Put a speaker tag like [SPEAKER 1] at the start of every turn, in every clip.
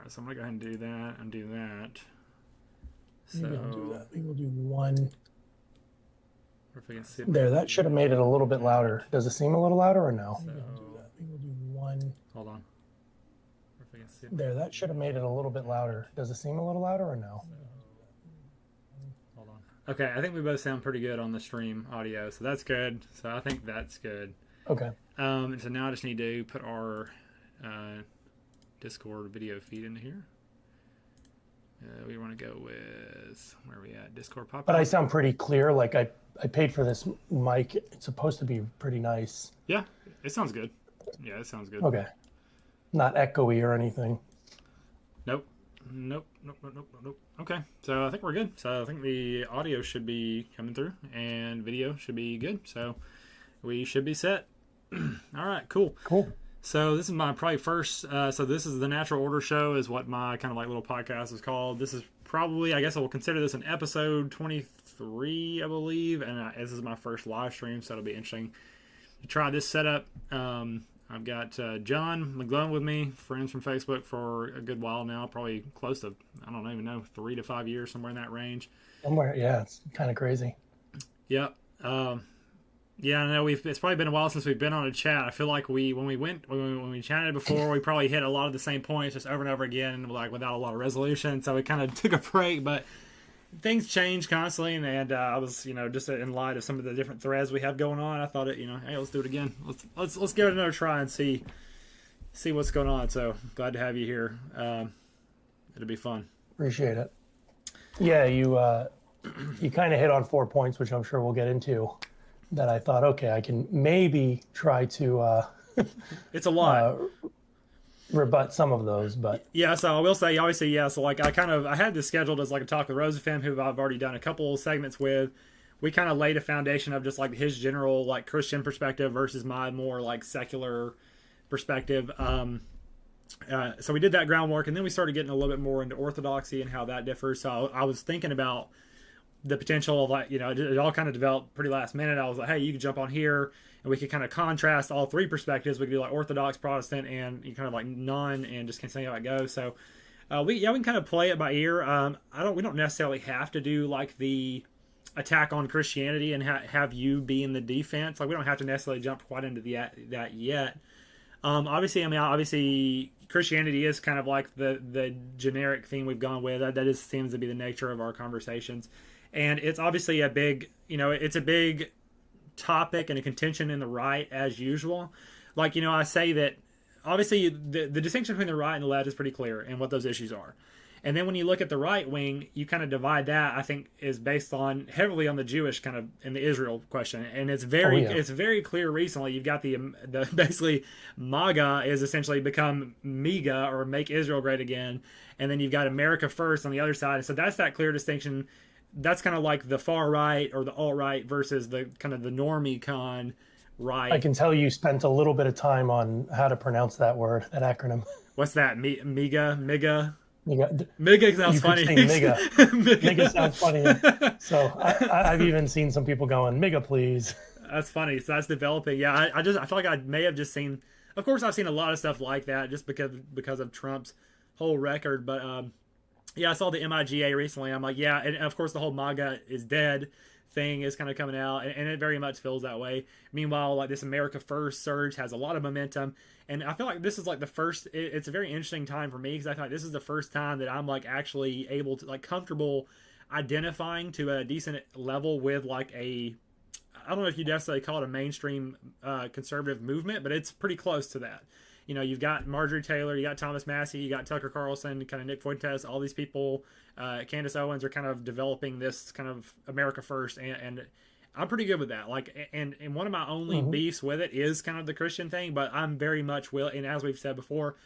[SPEAKER 1] right, so I'm gonna go ahead and do that and do that. So
[SPEAKER 2] maybe I'll do that. Maybe we'll do one.
[SPEAKER 1] If we can see
[SPEAKER 2] There, that should have made it a little bit louder. Does it seem a little louder or no?
[SPEAKER 1] So,
[SPEAKER 2] maybe I'll do that. Maybe we'll do one.
[SPEAKER 1] Hold on. If we can see
[SPEAKER 2] there, that should have made it a little bit louder. Does it seem a little louder or no?
[SPEAKER 1] Hold on. Okay, I think we both sound pretty good on the stream audio, so that's good. So I think that's good.
[SPEAKER 2] Okay.
[SPEAKER 1] So now I just need to put our Discord video feed into here. We want to go with, where are we at? Discord pop.
[SPEAKER 2] But I sound pretty clear. Like I paid for this mic. It's supposed to be pretty nice.
[SPEAKER 1] Yeah, it sounds good. Yeah, it sounds good.
[SPEAKER 2] Okay. Not echoey or anything.
[SPEAKER 1] Nope. Okay, so I think we're good. So I think the audio should be coming through and video should be good. So we should be set. All right, cool. So this is my probably first. So this is the Natural Order Show, is what my kind of like little podcast is called. This is probably, I guess I will consider this an episode 23, I believe, and this is my first live stream, so it'll be interesting to try this setup. I've got John McGlone with me, friends from Facebook for a good while now, probably close to, I don't even know, 3 to 5 years, somewhere in that range.
[SPEAKER 2] Somewhere, yeah, it's kind of crazy.
[SPEAKER 1] Yep. Yeah, I know it's probably been a while since we've been on a chat. I feel like when we chatted before, we probably hit a lot of the same points just over and over again, and like without a lot of resolution. So we kind of took a break, but things change constantly, and I was, just in light of some of the different threads we have going on, I thought hey, let's do it again. Let's give it another try and see what's going on. So glad to have you here. It'll be fun.
[SPEAKER 2] Appreciate it. Yeah, you kind of hit on 4 points, which I'm sure we'll get into. That I thought, okay, I can maybe try to.
[SPEAKER 1] It's a lot.
[SPEAKER 2] Rebut some of those, but
[SPEAKER 1] yeah. So I will say, obviously, yeah. So like, I had this scheduled as like a talk with Rosafem, who I've already done a couple segments with. We kind of laid a foundation of just like his general like Christian perspective versus my more like secular perspective. So we did that groundwork, and then we started getting a little bit more into orthodoxy and how that differs. So I was thinking about the potential of like, it all kind of developed pretty last minute. I was like, hey, you could jump on here and we could kind of contrast all three perspectives. We could do like Orthodox, Protestant, and you kind of like none, and just kind of see how it goes. So we can kind of play it by ear. We don't necessarily have to do like the attack on Christianity and have you be in the defense. Like we don't have to necessarily jump quite into that yet. Obviously Christianity is kind of like the generic theme we've gone with. That seems to be the nature of our conversations. And it's obviously a big, it's a big topic and a contention in the right as usual. Like, I say that obviously the distinction between the right and the left is pretty clear and what those issues are. And then when you look at the right wing, you kind of divide that, I think, is based on heavily on the Jewish kind of in the Israel question. And it's very clear recently. You've got the basically MAGA is essentially become MEGA, or Make Israel Great Again. And then you've got America First on the other side. So that's that clear distinction. That's kind of like the far right or the alt-right versus the kind of the normie con right.
[SPEAKER 2] I can tell you spent a little bit of time on how to pronounce that word, that acronym.
[SPEAKER 1] What's that? MEGA?
[SPEAKER 2] Mega
[SPEAKER 1] sounds funny.
[SPEAKER 2] Mega. Mega sounds funny. So I've even seen some people going, Mega, please.
[SPEAKER 1] That's funny. So that's developing. Yeah, I feel like I may have just seen. Of course, I've seen a lot of stuff like that just because of Trump's whole record. But yeah, I saw the MIGA recently. I'm like, yeah, and of course the whole MAGA is dead thing is kind of coming out, and it very much feels that way. Meanwhile, like this America First surge has a lot of momentum, and I feel like this is like the first. It's a very interesting time for me because I feel like this is the first time that I'm like actually able to like comfortable identifying to a decent level with like I don't know if you'd necessarily call it a mainstream conservative movement, but it's pretty close to that. You've got Marjorie Taylor, you got Thomas Massey, you got Tucker Carlson, kind of Nick Fuentes, all these people. Candace Owens are kind of developing this kind of America First, and I'm pretty good with that. Like, and one of my only beefs with it is kind of the Christian thing, but I'm very much and as we've said before,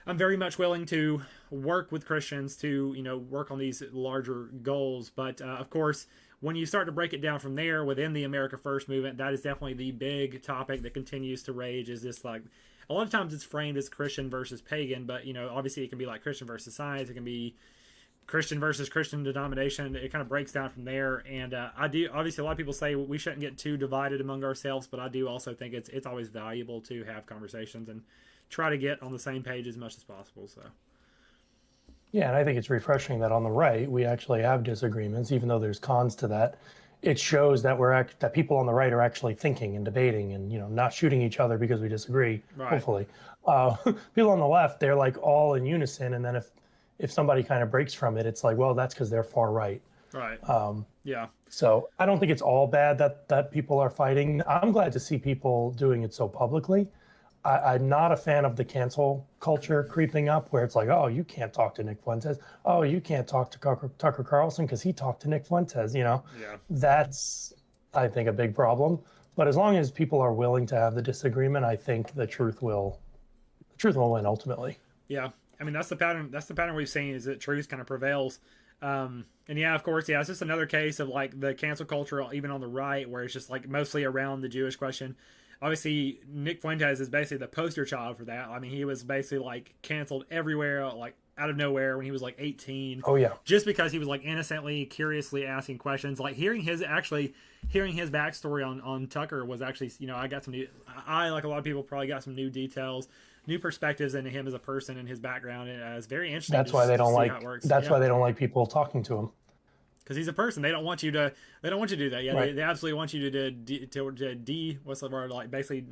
[SPEAKER 1] I'm very much willing to work with Christians to, work on these larger goals. But of course, when you start to break it down from there within the America First movement, that is definitely the big topic that continues to rage. Is this like, a lot of times it's framed as Christian versus pagan, but obviously it can be like Christian versus science. It can be Christian versus Christian denomination. It kind of breaks down from there. And obviously a lot of people say we shouldn't get too divided among ourselves, but I do also think it's always valuable to have conversations and try to get on the same page as much as possible. So
[SPEAKER 2] Yeah, and I think it's refreshing that on the right we actually have disagreements, even though there's cons to that. It shows that that people on the right are actually thinking and debating, and not shooting each other because we disagree.
[SPEAKER 1] Right.
[SPEAKER 2] Hopefully, uh, people on the left, they're like all in unison, and then if somebody kind of breaks from it, it's like, well, that's because they're far right.
[SPEAKER 1] Right. Yeah.
[SPEAKER 2] So I don't think it's all bad that people are fighting. I'm glad to see people doing it so publicly. I'm not a fan of the cancel culture creeping up where it's like, oh, you can't talk to Nick Fuentes. Oh, you can't talk to Tucker Carlson because he talked to Nick Fuentes.
[SPEAKER 1] Yeah.
[SPEAKER 2] That's, I think, a big problem. But as long as people are willing to have the disagreement, I think the truth will win ultimately.
[SPEAKER 1] Yeah. I mean, that's the pattern. That's the pattern we've seen, is that truth kind of prevails. And yeah, of course, yeah, it's just another case of like the cancel culture, even on the right, where it's just like mostly around the Jewish question. Obviously, Nick Fuentes is basically the poster child for that. I mean, he was basically like canceled everywhere, like out of nowhere when he was like 18.
[SPEAKER 2] Oh yeah,
[SPEAKER 1] just because he was like innocently, curiously asking questions. Like hearing his backstory on Tucker was actually, I got some new. I, like a lot of people, probably got some new details, new perspectives into him as a person and his background, and it's very interesting.
[SPEAKER 2] That's why they don't like. That's why they don't like people talking to him.
[SPEAKER 1] Because he's a person. They don't want you to. They don't want you to do that. Yeah,
[SPEAKER 2] right.
[SPEAKER 1] they absolutely want you to what's the word, like basically,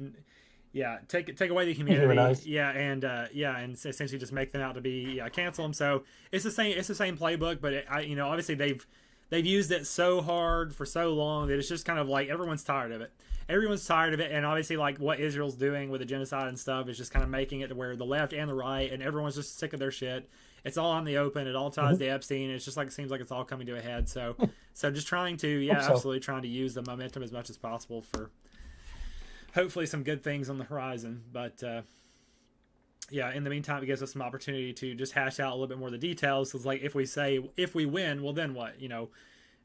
[SPEAKER 1] yeah, take away the humanity. Yeah, and essentially just make them out to be, cancel them. So it's the same. It's the same playbook, but obviously they've used it so hard for so long that it's just kind of like everyone's tired of it. Everyone's tired of it, and obviously like what Israel's doing with the genocide and stuff is just kind of making it to where the left and the right and everyone's just sick of their shit. It's all on the open. It all ties to Epstein. It's just like, it seems like it's all coming to a head. So just trying to, absolutely trying to use the momentum as much as possible for hopefully some good things on the horizon. But in the meantime, it gives us some opportunity to just hash out a little bit more of the details. Because like if we win, well then what?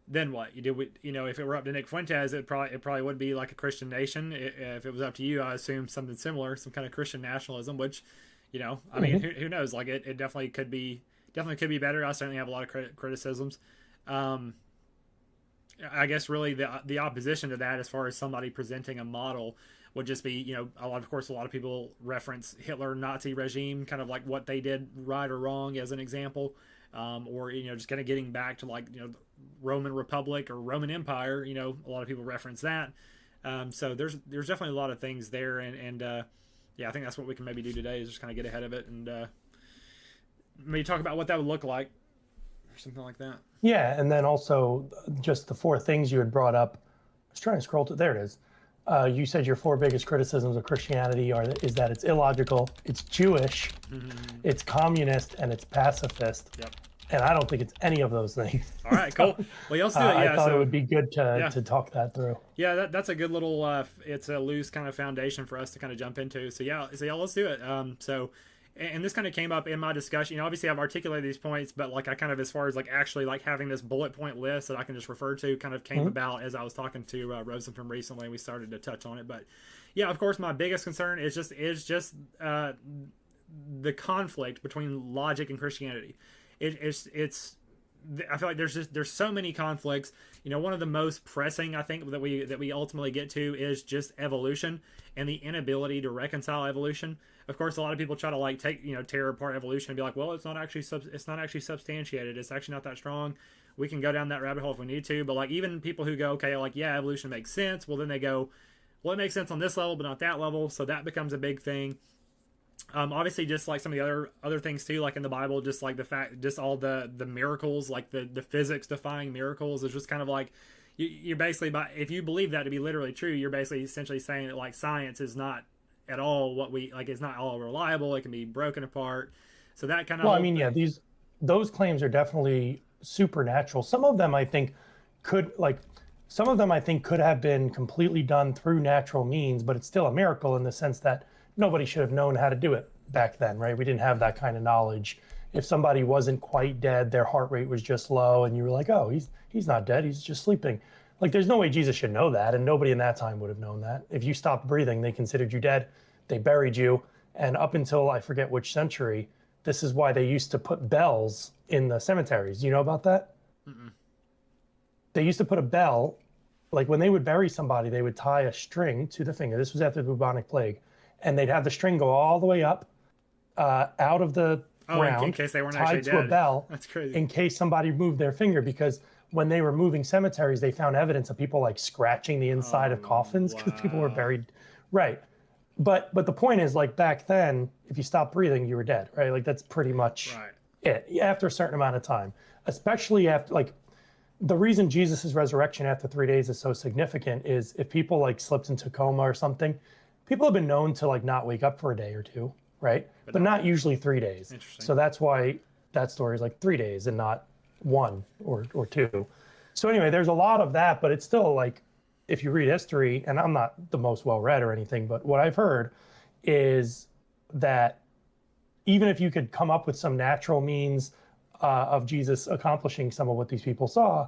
[SPEAKER 1] Then what? If it were up to Nick Fuentes, it probably would be like a Christian nation. If it was up to you, I assume something similar, some kind of Christian nationalism, which. I mean, who knows? Like it definitely could be better. I certainly have a lot of criticisms. I guess really the opposition to that, as far as somebody presenting a model, would just be, a lot of people reference Hitler Nazi regime, kind of like what they did right or wrong as an example, or just kind of getting back to like Roman Republic or Roman Empire. A lot of people reference that. So there's definitely a lot of things there, and I think that's what we can maybe do today, is just kind of get ahead of it and maybe talk about what that would look like or something like that.
[SPEAKER 2] Yeah, and then also just the four things you had brought up. I was trying to scroll to, there it is. You said your four biggest criticisms of Christianity is that it's illogical, it's Jewish, it's communist, and it's pacifist.
[SPEAKER 1] Yep.
[SPEAKER 2] And I don't think it's any of those things.
[SPEAKER 1] All right, cool. Well, let's do it.
[SPEAKER 2] I thought it would be good to talk that through.
[SPEAKER 1] Yeah, that's a good little. It's a loose kind of foundation for us to kind of jump into. So let's do it. And this kind of came up in my discussion. Obviously I've articulated these points, but like I kind of, as far as like actually like having this bullet point list that I can just refer to, kind of came about as I was talking to Rosenthal recently. We started to touch on it, but yeah, of course, my biggest concern is just the conflict between logic and Christianity. I feel like there's so many conflicts. One of the most pressing, I think, that we ultimately get to is just evolution and the inability to reconcile evolution. Of course, a lot of people try to like tear apart evolution and be like, well, it's not actually substantiated. It's actually not that strong. We can go down that rabbit hole if we need to. But like even people who go, okay, like yeah, evolution makes sense. Well, then they go, well, it makes sense on this level, but not that level. So that becomes a big thing. Obviously, just like some of the other things too, like in the Bible, just like the fact, just all the miracles, like the physics defying miracles, is just kind of like you're basically, if you believe that to be literally true, you're basically essentially saying that like science is not at all what we like. It's not all reliable. It can be broken apart. So that kind of.
[SPEAKER 2] Well, I mean, yeah, those claims are definitely supernatural. Some of them I think could have been completely done through natural means, but it's still a miracle in the sense that nobody should have known how to do it back then, right? We didn't have that kind of knowledge. If somebody wasn't quite dead, their heart rate was just low, and you were like, oh, he's not dead, he's just sleeping. Like, there's no way Jesus should know that, and nobody in that time would have known that. If you stopped breathing, they considered you dead, they buried you, and up until I forget which century, this is why they used to put bells in the cemeteries. You know about that? Mm-mm. They used to put a bell, like when they would bury somebody, they would tie a string to the finger. This was after the bubonic plague. And they'd have the string go all the way up out of the
[SPEAKER 1] Oh, in
[SPEAKER 2] ground,
[SPEAKER 1] case they weren't actually
[SPEAKER 2] tied to a
[SPEAKER 1] dead.
[SPEAKER 2] bell,
[SPEAKER 1] That's crazy.
[SPEAKER 2] in case somebody moved their finger, because when they were moving cemeteries, they found evidence of people like scratching the inside of coffins because people were
[SPEAKER 1] Wow.
[SPEAKER 2] buried. Right. But the point is, like back then, if you stopped breathing, you were dead, right? Like that's pretty much
[SPEAKER 1] Right.
[SPEAKER 2] it after a certain amount of time, especially after like the reason Jesus' resurrection after 3 days is so significant is if people like slipped into coma or something, people have been known to like not wake up for a day or two, right? But not usually 3 days.
[SPEAKER 1] Interesting.
[SPEAKER 2] So that's why that story is like 3 days and not one or two. So anyway, there's a lot of that, but it's still like if you read history, and I'm not the most well read or anything, but what I've heard is that even if you could come up with some natural means of Jesus accomplishing some of what these people saw,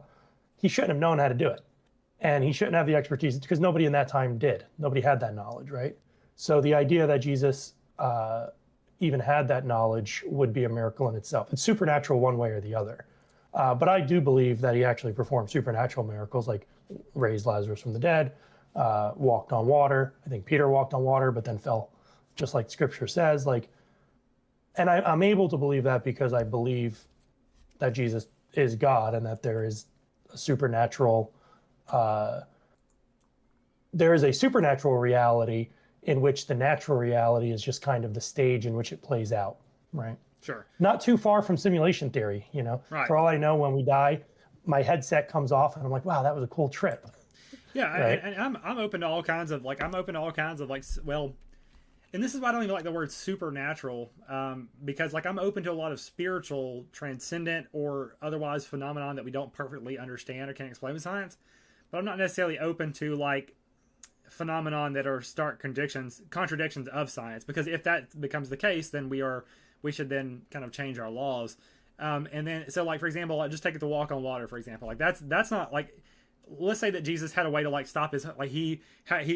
[SPEAKER 2] he shouldn't have known how to do it. And he shouldn't have the expertise because nobody in that time did. Nobody had that knowledge, right? So the idea that Jesus even had that knowledge would be a miracle in itself. It's supernatural one way or the other. But I do believe that he actually performed supernatural miracles like raised Lazarus from the dead, walked on water. I think Peter walked on water, but then fell, just like scripture says. Like, and I'm able to believe that because I believe that Jesus is God and that there is a supernatural, there is a supernatural reality in which the natural reality is just kind of the stage in which it plays out, right?
[SPEAKER 1] Sure.
[SPEAKER 2] Not too far from simulation theory, you know.
[SPEAKER 1] Right.
[SPEAKER 2] For all I know, when we die, my headset comes off and I'm like, wow, that was a cool trip.
[SPEAKER 1] Yeah,
[SPEAKER 2] Right.
[SPEAKER 1] and I'm open to all kinds of like well, and this is why I don't even like the word supernatural, because like I'm open to a lot of spiritual, transcendent, or otherwise phenomenon that we don't perfectly understand or can't explain with science. But I'm not necessarily open to like phenomenon that are stark contradictions of science, because if that becomes the case, then we should then kind of change our laws. And then so like for example, just take it to walk on water for example. Like that's not like, let's say that Jesus had a way to like stop his like he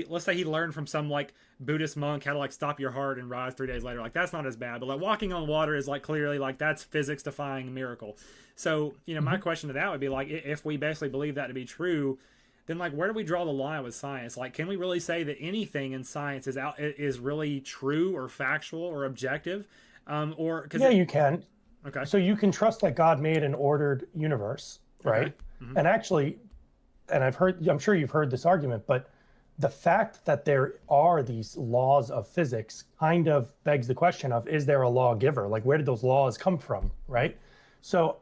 [SPEAKER 1] let's say he learned from some like Buddhist monk how to like stop your heart and rise 3 days later. Like that's not as bad. But like walking on water is like clearly like that's physics defying miracle. So you know my question to that would be like if we basically believe that to be true, then like where do we draw the line with science? Like can we really say that anything in science is really true or factual or objective? Or because
[SPEAKER 2] Yeah, you can.
[SPEAKER 1] Okay.
[SPEAKER 2] So you can trust that God made an ordered universe, right?
[SPEAKER 1] Okay. Mm-hmm.
[SPEAKER 2] And actually, and I'm sure you've heard this argument, but the fact that there are these laws of physics kind of begs the question of, is there a lawgiver? Like, where did those laws come from, right? So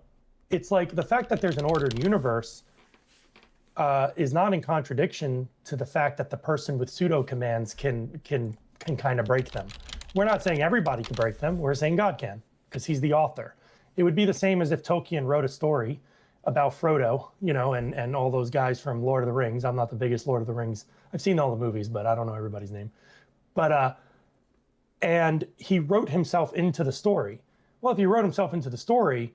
[SPEAKER 2] it's like the fact that there's an ordered universe is not in contradiction to the fact that the person with pseudo commands can kind of break them. We're not saying everybody can break them. We're saying God can, because he's the author. It would be the same as if Tolkien wrote a story about Frodo, you know, and all those guys from Lord of the Rings. I'm not the biggest Lord of the Rings. I've seen all the movies, but I don't know everybody's name. But and he wrote himself into the story. Well, if he wrote himself into the story,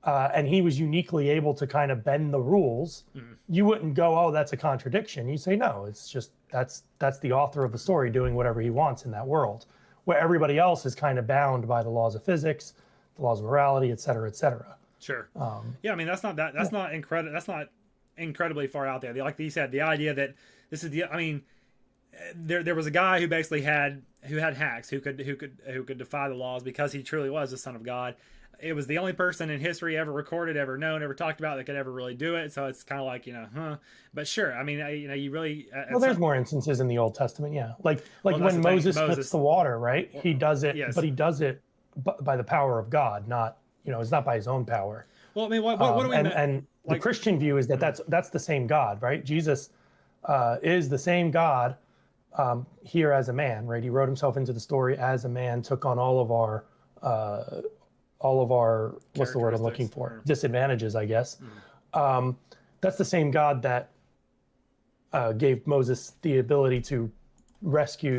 [SPEAKER 2] and he was uniquely able to kind of bend the rules, you wouldn't go, "Oh, that's a contradiction." You say, "No, it's just that's the author of the story doing whatever he wants in that world." Where everybody else is kind of bound by the laws of physics, the laws of morality, et cetera, et cetera.
[SPEAKER 1] Sure. Yeah, I mean that's not incredibly far out there. Like you said, the idea that this is the I mean, there was a guy who basically had hacks who could defy the laws because he truly was the son of God. It was the only person in history ever recorded, ever known, ever talked about that could ever really do it. So it's kind of like But sure, I mean, you really.
[SPEAKER 2] Well, there's more instances in the Old Testament, yeah. Like
[SPEAKER 1] Well,
[SPEAKER 2] when Moses splits the water, right? He does it,
[SPEAKER 1] yes.
[SPEAKER 2] but he does it by the power of God, not it's not by his own power.
[SPEAKER 1] Well, I mean, what do we?
[SPEAKER 2] And the Christian view is that that's the same God, right? Jesus is the same God here as a man, right? He wrote himself into the story as a man, took on all of our what's the word I'm looking for? Disadvantages, I guess. That's the same God that gave Moses the ability to rescue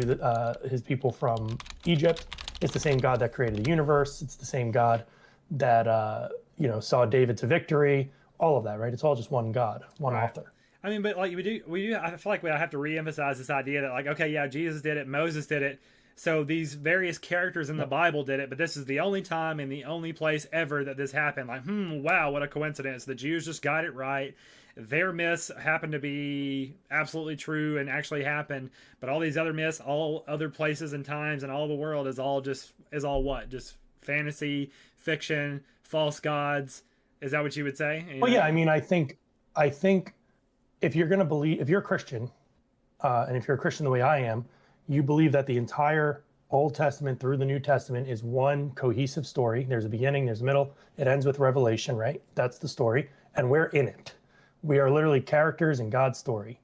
[SPEAKER 2] his people from Egypt. It's the same God that created the universe. It's the same God that saw David to victory. All of that, right? It's all just one God, one author.
[SPEAKER 1] I mean, but like we do. I feel like we have to reemphasize this idea that like, okay, yeah, Jesus did it, Moses did it. So these various characters in the Bible did it, but this is the only time and the only place ever that this happened. Like, wow, what a coincidence. The Jews just got it right. Their myths happen to be absolutely true and actually happened, but all these other myths, all other places and times and all the world is all what? Just fantasy, fiction, false gods. Is that what you would say?
[SPEAKER 2] Well, yeah, I mean, I think if you're going to believe, if you're a Christian, and if you're a Christian the way I am, you believe that the entire Old Testament through the New Testament is one cohesive story. There's a beginning, there's a middle, it ends with Revelation, right? That's the story, and we're in it. We are literally characters in God's story.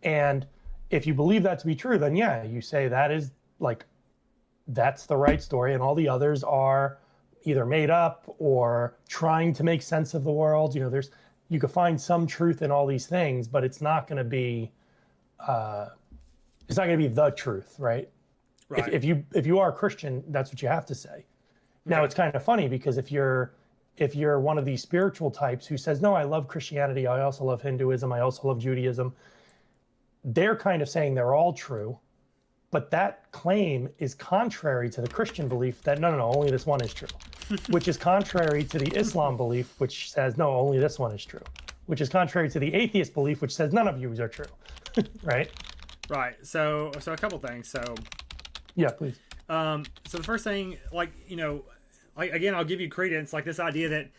[SPEAKER 2] And if you believe that to be true, then yeah, you say that is like, that's the right story, and all the others are either made up or trying to make sense of the world. You know, you could find some truth in all these things, but it's not going to be the truth, right?
[SPEAKER 1] Right.
[SPEAKER 2] If you are a Christian, that's what you have to say. Now, it's kind of funny because if you're one of these spiritual types who says, no, I love Christianity, I also love Hinduism, I also love Judaism, they're kind of saying they're all true, but that claim is contrary to the Christian belief that no, only this one is true, which is contrary to the Islam belief, which says, no, only this one is true, which is contrary to the atheist belief, which says none of you are true, right?
[SPEAKER 1] Right. So a couple things. So
[SPEAKER 2] yeah, please.
[SPEAKER 1] So the first thing, like, you know, like, again, I'll give you credence, like this idea that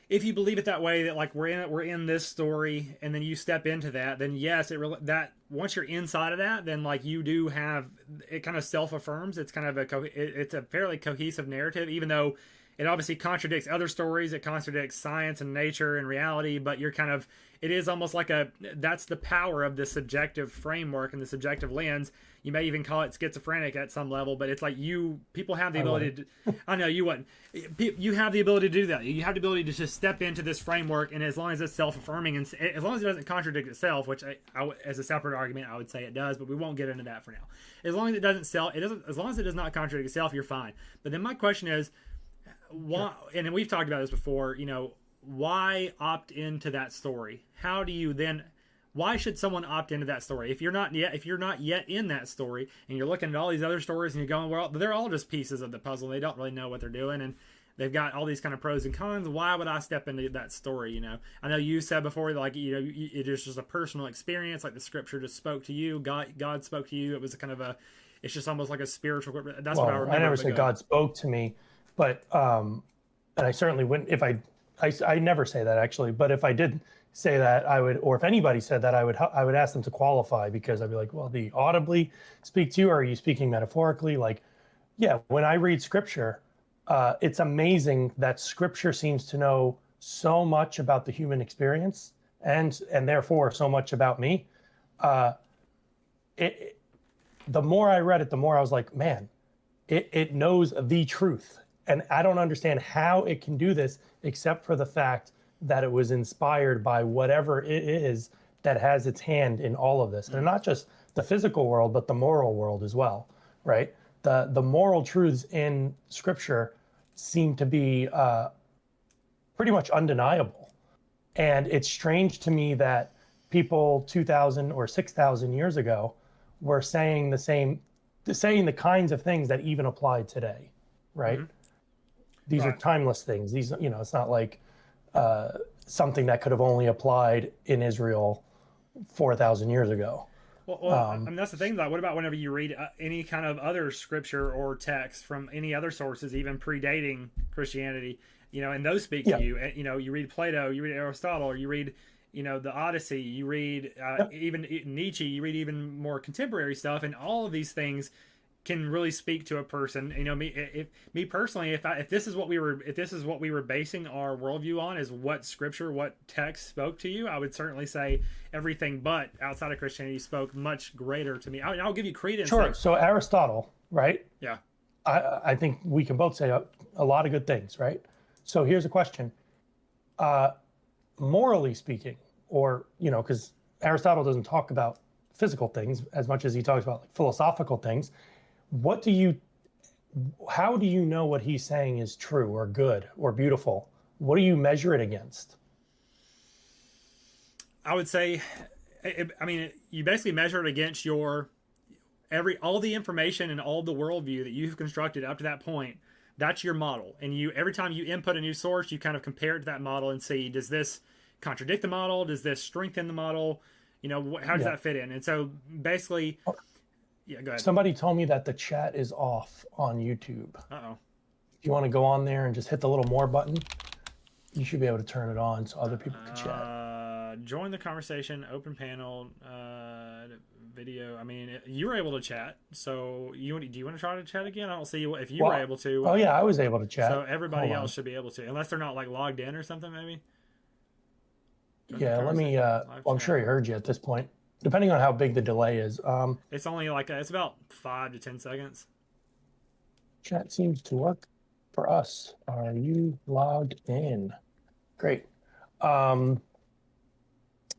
[SPEAKER 1] if you believe it that way, that like we're in this story, and then you step into that, then yes, that once you're inside of that, then like you do have, it kind of self-affirms. It's kind of it's a fairly cohesive narrative, even though it obviously contradicts other stories. It contradicts science and nature and reality, but it is almost like that's the power of the subjective framework and the subjective lens. You may even call it schizophrenic at some level, but it's like people have the ability to, I know you wouldn't. You have the ability to do that. You have the ability to just step into this framework, and as long as it's self-affirming, and as long as it doesn't contradict itself, which as a separate argument, I would say it does, but we won't get into that for now. As long as as long as it does not contradict itself, you're fine. But then my question is, why? And we've talked about this before. You know, why opt into that story? How do you then? Why should someone opt into that story if you're not yet in that story, and you're looking at all these other stories and you're going, well, they're all just pieces of the puzzle. They don't really know what they're doing, and they've got all these kind of pros and cons. Why would I step into that story? You know, I know you said before, like, you know, it is just a personal experience. Like the scripture just spoke to you. God spoke to you. It was it's just almost like a spiritual. That's what I remember.
[SPEAKER 2] I never said God spoke to me, but and I certainly wouldn't if I never say that actually, but if I did say that, I would, or if anybody said that, I would ask them to qualify, because I'd be like, well, do you audibly speak to you, or are you speaking metaphorically? Like, yeah, when I read scripture, it's amazing that scripture seems to know so much about the human experience, and therefore so much about me. The more I read it, the more I was like, man, it knows the truth. And I don't understand how it can do this, except for the fact that it was inspired by whatever it is that has its hand in all of this. And not just the physical world, but the moral world as well, right? The moral truths in scripture seem to be pretty much undeniable. And it's strange to me that people 2,000 or 6,000 years ago were saying the kinds of things that even apply today, right? Mm-hmm. These are timeless things. These, you know, it's not like something that could have only applied in Israel 4,000 years ago.
[SPEAKER 1] Well, I mean, that's the thing. Like, what about whenever you read any kind of other scripture or text from any other sources, even predating Christianity, you know, and those speak to you. You know, you read Plato, you read Aristotle, you read, you know, the Odyssey, you read even Nietzsche, you read even more contemporary stuff, and all of these things can really speak to a person. You know, me personally, if this is what we were basing our worldview on, is what scripture, what text spoke to you, I would certainly say everything but outside of Christianity spoke much greater to me. I'll give you credence.
[SPEAKER 2] Sure. Like, so Aristotle, right?
[SPEAKER 1] Yeah.
[SPEAKER 2] I think we can both say a lot of good things, right? So here's a question. Morally speaking, or, you know, because Aristotle doesn't talk about physical things as much as he talks about like philosophical things. How do you know what he's saying is true or good or beautiful? What do you measure it against?
[SPEAKER 1] I would say, I mean, you basically measure it against all the information and all the worldview that you've constructed up to that point. That's your model. And every time you input a new source, you kind of compare it to that model and see, does this contradict the model? Does this strengthen the model? You know, how does that fit in? And so basically, yeah, go ahead.
[SPEAKER 2] Somebody told me that the chat is off on YouTube.
[SPEAKER 1] Uh-oh.
[SPEAKER 2] If you want to go on there and just hit the little more button, you should be able to turn it on so other people can chat.
[SPEAKER 1] Join the conversation, open panel, video. I mean, you were able to chat. So do you want to try to chat again? I don't see you if you were able to.
[SPEAKER 2] Oh yeah, I was able to chat.
[SPEAKER 1] So everybody else should be able to, unless they're not like logged in or something, maybe.
[SPEAKER 2] Yeah, let me. I'm sure he heard you at this point, depending on how big the delay is.
[SPEAKER 1] It's only like it's about 5 to 10 seconds.
[SPEAKER 2] Chat seems to work for us. Are you logged in? Great. What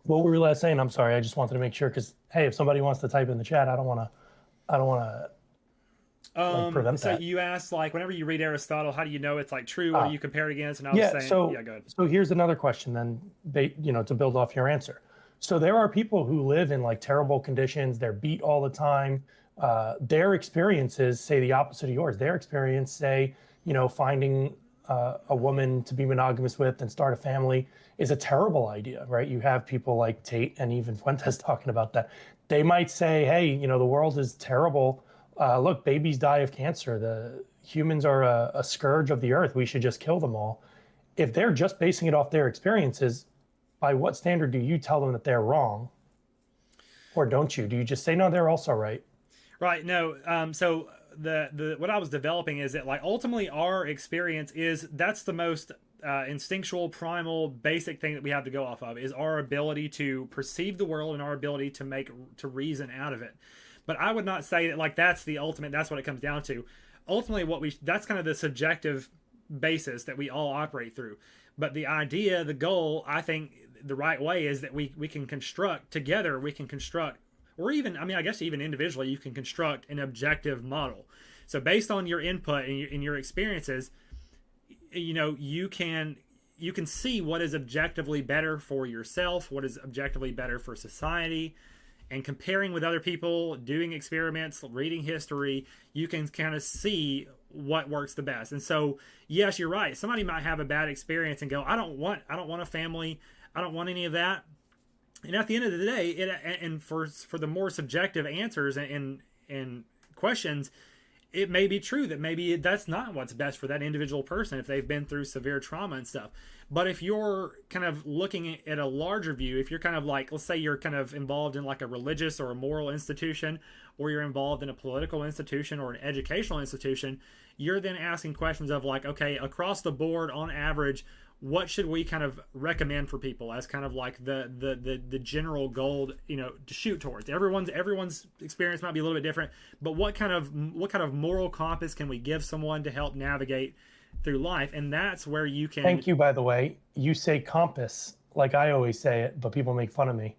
[SPEAKER 2] were we last saying? I'm sorry. I just wanted to make sure because hey, if somebody wants to type in the chat, I don't want to. Prevent
[SPEAKER 1] so
[SPEAKER 2] that.
[SPEAKER 1] You asked like whenever you read Aristotle, how do you know it's like true? What do you compare it against? And I was saying,
[SPEAKER 2] so,
[SPEAKER 1] yeah, go ahead.
[SPEAKER 2] So here's another question then, to build off your answer. So there are people who live in like terrible conditions. They're beat all the time. Their experiences say the opposite of yours. Their experience say, finding a woman to be monogamous with and start a family is a terrible idea, right? You have people like Tate and even Fuentes talking about that. They might say, hey, the world is terrible. Look, babies die of cancer. The humans are a scourge of the earth. We should just kill them all. If they're just basing it off their experiences, by what standard do you tell them that they're wrong? Or don't you? Do you just say, no, they're also right?
[SPEAKER 1] Right. No. So the what I was developing is that like ultimately our experience that's the most instinctual, primal, basic thing that we have to go off of is our ability to perceive the world and our ability to reason out of it. But I would not say that like that's the ultimate. That's what it comes down to. Ultimately, that's kind of the subjective basis that we all operate through. But the idea, the goal, I think the right way is that we can construct together. We can construct, or even I guess even individually, you can construct an objective model. So based on your input and your experiences, you can see what is objectively better for yourself, what is objectively better for society. And comparing with other people, doing experiments, reading history, you can kind of see what works the best. And so, yes, you're right. Somebody might have a bad experience and go, I don't want a family. I don't want any of that. And at the end of the day, and for the more subjective answers and questions, it may be true that maybe that's not what's best for that individual person if they've been through severe trauma and stuff. But if you're kind of looking at a larger view, if you're kind of like, let's say you're kind of involved in like a religious or a moral institution, or you're involved in a political institution or an educational institution, you're then asking questions of like, okay, across the board, on average, what should we kind of recommend for people as kind of like the general goal, to shoot towards? Everyone's experience might be a little bit different, but what kind of moral compass can we give someone to help navigate through life? And that's where you can.
[SPEAKER 2] Thank you, by the way. You say compass like I always say it, but people make fun of me.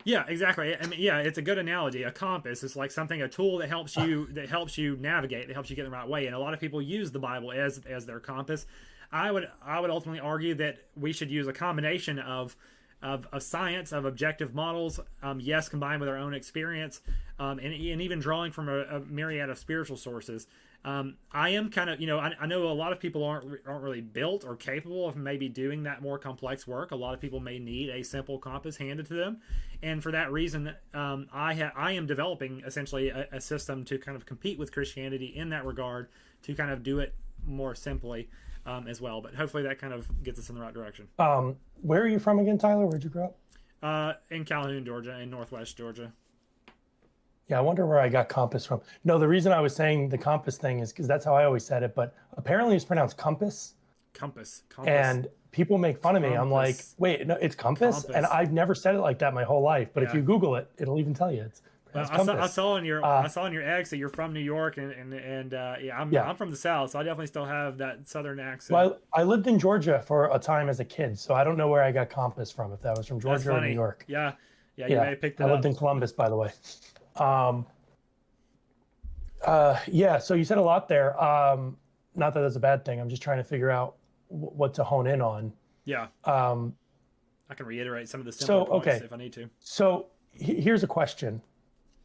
[SPEAKER 1] Yeah, exactly. I mean, yeah, it's a good analogy. A compass is like a tool that helps you navigate, that helps you get in the right way. And a lot of people use the Bible as their compass. I would ultimately argue that we should use a combination of science, of objective models, yes, combined with our own experience, and even drawing from a myriad of spiritual sources. I am kind of, I know a lot of people aren't really built or capable of maybe doing that more complex work. A lot of people may need a simple compass handed to them, and for that reason, I am developing essentially a system to kind of compete with Christianity in that regard, to kind of do it more simply. As well, but hopefully that kind of gets us in the right direction.
[SPEAKER 2] Where are you from again, Tyler? Where'd you grow
[SPEAKER 1] up? In Calhoun, Georgia, in Northwest Georgia.
[SPEAKER 2] Yeah, I wonder where I got compass from. No, the reason I was saying the compass thing is because that's how I always said it, but apparently it's pronounced compass.
[SPEAKER 1] Compass.
[SPEAKER 2] And people make fun of me. I'm like, wait, no, it's compass? And I've never said it like that my whole life. But if you Google it, it'll even tell you it's.
[SPEAKER 1] I saw on your X that you're from New York, and I'm from the South, so I definitely still have that Southern accent.
[SPEAKER 2] Well, I lived in Georgia for a time as a kid, so I don't know where I got compass from, if that was from Georgia or New York.
[SPEAKER 1] Yeah, you may have picked it up.
[SPEAKER 2] I lived in Columbus, by the way. So you said a lot there. Not that that's a bad thing. I'm just trying to figure out what to hone in on.
[SPEAKER 1] Yeah. I can reiterate some of the simpler points if I need to.
[SPEAKER 2] So here's a question.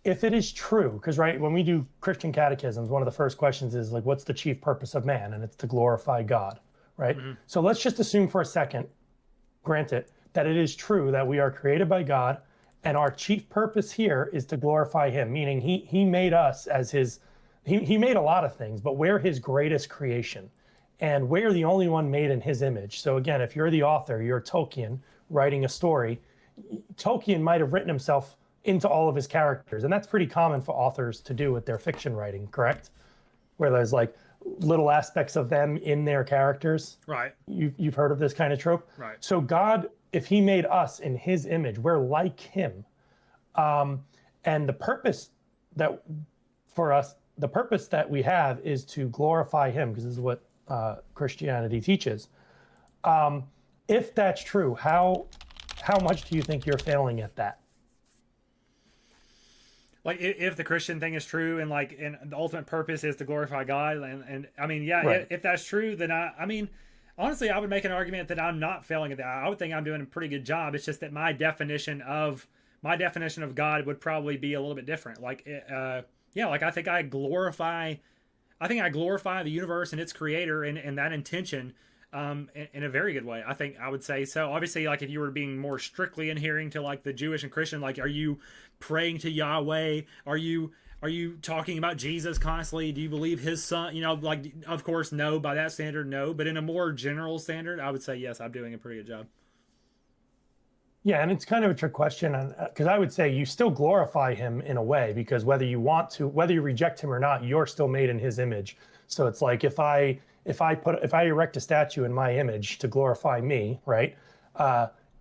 [SPEAKER 2] If it is true, because when we do Christian catechisms, one of the first questions is like, what's the chief purpose of man? And it's to glorify God, right? Mm-hmm. So let's just assume for a second, granted, that it is true that we are created by God and our chief purpose here is to glorify him, meaning he made us as his he made a lot of things, but we're his greatest creation. And we're the only one made in his image. So again, if you're the author, you're Tolkien writing a story, Tolkien might have written himself into all of his characters. And that's pretty common for authors to do with their fiction writing, correct? Where there's like little aspects of them in their characters.
[SPEAKER 1] Right.
[SPEAKER 2] You've heard of this kind of trope?
[SPEAKER 1] Right.
[SPEAKER 2] So God, if he made us in his image, we're like him. And the purpose that for us, the purpose that we have is to glorify him, because this is what Christianity teaches. If that's true, how much do you think you're failing at that?
[SPEAKER 1] Like if the Christian thing is true, and like, and the ultimate purpose is to glorify God, and I mean, yeah,
[SPEAKER 2] Right.
[SPEAKER 1] if that's true, then I mean, honestly, I would make an argument that I'm not failing at that. I would think I'm doing a pretty good job. It's just that my definition of God would probably be a little bit different. Like, yeah, like I think I glorify the universe and its creator and that intention in a very good way. I think I would say so. Obviously, like if you were being more strictly adhering to like the Jewish and Christian, like are you praying to Yahweh? Are you talking about Jesus constantly? Do you believe his son? You know, like of course no, by that standard, no. But in a more general standard, I would say yes, I'm doing a pretty good job.
[SPEAKER 2] Yeah, and it's kind of a trick question, because I would say you still glorify him in a way, because whether you reject him or not, you're still made in his image. So it's like if I erect a statue in my image to glorify me, right?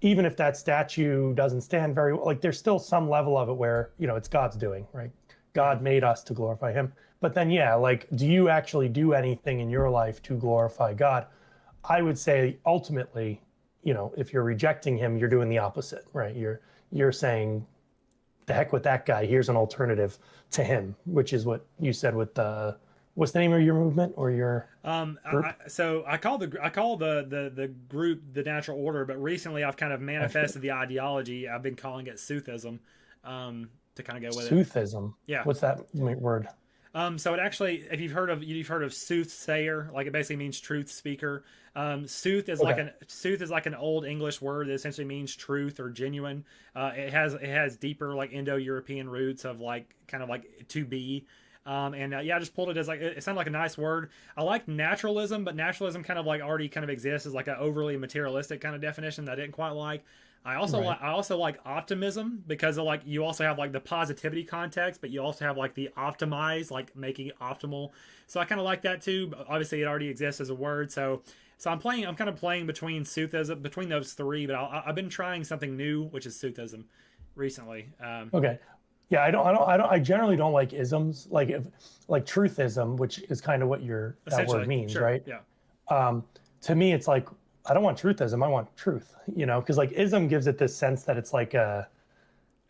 [SPEAKER 2] Even if that statue doesn't stand very well, like there's still some level of it where, you know, it's God's doing, right? God made us to glorify him. But then, yeah, like, do you actually do anything in your life to glorify God? I would say ultimately, you know, if you're rejecting him, you're doing the opposite, right? You're saying, the heck with that guy. Here's an alternative to him, which is what you said with the, what's the name of your movement or your group?
[SPEAKER 1] I call the group the Natural Order, but recently I've kind of manifested the ideology. I've been calling it Soothism, to kind of go with it.
[SPEAKER 2] Soothism.
[SPEAKER 1] Yeah.
[SPEAKER 2] What's that word?
[SPEAKER 1] So it actually, if you've heard of soothsayer, like it basically means truth speaker. Sooth is like an old English word that essentially means truth or genuine. It has deeper like Indo-European roots of like kind of like to be. Yeah, I just pulled it as like it sounded like a nice word. I like naturalism, but naturalism kind of like already kind of exists as like an overly materialistic kind of definition that I didn't quite like. I also like optimism, because of like you also have like the positivity context, but you also have like the optimize, like making it optimal. So I kind of like that too. But obviously, it already exists as a word. So I'm kind of playing between Soothism, between those three. But I've been trying something new, which is Soothism, recently.
[SPEAKER 2] Okay. Yeah, I generally don't like isms, like truthism, which is kind of what that word means,
[SPEAKER 1] sure,
[SPEAKER 2] right?
[SPEAKER 1] Yeah.
[SPEAKER 2] To me, it's like, I don't want truthism, I want truth, you know, because like ism gives it this sense that it's like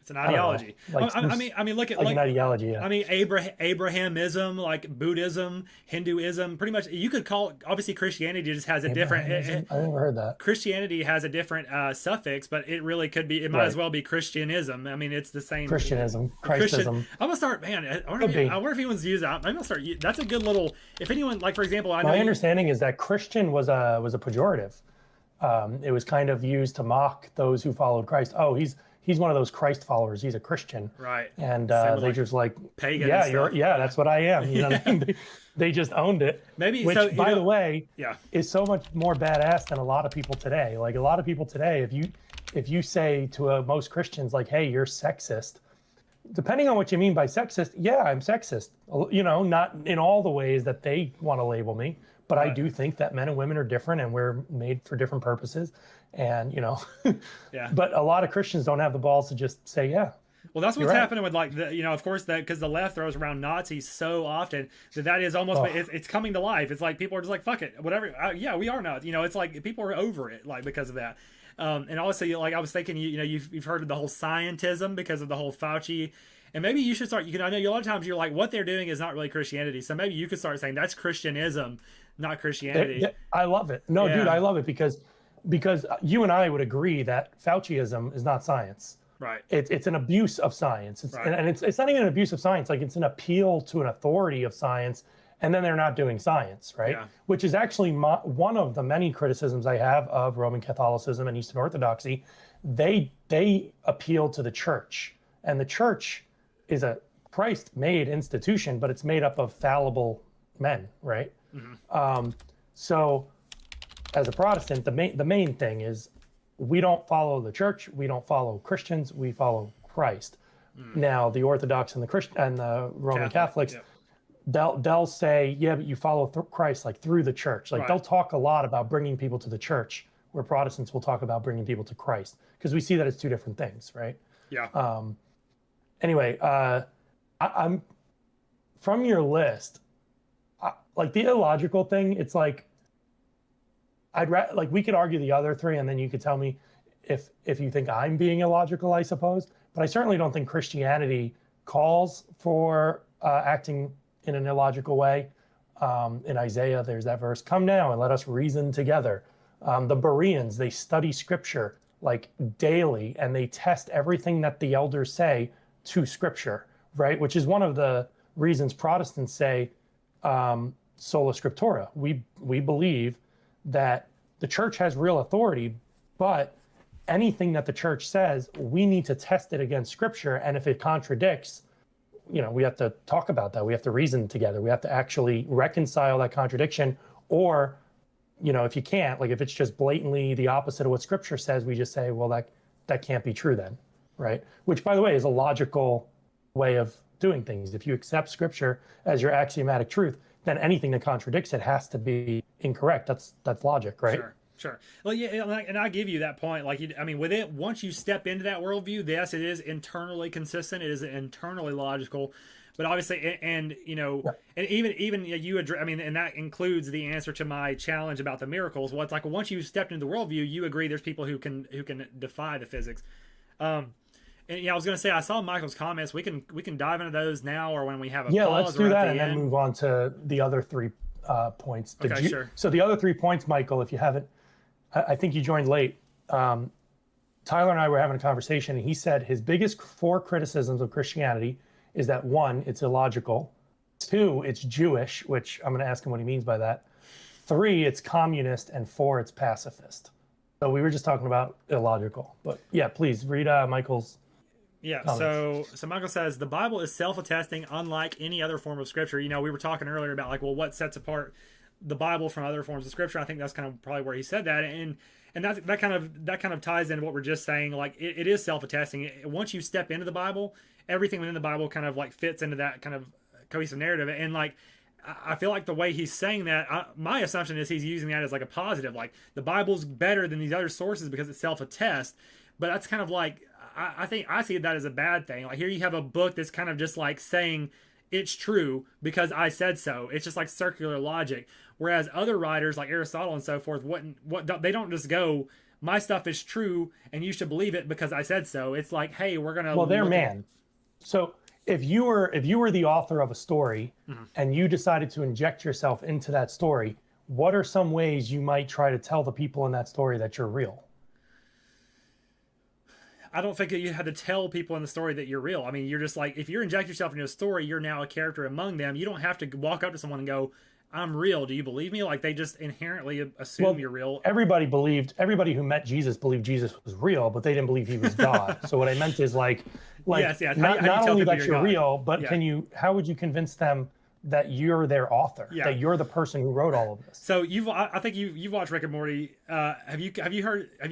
[SPEAKER 1] it's an ideology.
[SPEAKER 2] Like
[SPEAKER 1] I mean, look at
[SPEAKER 2] like an ideology. Yeah.
[SPEAKER 1] I mean, Abrahamism, like Buddhism, Hinduism. Pretty much, you could call. Obviously, Christianity just has a different.
[SPEAKER 2] I never heard that.
[SPEAKER 1] Christianity has a different suffix, but it really could be. It might as well be Christianism. I mean, it's the same.
[SPEAKER 2] Christianism, Christism.
[SPEAKER 1] I'm gonna start. Man, I wonder if anyone's used that. I'm gonna start. That's a good little. If anyone, like for example, I know.
[SPEAKER 2] My understanding is that Christian was a pejorative. It was kind of used to mock those who followed Christ. Oh, he's one of those Christ followers. He's a Christian,
[SPEAKER 1] right?
[SPEAKER 2] And they just like
[SPEAKER 1] pagan.
[SPEAKER 2] Yeah, that's what I am. You know what I mean? They just owned it.
[SPEAKER 1] Maybe,
[SPEAKER 2] which,
[SPEAKER 1] so,
[SPEAKER 2] by the way,
[SPEAKER 1] yeah,
[SPEAKER 2] is so much more badass than a lot of people today. Like a lot of people today, if you say to most Christians like, "Hey, you're sexist," depending on what you mean by sexist, yeah, I'm sexist. You know, not in all the ways that they want to label me, but right. I do think that men and women are different and we're made for different purposes. And, you know,
[SPEAKER 1] yeah.
[SPEAKER 2] But a lot of Christians don't have the balls to just say, yeah.
[SPEAKER 1] Well, that's what's happening with like the, you know, of course, that because the left throws around Nazis so often that is almost it's coming to life. It's like people are just like, fuck it, whatever. Yeah, we are not. You know, it's like people are over it, like because of that. And also, like I was thinking, you know, you've heard of the whole scientism because of the whole Fauci. And maybe you should start. I know a lot of times you're like, what they're doing is not really Christianity. So maybe you could start saying that's Christianism, not Christianity.
[SPEAKER 2] I love it. No, dude, I love it because you and I would agree that Fauciism is not science.
[SPEAKER 1] Right.
[SPEAKER 2] It's an abuse of science. And it's not even an abuse of science. Like it's an appeal to an authority of science, and then they're not doing science, right? Yeah. Which is actually one of the many criticisms I have of Roman Catholicism and Eastern Orthodoxy. They appeal to the church, and the church is a Christ-made institution, but it's made up of fallible men, right? So as a Protestant, the main thing is we don't follow the church, we don't follow Christians, we follow Christ. Now the Orthodox and the Christian and the Roman Catholics, they'll say, yeah, but you follow Christ like through the church. Like they'll talk a lot about bringing people to the church, where Protestants will talk about bringing people to Christ, because we see that it's two different things, right?
[SPEAKER 1] Yeah.
[SPEAKER 2] Anyway, I'm from your list, like the illogical thing. It's like like we could argue the other three, and then you could tell me if you think I'm being illogical, I suppose. But I certainly don't think Christianity calls for acting in an illogical way. In Isaiah, there's that verse, "Come now and let us reason together." The Bereans, they study scripture like daily, and they test everything that the elders say to scripture, right? Which is one of the reasons Protestants say sola scriptura. We believe that the church has real authority, but anything that the church says, we need to test it against scripture. And if it contradicts, we have to talk about that. We have to reason together. We have to actually reconcile that contradiction. Or, if you can't, like if it's just blatantly the opposite of what scripture says, we just say, well, that can't be true then, right? Which, by the way, is a logical way of doing things. If you accept scripture as your axiomatic truth, then anything that contradicts it has to be incorrect. That's logic, right?
[SPEAKER 1] Sure. Well, yeah, and I give you that point. Like, with it, once you step into that worldview, yes, it is internally consistent. It is internally logical, but obviously, and even you address. And that includes the answer to my challenge about the miracles. Well, it's like once you stepped into the worldview, you agree there's people who can defy the physics. And I was going to say, I saw Michael's comments. We can dive into those now, or when we have a pause.
[SPEAKER 2] Let's do that, and then move on to the other 3 points.
[SPEAKER 1] Sure.
[SPEAKER 2] So the other 3 points, Michael, if you haven't, I think you joined late. Tyler and I were having a conversation, and he said his biggest 4 criticisms of Christianity is that 1, it's illogical; 2, it's Jewish, which I'm going to ask him what he means by that; 3, it's communist; and 4, it's pacifist. So we were just talking about illogical, but yeah, please read Michael's.
[SPEAKER 1] Yeah, so Michael says, the Bible is self-attesting, unlike any other form of scripture. We were talking earlier about what sets apart the Bible from other forms of scripture. I think that's kind of probably where he said that, and that kind of ties into what we're just saying. Like it is self-attesting. Once you step into the Bible, everything within the Bible kind of fits into that kind of cohesive narrative. And I feel like the way he's saying that, my assumption is he's using that as a positive. Like the Bible's better than these other sources because it self-attests. But that's kind of I think I see that as a bad thing. Like here you have a book that's kind of just saying it's true because I said so. It's just circular logic. Whereas other writers like Aristotle and so forth, they don't just go, my stuff is true and you should believe it because I said so. It's like, hey, we're gonna.
[SPEAKER 2] Well, they're man. So if you were the author of a story and you decided to inject yourself into that story, what are some ways you might try to tell the people in that story that you're real?
[SPEAKER 1] I don't think that you have to tell people in the story that you're real. You're just if you inject yourself into a story, you're now a character among them. You don't have to walk up to someone and go, I'm real. Do you believe me? They just inherently assume you're real.
[SPEAKER 2] Everybody who met Jesus believed Jesus was real, but they didn't believe he was God. So what I meant is
[SPEAKER 1] yes.
[SPEAKER 2] Not only that you're real, but
[SPEAKER 1] yeah.
[SPEAKER 2] how would you convince them that you're their author, that you're the person who wrote all of this?
[SPEAKER 1] So I think you've watched Rick and Morty. Have you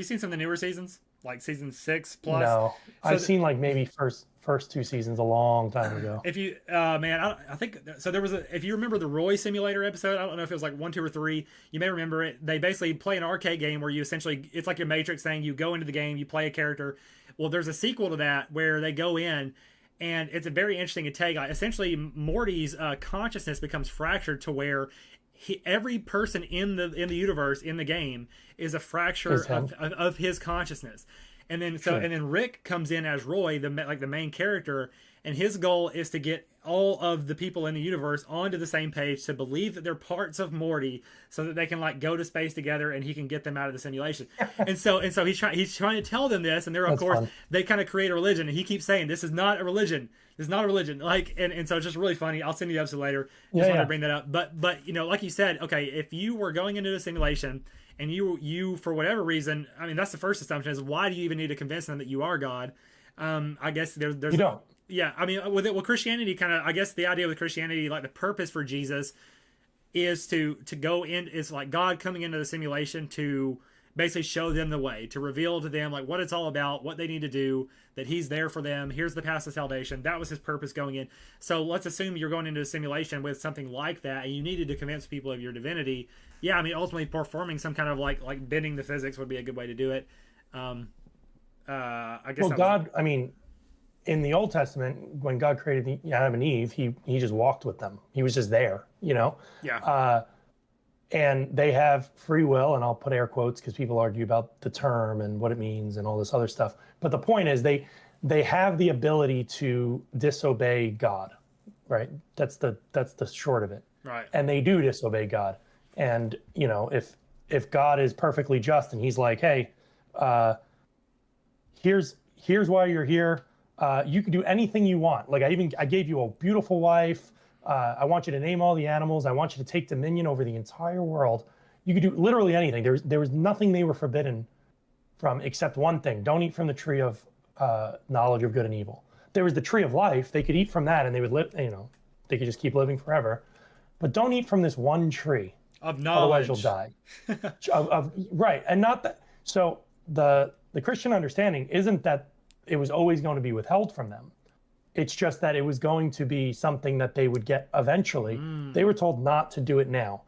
[SPEAKER 1] seen some of the newer seasons? Season 6 plus?
[SPEAKER 2] No, I've seen maybe first 2 seasons a long time ago.
[SPEAKER 1] If you, I think so. There was if you remember the Roy Simulator episode, I don't know if it was 1, 2, or 3. You may remember it. They basically play an arcade game where you essentially, it's like a Matrix thing. You go into the game, you play a character. Well, there's a sequel to that where they go in, and it's a very interesting take. Essentially, Morty's consciousness becomes fractured to where every person in the universe in the game is a fracture of his consciousness. And then and then Rick comes in as Roy, the main character, and his goal is to get all of the people in the universe onto the same page to believe that they're parts of Morty, so that they can go to space together and he can get them out of the simulation. and so he's trying to tell them this, and they're of course fun. They kind of create a religion, and he keeps saying this is not a religion. It's not a religion. And so it's just really funny. I'll send you the episode later. Just wanted to bring that up. But like you said, okay, if you were going into a simulation and you for whatever reason, that's the first assumption is, why do you even need to convince them that you are God? I guess there's
[SPEAKER 2] you don't.
[SPEAKER 1] Yeah, I mean, with Christianity, kind of, I guess the idea with Christianity, like the purpose for Jesus is to go in, is like God coming into the simulation to basically show them the way, to reveal to them like what it's all about, what they need to do, that He's there for them. Here's the path to salvation. That was His purpose going in. So let's assume you're going into a simulation with something like that, and you needed to convince people of your divinity. Yeah, I mean, ultimately performing some kind of like bending the physics would be a good way to do it. I guess.
[SPEAKER 2] Well, God, I mean, in the Old Testament, when God created Adam and Eve, he just walked with them. He was just there, you know?
[SPEAKER 1] Yeah.
[SPEAKER 2] And they have free will, and I'll put air quotes because people argue about the term and what it means and all this other stuff. But the point is they have the ability to disobey God, right? That's the short of it.
[SPEAKER 1] Right.
[SPEAKER 2] And they do disobey God. And, you know, if God is perfectly just and He's like, hey, here's why you're here. You can do anything you want. Like I gave you a beautiful wife. I want you to name all the animals. I want you to take dominion over the entire world. You could do literally anything. There was nothing they were forbidden from except one thing: don't eat from the tree of knowledge of good and evil. There was the tree of life. They could eat from that, and they would live. You know, they could just keep living forever. But don't eat from this one tree
[SPEAKER 1] of knowledge.
[SPEAKER 2] Otherwise, you'll die. Right, and not that. So the Christian understanding isn't that it was always going to be withheld from them. It's just that it was going to be something that they would get eventually. They were told not to do it now.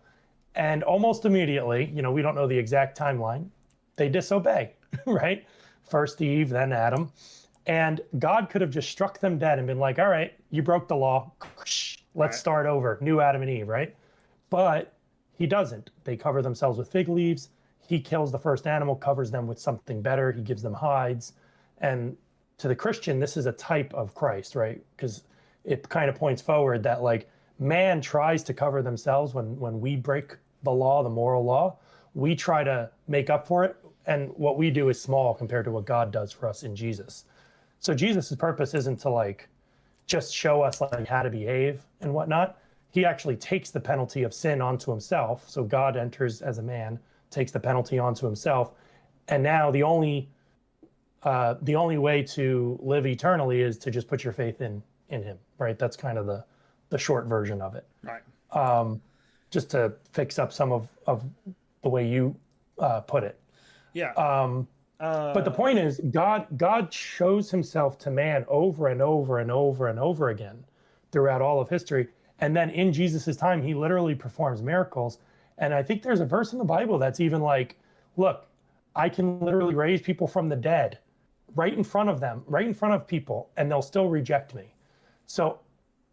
[SPEAKER 2] And almost immediately, you know, we don't know the exact timeline, they disobey, right? First Eve, then Adam. And God could have just struck them dead and been like, all right, you broke the law. Let's start over. New Adam and Eve, right? But He doesn't. They cover themselves with fig leaves. He kills the first animal, covers them with something better. He gives them hides. And to the Christian, this is a type of Christ, right? Because it kind of points forward that like man tries to cover themselves when we break the law, the moral law. We try to make up for it. And what we do is small compared to what God does for us in Jesus. So Jesus's purpose isn't to like just show us like how to behave and whatnot. He actually takes the penalty of sin onto Himself. So God enters as a man, takes the penalty onto Himself. And now the only way to live eternally is to just put your faith in Him, right? That's kind of the short version of it.
[SPEAKER 1] Right.
[SPEAKER 2] Just to fix up some of the way you put it.
[SPEAKER 1] Yeah.
[SPEAKER 2] But the point is, God shows Himself to man over and over and over and over again throughout all of history. And then in Jesus's time, He literally performs miracles. And I think there's a verse in the Bible that's even like, look, I can literally raise people from the dead right in front of them, right in front of people, and they'll still reject me. So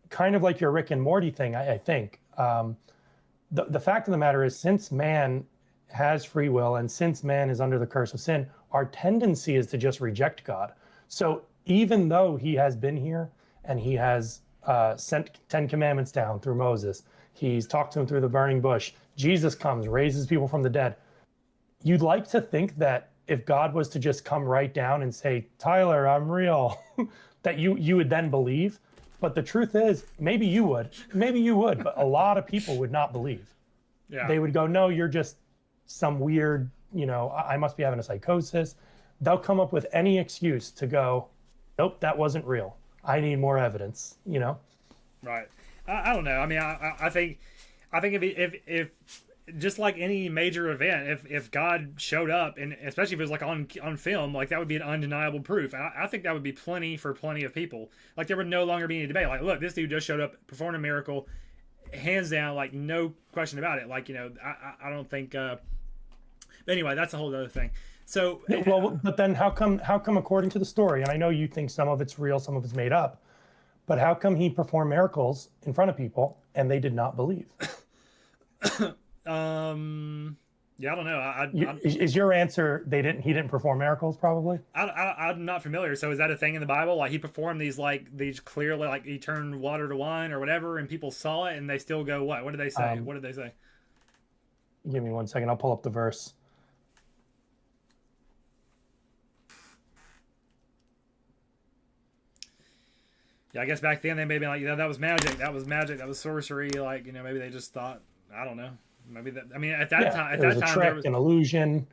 [SPEAKER 2] kind of like your Rick and Morty thing, I think. The fact of the matter is, since man has free will and since man is under the curse of sin, our tendency is to just reject God. So even though He has been here and He has sent 10 commandments down through Moses, He's talked to him through the burning bush, Jesus comes, raises people from the dead. You'd like to think that if God was to just come right down and say, Tyler, I'm real, that you would then believe. But the truth is, maybe you would, but a lot of people would not believe.
[SPEAKER 1] Yeah.
[SPEAKER 2] They would go, no, you're just some weird, you know, I must be having a psychosis. They'll come up with any excuse to go, nope, that wasn't real. I need more evidence, you know?
[SPEAKER 1] Right. I don't know. I mean, I think if just like any major event, if God showed up, and especially if it was like on film, like that would be an undeniable proof. I think that would be plenty for plenty of people. Like there would no longer be any debate. Like, look, this dude just showed up, performed a miracle, hands down, like no question about it. Like, you know, I don't think. But anyway, that's a whole other thing. So
[SPEAKER 2] well, but then how come according to the story, and I know you think some of it's real, some of it's made up, but how come He performed miracles in front of people and they did not believe?
[SPEAKER 1] Yeah, I don't know.
[SPEAKER 2] Is your answer he didn't perform miracles? Probably.
[SPEAKER 1] I'm not familiar. So is that a thing in the Bible? Like He performed these clearly, like He turned water to wine or whatever, and people saw it and they still go, what? What did they say? What did they say?
[SPEAKER 2] Give me 1 second. I'll pull up the verse.
[SPEAKER 1] Yeah, I guess back then they may be like, yeah, that was magic. That was sorcery. Like, you know, maybe they just thought, I don't know. Maybe that. I mean, at that time,
[SPEAKER 2] there was an illusion.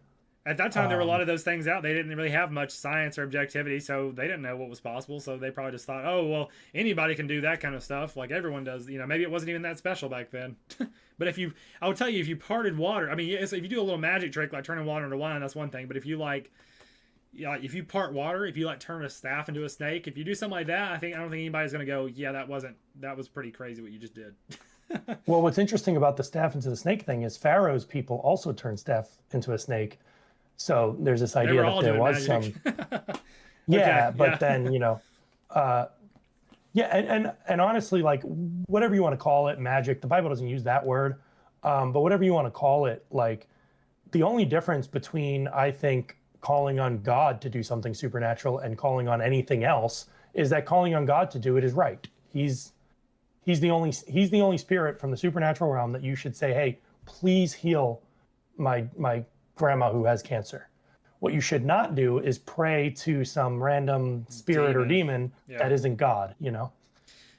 [SPEAKER 1] At that time, there were a lot of those things out. They didn't really have much science or objectivity, so they didn't know what was possible. So they probably just thought, oh, well, anybody can do that kind of stuff. Like everyone does. Maybe it wasn't even that special back then. But I would tell you, if you parted water, I mean, if you do a little magic trick like turning water into wine, that's one thing. But if you if you part water, if you turn a staff into a snake, if you do something like that, I don't think anybody's gonna go, yeah, that was pretty crazy what you just did.
[SPEAKER 2] Well, what's interesting about the staff into the snake thing is Pharaoh's people also turned staff into a snake. So there's this idea that there was
[SPEAKER 1] magic.
[SPEAKER 2] Yeah,
[SPEAKER 1] Okay,
[SPEAKER 2] but
[SPEAKER 1] yeah.
[SPEAKER 2] then, and honestly, like whatever you want to call it, magic, the Bible doesn't use that word. But whatever you want to call it, like the only difference between, I think, calling on God to do something supernatural and calling on anything else is that calling on God to do it is right. He's the only spirit from the supernatural realm that you should say, hey, please heal my grandma who has cancer. What you should not do is pray to some random spirit or demon that isn't God,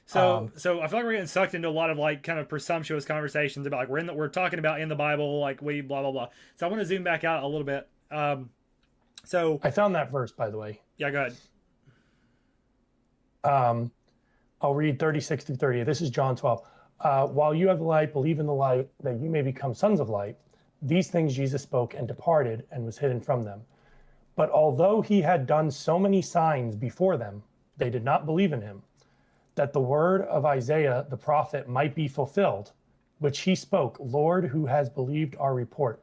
[SPEAKER 1] So I feel like we're getting sucked into a lot of kind of presumptuous conversations about we're talking about in the Bible, we blah blah blah. So I want to zoom back out a little bit. So
[SPEAKER 2] I found that verse, by the way.
[SPEAKER 1] Yeah, go ahead.
[SPEAKER 2] I'll read 36 through 30. This is John 12. While you have the light, believe in the light, that you may become sons of light. These things Jesus spoke and departed and was hidden from them. But although he had done so many signs before them, they did not believe in him, that the word of Isaiah the prophet might be fulfilled, which he spoke, Lord, who has believed our report,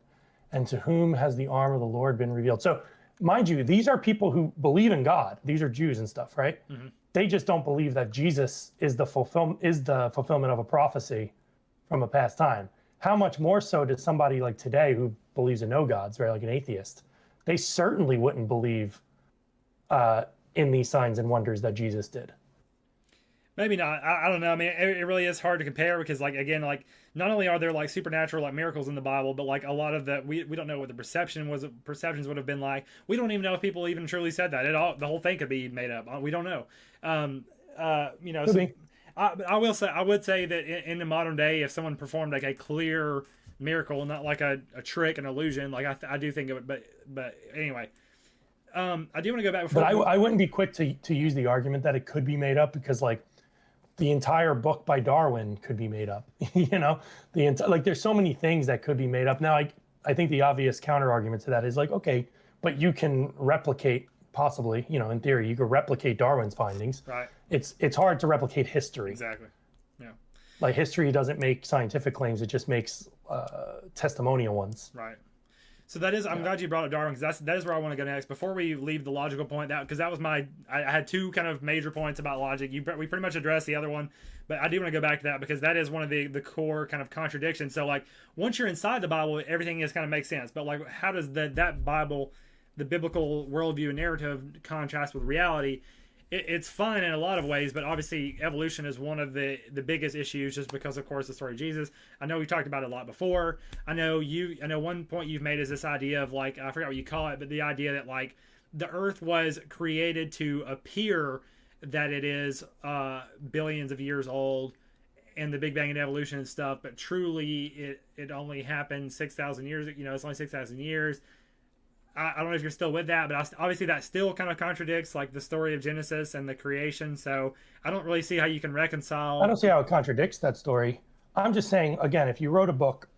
[SPEAKER 2] and to whom has the arm of the Lord been revealed? So, mind you, these are people who believe in God. These are Jews and stuff, right? Mm-hmm. They just don't believe that Jesus is the fulfillment of a prophecy from a past time. How much more so does somebody like today who believes in no gods, right, like an atheist? They certainly wouldn't believe in these signs and wonders that Jesus did.
[SPEAKER 1] Maybe not. I don't know. I mean, it really is hard to compare because, not only are there supernatural miracles in the Bible, but a lot of we don't know what the perceptions would have been like. We don't even know if people even truly said that. The whole thing could be made up. We don't know. So I would say that in the modern day, if someone performed a clear miracle, not like a trick, an illusion, I do think it would. But anyway. I do want to go back before.
[SPEAKER 2] But I wouldn't be quick to use the argument that it could be made up because the entire book by Darwin could be made up. There's so many things that could be made up. Now, I think the obvious counter argument to that is okay, but you can replicate possibly, in theory, you could replicate Darwin's findings.
[SPEAKER 1] Right.
[SPEAKER 2] It's hard to replicate history.
[SPEAKER 1] Exactly. Yeah.
[SPEAKER 2] Like history doesn't make scientific claims; it just makes testimonial ones.
[SPEAKER 1] Right. So that is, I'm glad you brought up Darwin because that is where I want to go next. Before we leave the logical point, because that was I had two kind of major points about logic. We pretty much addressed the other one, but I do want to go back to that because that is one of the core kind of contradictions. So once you're inside the Bible, everything is kind of makes sense. But how does that Bible, the biblical worldview and narrative contrast with reality? It's fine in a lot of ways, but obviously evolution is one of the biggest issues just because, of course, the story of Jesus. I know we talked about it a lot before. I know one point you've made is this idea of I forgot what you call it, but the idea that the earth was created to appear that it is billions of years old and the Big Bang and evolution and stuff, but truly it only happened 6,000 years. It's only 6,000 years. I don't know if you're still with that, but obviously that still kind of contradicts the story of Genesis and the creation. So I don't really see how you can reconcile.
[SPEAKER 2] I don't see how it contradicts that story. I'm just saying, again, if you wrote a book,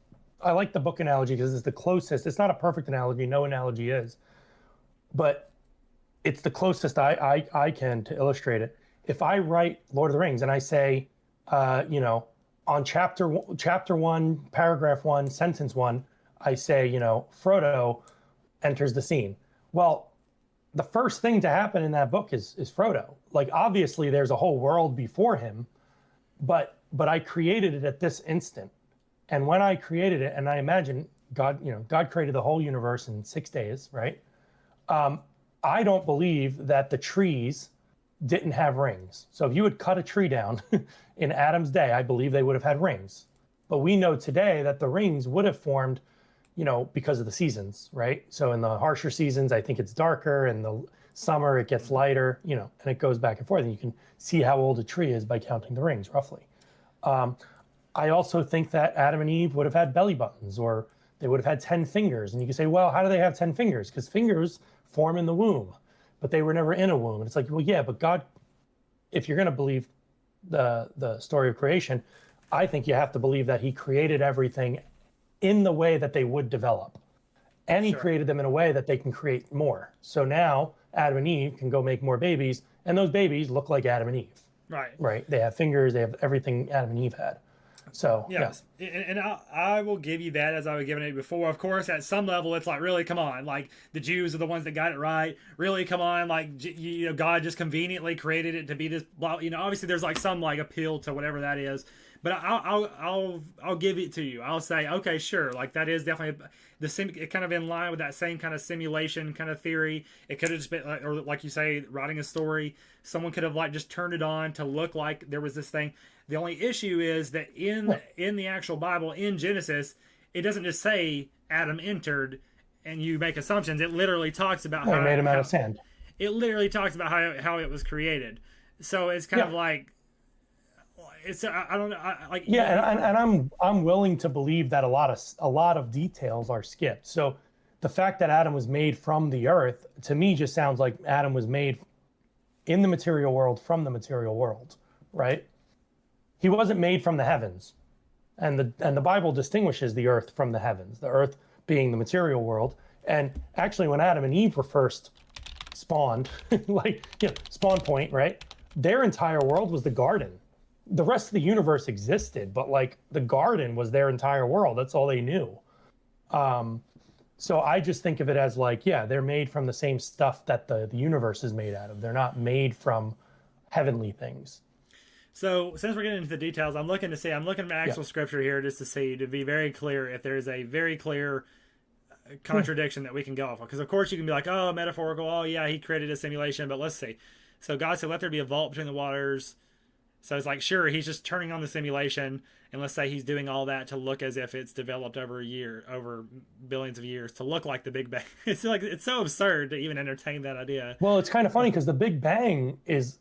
[SPEAKER 2] I like the book analogy because it's the closest. It's not a perfect analogy. No analogy is, but it's the closest I can to illustrate it. If I write Lord of the Rings and I say, on chapter 1, paragraph 1, sentence 1, I say, Frodo enters the scene. Well, the first thing to happen in that book is Frodo. Obviously there's a whole world before him, but I created it at this instant. And when I created it, and I imagine God created the whole universe in 6 days, right? I don't believe that the trees didn't have rings. So if you would cut a tree down in Adam's day, I believe they would have had rings. But we know today that the rings would have formed because of the seasons, right? So in the harsher seasons, I think it's darker. In the summer, it gets lighter, and it goes back and forth. And you can see how old a tree is by counting the rings, roughly. I also think that Adam and Eve would have had belly buttons, or They would have had 10 fingers. And you could say, well, how do they have 10 fingers? Because fingers form in the womb, but they were never in a womb. And it's like, well, yeah, but God, if you're going to believe the story of creation, I think you have to believe that he created everything in the way that they would develop. And he created them in a way that they can create more. So now Adam and Eve can go make more babies, and those babies look like Adam and Eve.
[SPEAKER 1] Right.
[SPEAKER 2] Right. They have fingers. They have everything Adam and Eve had. So
[SPEAKER 1] yes, yeah. And I will give you that, as I was giving it before. Of course, at some level, it's like, really, come on. Like, the Jews are the ones that got it right. Really, come on. Like, you know, God just conveniently created it to be this blah. You know, obviously there's like some like appeal to whatever that is. But I'll give it to you. I'll say, okay, sure. Like, that is definitely it kind of in line with that same kind of simulation kind of theory. It could have just been, or like you say, writing a story. Someone could have like just turned it on to look like there was this thing. The only issue is that in the actual Bible, in Genesis, it doesn't just say Adam entered and you make assumptions. It literally talks about
[SPEAKER 2] how made him out of sand.
[SPEAKER 1] It literally talks about how it was created. So it's kind of like, it's I don't know,
[SPEAKER 2] and I'm willing to believe that a lot of details are skipped. So the fact that Adam was made from the earth, to me, just sounds like Adam was made in the material world from the material world, right? He wasn't made from the heavens, and the Bible distinguishes the earth from the heavens. The earth being the material world, and actually, when Adam and Eve were first spawned, spawn point, right? Their entire world was the garden. The rest of the universe existed, but like the garden was their entire world. That's all they knew. So I just think of it as like, yeah, they're made from the same stuff that the universe is made out of. They're not made from heavenly things.
[SPEAKER 1] So since we're getting into the details, I'm looking at actual scripture here just to see, to be very clear, if there's a very clear contradiction that we can go off of. Because of course you can be like, oh, metaphorical, oh yeah, he created a simulation, but let's see. So God said, let there be a vault between the waters. So it's like, sure, he's just turning on the simulation, and let's say he's doing all that to look as if it's developed over billions of years, to look like the Big Bang. It's like, it's so absurd to even entertain that idea.
[SPEAKER 2] Well, it's kind of funny because the Big Bang is,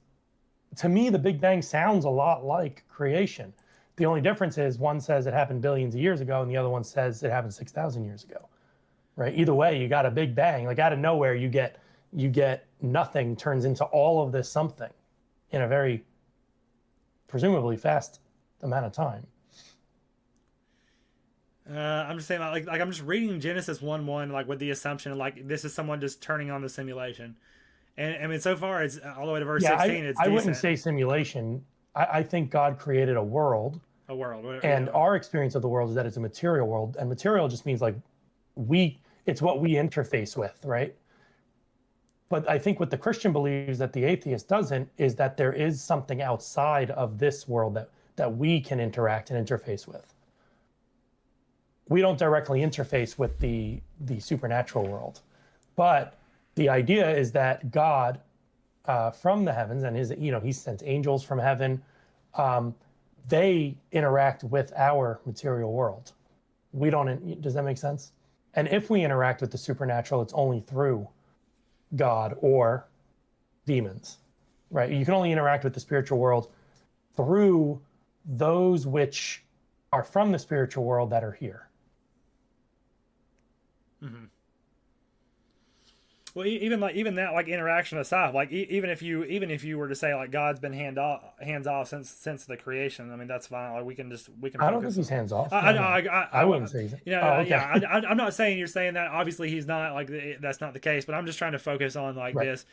[SPEAKER 2] to me, the Big Bang sounds a lot like creation. The only difference is one says it happened billions of years ago, and the other one says it happened 6,000 years ago, right? Either way, you got a Big Bang. Like, out of nowhere, you get nothing turns into all of this something in a very presumably fast amount of time.
[SPEAKER 1] I'm just saying, like I'm just reading Genesis 1:1, like with the assumption, like this is someone just turning on the simulation, and I mean, so far it's all the way to verse 16. It's
[SPEAKER 2] I wouldn't say simulation. I think God created a world.
[SPEAKER 1] A world,
[SPEAKER 2] and our experience of the world is that it's a material world, and material just means like it's what we interface with, right? But I think what the Christian believes that the atheist doesn't is that there is something outside of this world that we can interact and interface with. We don't directly interface with the supernatural world, but the idea is that God, from the heavens, and he sent angels from heaven, they interact with our material world. We don't. Does that make sense? And if we interact with the supernatural, it's only through God or demons, right? You can only interact with the spiritual world through those which are from the spiritual world that are here.
[SPEAKER 1] Mm-hmm. Well, even that, like, interaction aside, like even if you were to say like God's been hands off since the creation, I mean, that's fine. Like we can.
[SPEAKER 2] I don't think he's hands off.
[SPEAKER 1] I
[SPEAKER 2] wouldn't say that.
[SPEAKER 1] Yeah, I'm not saying you're saying that. Obviously, he's not. Like, that's not the case. But I'm just trying to focus on like this.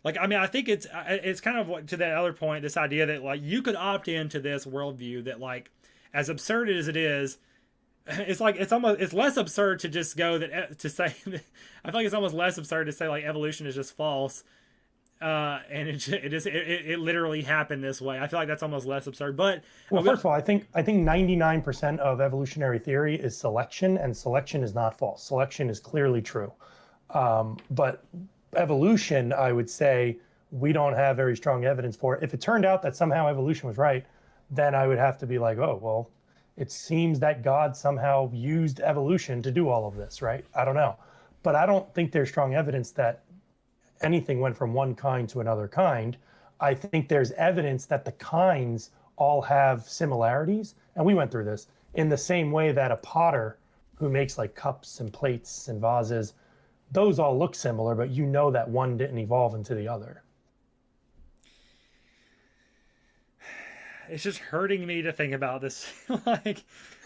[SPEAKER 1] Like, I mean, I think it's kind of what, to that other point, this idea that like you could opt into this worldview that, like, as absurd as it is, it's like it's less absurd to just go to say. I feel like it's almost less absurd to say like evolution is just false, and it literally happened this way. I feel like that's almost less absurd. But
[SPEAKER 2] well, first of all, I think 99% of evolutionary theory is selection, and selection is not false. Selection is clearly true, but evolution, I would say, we don't have very strong evidence for it. If it turned out that somehow evolution was right, then I would have to be like, oh well. It seems that God somehow used evolution to do all of this, right? I don't know. But I don't think there's strong evidence that anything went from one kind to another kind. I think there's evidence that the kinds all have similarities. And we went through this in the same way that a potter who makes like cups and plates and vases, those all look similar, but you know that one didn't evolve into the other.
[SPEAKER 1] It's just hurting me to think about this. like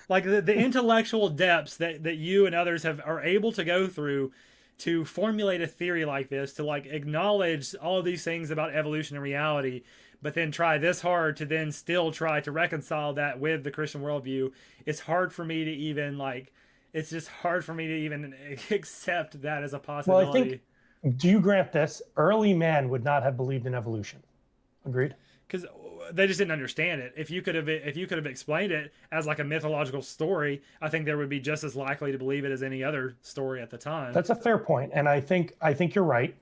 [SPEAKER 1] the intellectual depths that you and others are able to go through to formulate a theory like this, to like acknowledge all of these things about evolution and reality, but then try this hard to then still try to reconcile that with the Christian worldview. It's hard for me to even like, it's just hard for me to even accept that as a possibility.
[SPEAKER 2] Well, I think, do you grant this? Early man would not have believed in evolution. Agreed?
[SPEAKER 1] Because they just didn't understand it. If you could have explained it as like a mythological story, I think they would be just as likely to believe it as any other story at the time.
[SPEAKER 2] That's a fair point, and I think you're right.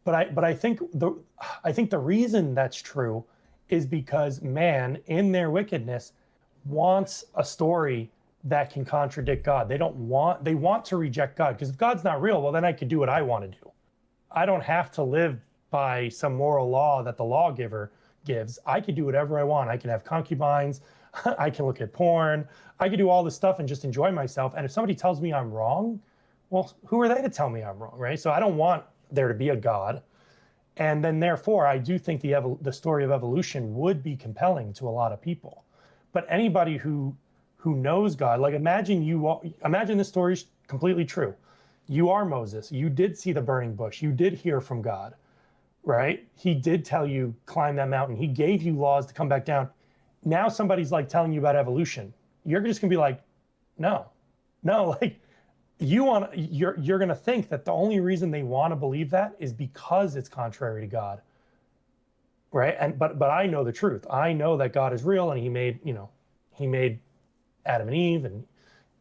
[SPEAKER 2] But I think the reason that's true is because man, in their wickedness, wants a story that can contradict God. They want to reject God, because if God's not real, well, then I could do what I want to do. I don't have to live by some moral law that the lawgiver gives. I could do whatever I want. I can have concubines. I can look at porn. I can do all this stuff and just enjoy myself. And if somebody tells me I'm wrong, well, who are they to tell me I'm wrong, right? So I don't want there to be a God. And then therefore, I do think the story of evolution would be compelling to a lot of people. But anybody who knows God, like imagine this story is completely true. You are Moses. You did see the burning bush. You did hear from God, right? He did tell you climb that mountain. He gave you laws to come back down. Now somebody's like telling you about evolution. You're just gonna be like, no, like you're gonna think that the only reason they want to believe that is because it's contrary to God, right? And but I know the truth. I know that God is real, and He made Adam and Eve and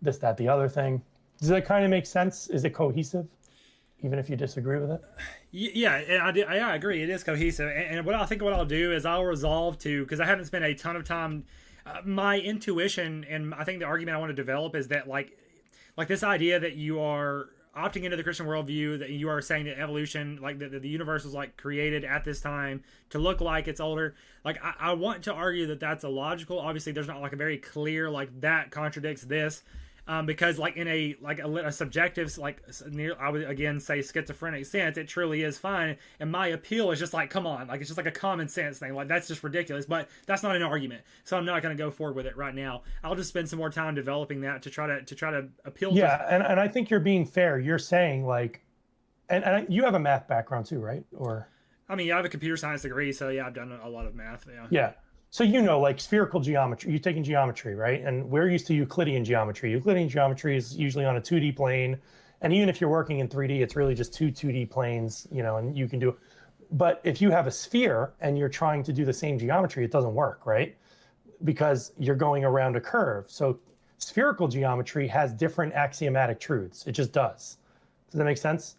[SPEAKER 2] this, that, the other thing. Does that kind of make sense? Is it cohesive, even if you disagree with it?
[SPEAKER 1] Yeah, and I agree. It is cohesive. And what I'll do is I'll resolve to, because I haven't spent a ton of time. My intuition, and I think the argument I want to develop is that like this idea that you are opting into the Christian worldview, that you are saying that evolution, like the universe was like created at this time to look like it's older. Like I want to argue that that's illogical. Obviously, there's not like a very clear like that contradicts this. Because like in a subjective, like I would again say schizophrenic sense, it truly is fine. And my appeal is just like, come on, like it's just like a common sense thing. Like that's just ridiculous, but that's not an argument. So I'm not going to go forward with it right now. I'll just spend some more time developing that to try to appeal.
[SPEAKER 2] Yeah, and I think you're being fair. You're saying like, and you have a math background too, right? Or
[SPEAKER 1] I mean, I have a computer science degree, so yeah, I've done a lot of math. Yeah.
[SPEAKER 2] Yeah. So like spherical geometry, you're taking geometry, right? And we're used to Euclidean geometry. Euclidean geometry is usually on a 2D plane. And even if you're working in 3D, it's really just two 2D planes, and you can do. But if you have a sphere and you're trying to do the same geometry, it doesn't work, right? Because you're going around a curve. So spherical geometry has different axiomatic truths. It just does. Does that make sense?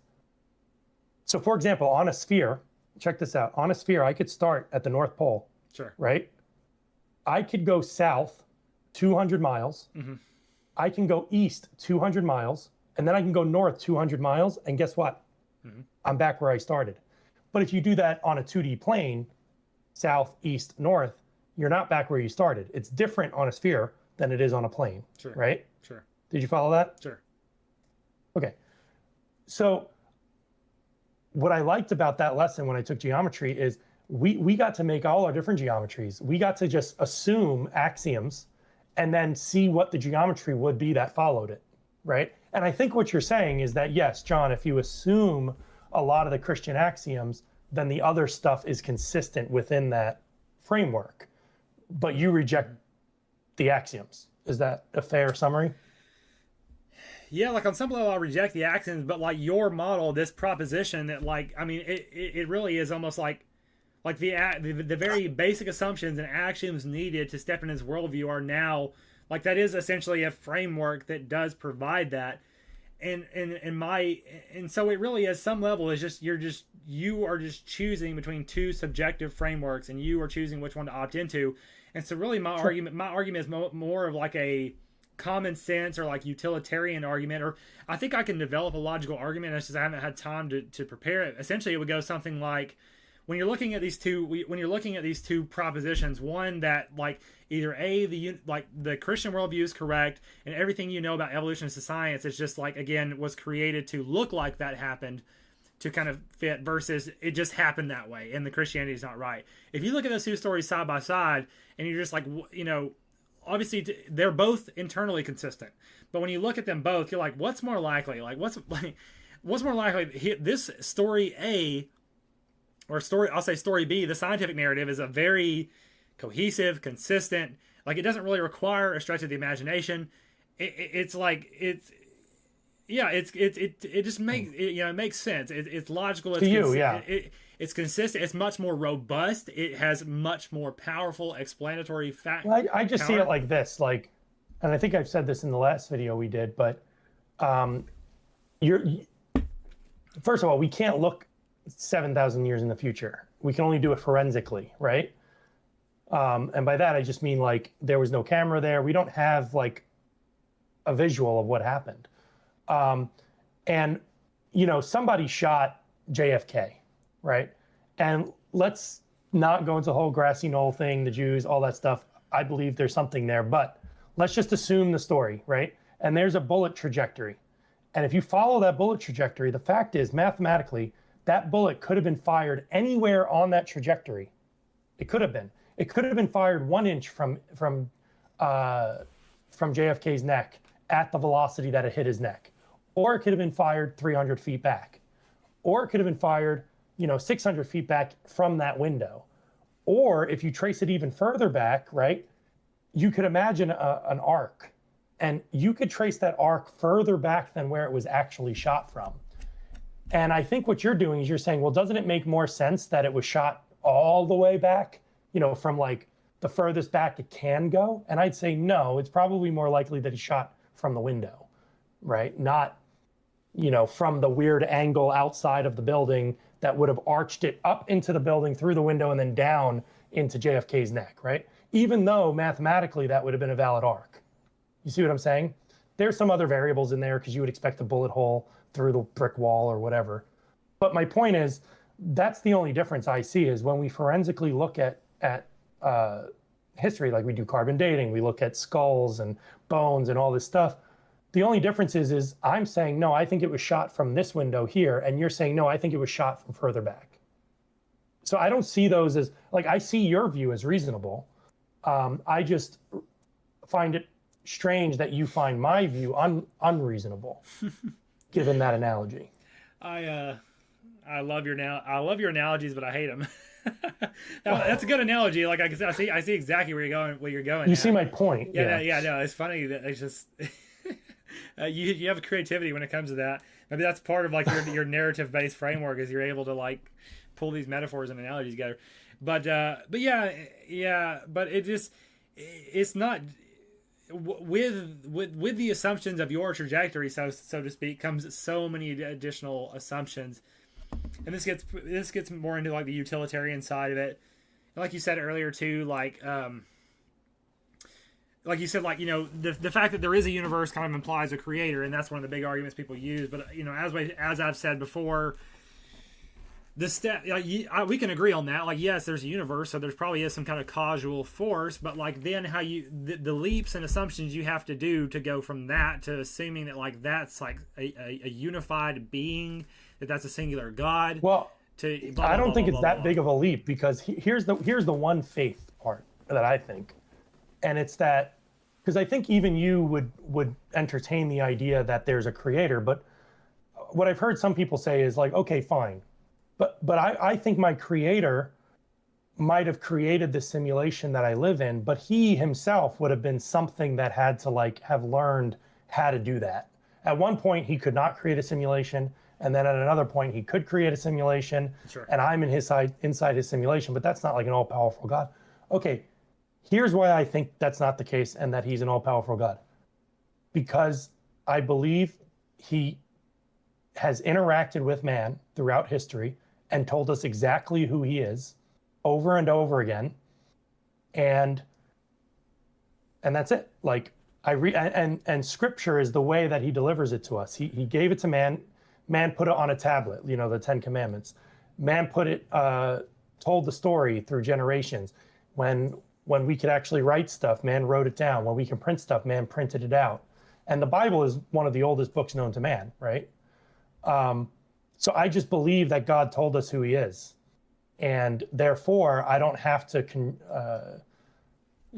[SPEAKER 2] So for example, on a sphere, check this out. On a sphere, I could start at the North Pole.
[SPEAKER 1] Sure.
[SPEAKER 2] Right? I could go south 200 miles.
[SPEAKER 1] Mm-hmm.
[SPEAKER 2] I can go east 200 miles, and then I can go north 200 miles. And guess what?
[SPEAKER 1] Mm-hmm.
[SPEAKER 2] I'm back where I started. But if you do that on a 2D plane, south, east, north, you're not back where you started. It's different on a sphere than it is on a plane.
[SPEAKER 1] Sure.
[SPEAKER 2] Right?
[SPEAKER 1] Sure.
[SPEAKER 2] Did you follow that?
[SPEAKER 1] Sure.
[SPEAKER 2] Okay. So what I liked about that lesson when I took geometry is we got to make all our different geometries. We got to just assume axioms and then see what the geometry would be that followed it, right? And I think what you're saying is that, yes, John, if you assume a lot of the Christian axioms, then the other stuff is consistent within that framework, but you reject the axioms. Is that a fair summary?
[SPEAKER 1] Yeah, like on some level I reject the axioms, but like your model, this proposition that like, I mean, it really is almost like the very basic assumptions and axioms needed to step in his worldview are now like that is essentially a framework that does provide that, and so it really is some level is just you are just choosing between two subjective frameworks and you are choosing which one to opt into, and so really my argument is more of like a common sense or like utilitarian argument, or I think I can develop a logical argument. It's just I haven't had time to prepare it. Essentially, it would go something like, when you're looking at these two propositions, one that like either the Christian worldview is correct and everything you know about evolution to science is just like, again, was created to look like that happened to kind of fit, versus it just happened that way and the Christianity is not right. If you look at those two stories side by side and you're just like, obviously they're both internally consistent, but when you look at them both, you're like, what's more likely? Like what's more likely? This story A, or story B, the scientific narrative is a very cohesive, consistent, like it doesn't really require a stretch of the imagination. It just makes it makes sense. It's logical. It's consistent. It's much more robust. It has much more powerful explanatory fact.
[SPEAKER 2] Well, I just see it like this, like, and I think I've said this in the last video we did, but first of all, we can't look 7,000 years in the future. We can only do it forensically, right? And by that, I just mean like there was no camera there. We don't have like a visual of what happened. And, somebody shot JFK, right? And let's not go into the whole grassy knoll thing, the Jews, all that stuff. I believe there's something there, but let's just assume the story, right? And there's a bullet trajectory. And if you follow that bullet trajectory, the fact is, mathematically, that bullet could have been fired anywhere on that trajectory. It could have been. It could have been fired 1 inch from JFK's neck at the velocity that it hit his neck. Or it could have been fired 300 feet back. Or it could have been fired, 600 feet back from that window. Or if you trace it even further back, right, you could imagine an arc. And you could trace that arc further back than where it was actually shot from. And I think what you're doing is you're saying, well, doesn't it make more sense that it was shot all the way back, from like the furthest back it can go? And I'd say, no, it's probably more likely that he shot from the window, right? Not, from the weird angle outside of the building that would have arched it up into the building through the window and then down into JFK's neck, right? Even though mathematically that would have been a valid arc. You see what I'm saying? There's some other variables in there because you would expect a bullet hole through the brick wall or whatever. But my point is, that's the only difference I see is when we forensically look at history, like we do carbon dating, we look at skulls and bones and all this stuff. The only difference is I'm saying, no, I think it was shot from this window here. And you're saying, no, I think it was shot from further back. So I don't see those as, like, I see your view as reasonable. I just find it strange that you find my view unreasonable, given that analogy.
[SPEAKER 1] I love your analogies, but I hate them. That's a good analogy. Like I see exactly where you're going.
[SPEAKER 2] You see my point.
[SPEAKER 1] Yeah. No, it's funny that it's just you have a creativity when it comes to that. Maybe that's part of like your narrative based framework, is you're able to like pull these metaphors and analogies together. But yeah. But it's not. With the assumptions of your trajectory, so to speak, comes so many additional assumptions, and this gets more into like the utilitarian side of it. And like you said earlier too, like you said, like the fact that there is a universe kind of implies a creator, and that's one of the big arguments people use. But as I've said before, we can agree on that. Like, yes, there's a universe, so there's probably is some kind of causal force, but like then how the leaps and assumptions you have to do to go from that to assuming that like that's like a unified being, that's a singular God.
[SPEAKER 2] Well, I don't think it's that big of a leap, because here's the one faith part that I think, and it's that, because I think even you would entertain the idea that there's a creator, but what I've heard some people say is like, okay, fine. But I think my creator might have created the simulation that I live in, but he himself would have been something that had to like have learned how to do that. At one point, he could not create a simulation, and then at another point, he could create a simulation,
[SPEAKER 1] sure.
[SPEAKER 2] And I'm inside his simulation, but that's not like an all-powerful God. Okay, here's why I think that's not the case and that he's an all-powerful God. Because I believe he has interacted with man throughout history and told us exactly who he is over and over again. And that's it. Like and scripture is the way that he delivers it to us. He gave it to man. Man put it on a tablet, the 10 Commandments. Man put it told the story through generations. When we could actually write stuff, man wrote it down. When we can print stuff, man printed it out. And the Bible is one of the oldest books known to man, right? So I just believe that God told us who he is. And therefore, I don't have to,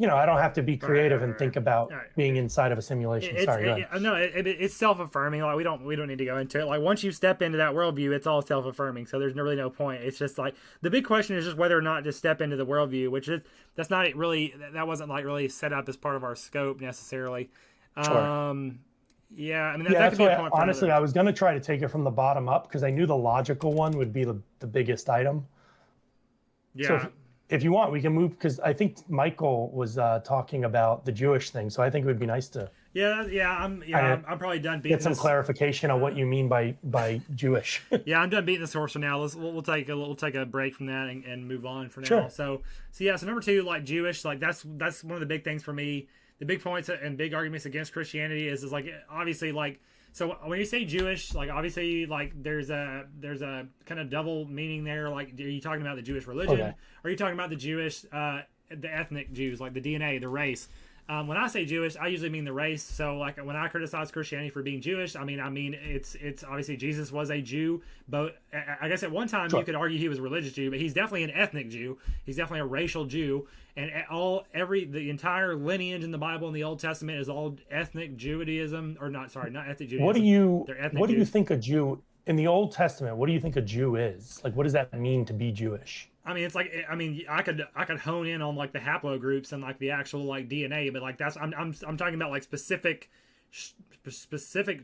[SPEAKER 2] I don't have to be creative and think about being inside of a simulation.
[SPEAKER 1] It's self-affirming. Like we don't need to go into it. Like once you step into that worldview, it's all self-affirming. So there's really no point. It's just like the big question is just whether or not to step into the worldview, that wasn't like really set up as part of our scope necessarily.
[SPEAKER 2] Sure.
[SPEAKER 1] Yeah, I mean
[SPEAKER 2] that's why honestly I was going to try to take it from the bottom up because I knew the logical one would be the biggest item.
[SPEAKER 1] Yeah.
[SPEAKER 2] So if you want, we can move because I think Michael was talking about the Jewish thing, so I think it would be nice to.
[SPEAKER 1] I'm probably done beating.
[SPEAKER 2] Get some clarification on what you mean by Jewish.
[SPEAKER 1] Yeah, I'm done beating this horse for now. We'll take a break from that and move on for now.
[SPEAKER 2] Sure.
[SPEAKER 1] So number 2, like Jewish, like that's one of the big things for me. The big points and big arguments against Christianity is like obviously like. So when you say Jewish, like obviously, like there's a kind of double meaning there. Like, are you talking about the Jewish religion?
[SPEAKER 2] Okay.
[SPEAKER 1] Or are you talking about the Jewish, the ethnic Jews, like the DNA, the race? When I say Jewish, I usually mean the race. So like when I criticize Christianity for being Jewish, I mean it's obviously Jesus was a Jew, but I guess at one time you could argue he was a religious Jew, but he's definitely an ethnic Jew. He's definitely a racial Jew, and the entire lineage in the Bible in the Old Testament is all ethnic Judaism, or not ethnic Judaism.
[SPEAKER 2] What do you think a Jew in the Old Testament? What do you think a Jew is? Like, what does that mean to be Jewish?
[SPEAKER 1] I mean, it's like I could hone in on like the haplogroups and like the actual like DNA, but like I'm talking about like specific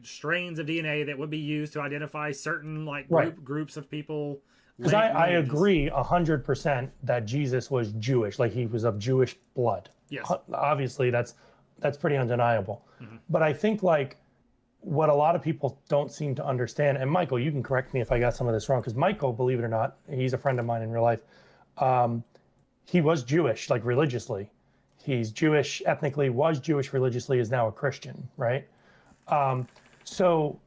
[SPEAKER 1] strains of DNA that would be used to identify certain like groups of people.
[SPEAKER 2] Because I agree 100% that Jesus was Jewish, like he was of Jewish blood.
[SPEAKER 1] Yes,
[SPEAKER 2] obviously that's pretty undeniable. Mm-hmm. But I think like what a lot of people don't seem to understand, and Michael, you can correct me if I got some of this wrong, because Michael, believe it or not, he's a friend of mine in real life. He was Jewish, like religiously. He's Jewish ethnically, was Jewish religiously, is now a Christian, right? So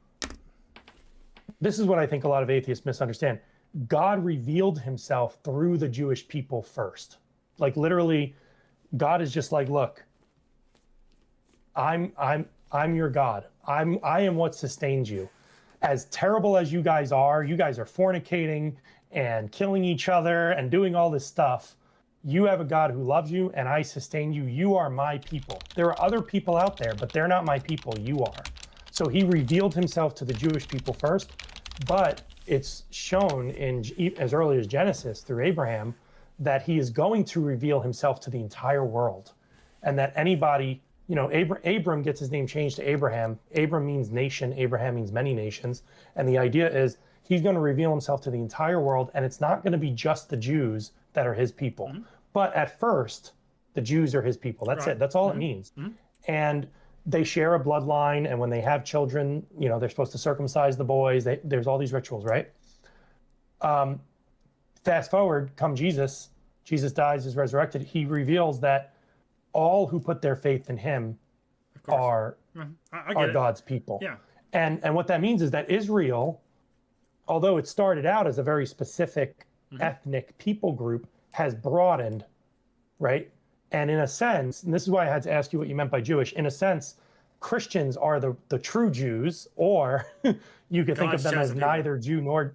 [SPEAKER 2] this is what I think a lot of atheists misunderstand. God revealed himself through the Jewish people first. Like literally, God is just like, look, I'm your God. I am what sustains you. As terrible as you guys are fornicating and killing each other and doing all this stuff. You have a God who loves you, and I sustain you. You are my people. There are other people out there, but they're not my people. You are. So he revealed himself to the Jewish people first, but it's shown in as early as Genesis through Abraham that he is going to reveal himself to the entire world, and that anybody, Abram gets his name changed to Abraham. Abram means nation. Abraham means many nations. And the idea is he's going to reveal himself to the entire world, and it's not going to be just the Jews that are his people. Mm-hmm. But at first, the Jews are his people. That's it. That's all it means. Mm-hmm. And they share a bloodline, and when they have children, they're supposed to circumcise the boys. There's all these rituals, right? Fast forward, come Jesus. Jesus dies, is resurrected. He reveals that all who put their faith in him are God's people.
[SPEAKER 1] Yeah.
[SPEAKER 2] And what that means is that Israel, although it started out as a very specific ethnic people group, has broadened, right? And in a sense, and this is why I had to ask you what you meant by Jewish, in a sense, Christians are the true Jews, or you could think of them as neither Jew nor,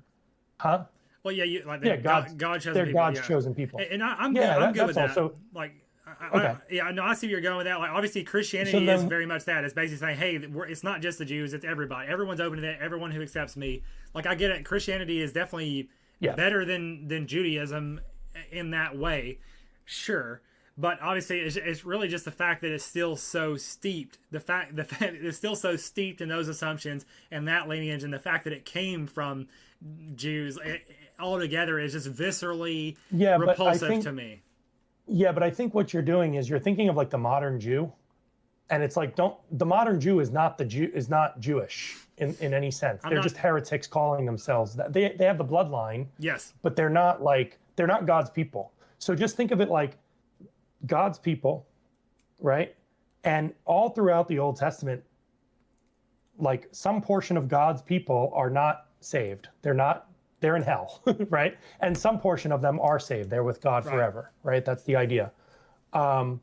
[SPEAKER 2] huh?
[SPEAKER 1] Well, yeah,
[SPEAKER 2] God's chosen people.
[SPEAKER 1] And I'm good with that. Also, like, I see where you're going with that. Like, obviously, Christianity is very much that. It's basically saying, hey, it's not just the Jews, it's everybody. Everyone's open to that. Everyone who accepts me. Like, I get it. Christianity is definitely better than Judaism in that way, sure. But obviously, it's really just the fact that it's still so steeped. The fact that it's still so steeped in those assumptions and that lineage, and the fact that it came from Jews altogether is just viscerally repulsive to me.
[SPEAKER 2] Yeah, but I think what you're doing is you're thinking of like the modern Jew, and it's like the modern Jew is not Jewish in any sense. They're just heretics calling themselves that. They have the bloodline.
[SPEAKER 1] Yes.
[SPEAKER 2] But they're not God's people. So just think of it like God's people, right? And all throughout the Old Testament, like some portion of God's people are not saved. They're not they're in hell, right? And some portion of them are saved. They're with God forever, right? That's the idea. And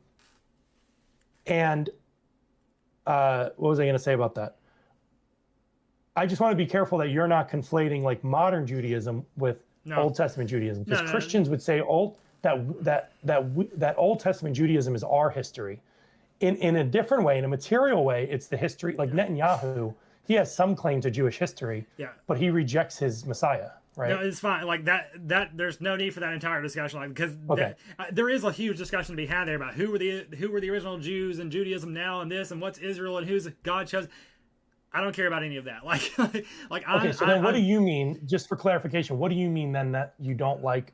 [SPEAKER 2] what was I going to say about that? I just want to be careful that you're not conflating like modern Judaism with Old Testament Judaism, because Christians would say that Old Testament Judaism is our history. In a different way, in a material way, it's the history. Like Netanyahu, he has some claim to Jewish history, but he rejects his Messiah, right?
[SPEAKER 1] No, it's fine. Like that there's no need for that entire discussion, like, because there is a huge discussion to be had there about who were the original Jews in Judaism now, and this, and what's Israel, and who's God chose. I don't care about any of that. Okay,
[SPEAKER 2] so then what do you mean? Just for clarification, what do you mean then that you don't like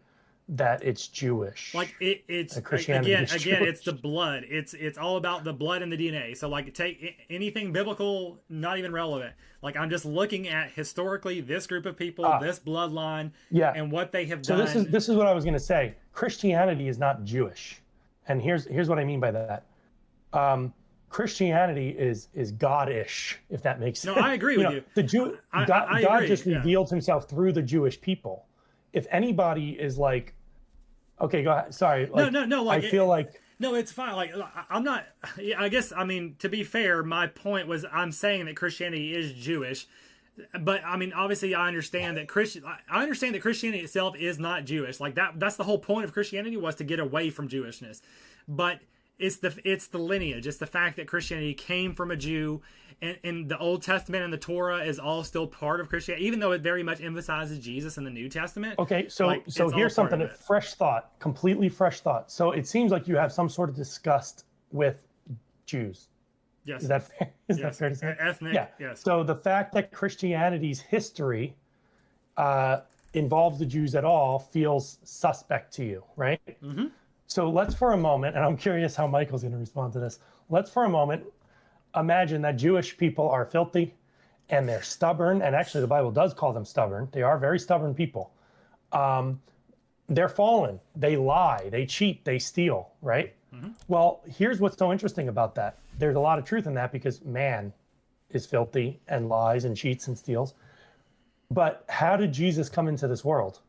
[SPEAKER 2] that it's Jewish?
[SPEAKER 1] Like it's Christianity again, it's the blood. It's all about the blood and the DNA. So like, take anything biblical, not even relevant. Like, I'm just looking at historically this group of people, this bloodline, and what they have done.
[SPEAKER 2] So this is what I was going to say. Christianity is not Jewish, and here's what I mean by that. Christianity is God-ish, if that makes sense.
[SPEAKER 1] No, I agree with you.
[SPEAKER 2] God just revealed himself through the Jewish people. If anybody is like, okay, go ahead. Sorry. Like,
[SPEAKER 1] no. Like,
[SPEAKER 2] I feel like.
[SPEAKER 1] No, it's fine. Like, I'm not. I guess, I mean, to be fair, my point was I'm saying that Christianity is Jewish, but I mean, obviously, I understand that Christianity itself is not Jewish. Like that's the whole point of Christianity, was to get away from Jewishness, but. It's the lineage. It's the fact that Christianity came from a Jew, and the Old Testament and the Torah is all still part of Christianity, even though it very much emphasizes Jesus in the New Testament.
[SPEAKER 2] Okay, so here's something, a fresh thought, completely fresh thought. So it seems like you have some sort of disgust with Jews.
[SPEAKER 1] Yes.
[SPEAKER 2] Is that fair? Is that fair to say?
[SPEAKER 1] Ethnic.
[SPEAKER 2] Yeah.
[SPEAKER 1] Yes.
[SPEAKER 2] So the fact that Christianity's history involves the Jews at all feels suspect to you, right? Mm-hmm. So let's for a moment, and I'm curious how Michael's going to respond to this. Let's for a moment imagine that Jewish people are filthy and they're stubborn. And actually, the Bible does call them stubborn. They are very stubborn people. They're fallen. They lie. They cheat. They steal, right? Mm-hmm. Well, here's what's so interesting about that. There's a lot of truth in that, because man is filthy and lies and cheats and steals. But how did Jesus come into this world?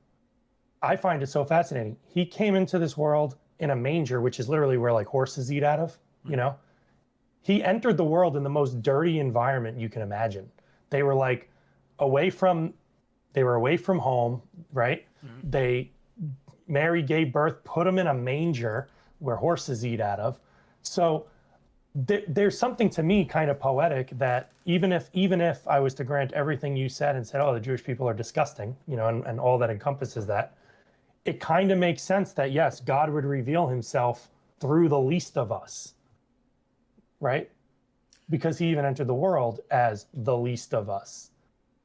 [SPEAKER 2] I find it so fascinating. He came into this world in a manger, which is literally where like horses eat out of, you know. He entered the world in the most dirty environment you can imagine. They were like away from home, right? Mm-hmm. Mary gave birth, put him in a manger where horses eat out of. So there's something to me kind of poetic that even if I was to grant everything you said and said, oh, the Jewish people are disgusting, you know, and all that encompasses that, it kind of makes sense that, yes, God would reveal himself through the least of us, right? Because he even entered the world as the least of us.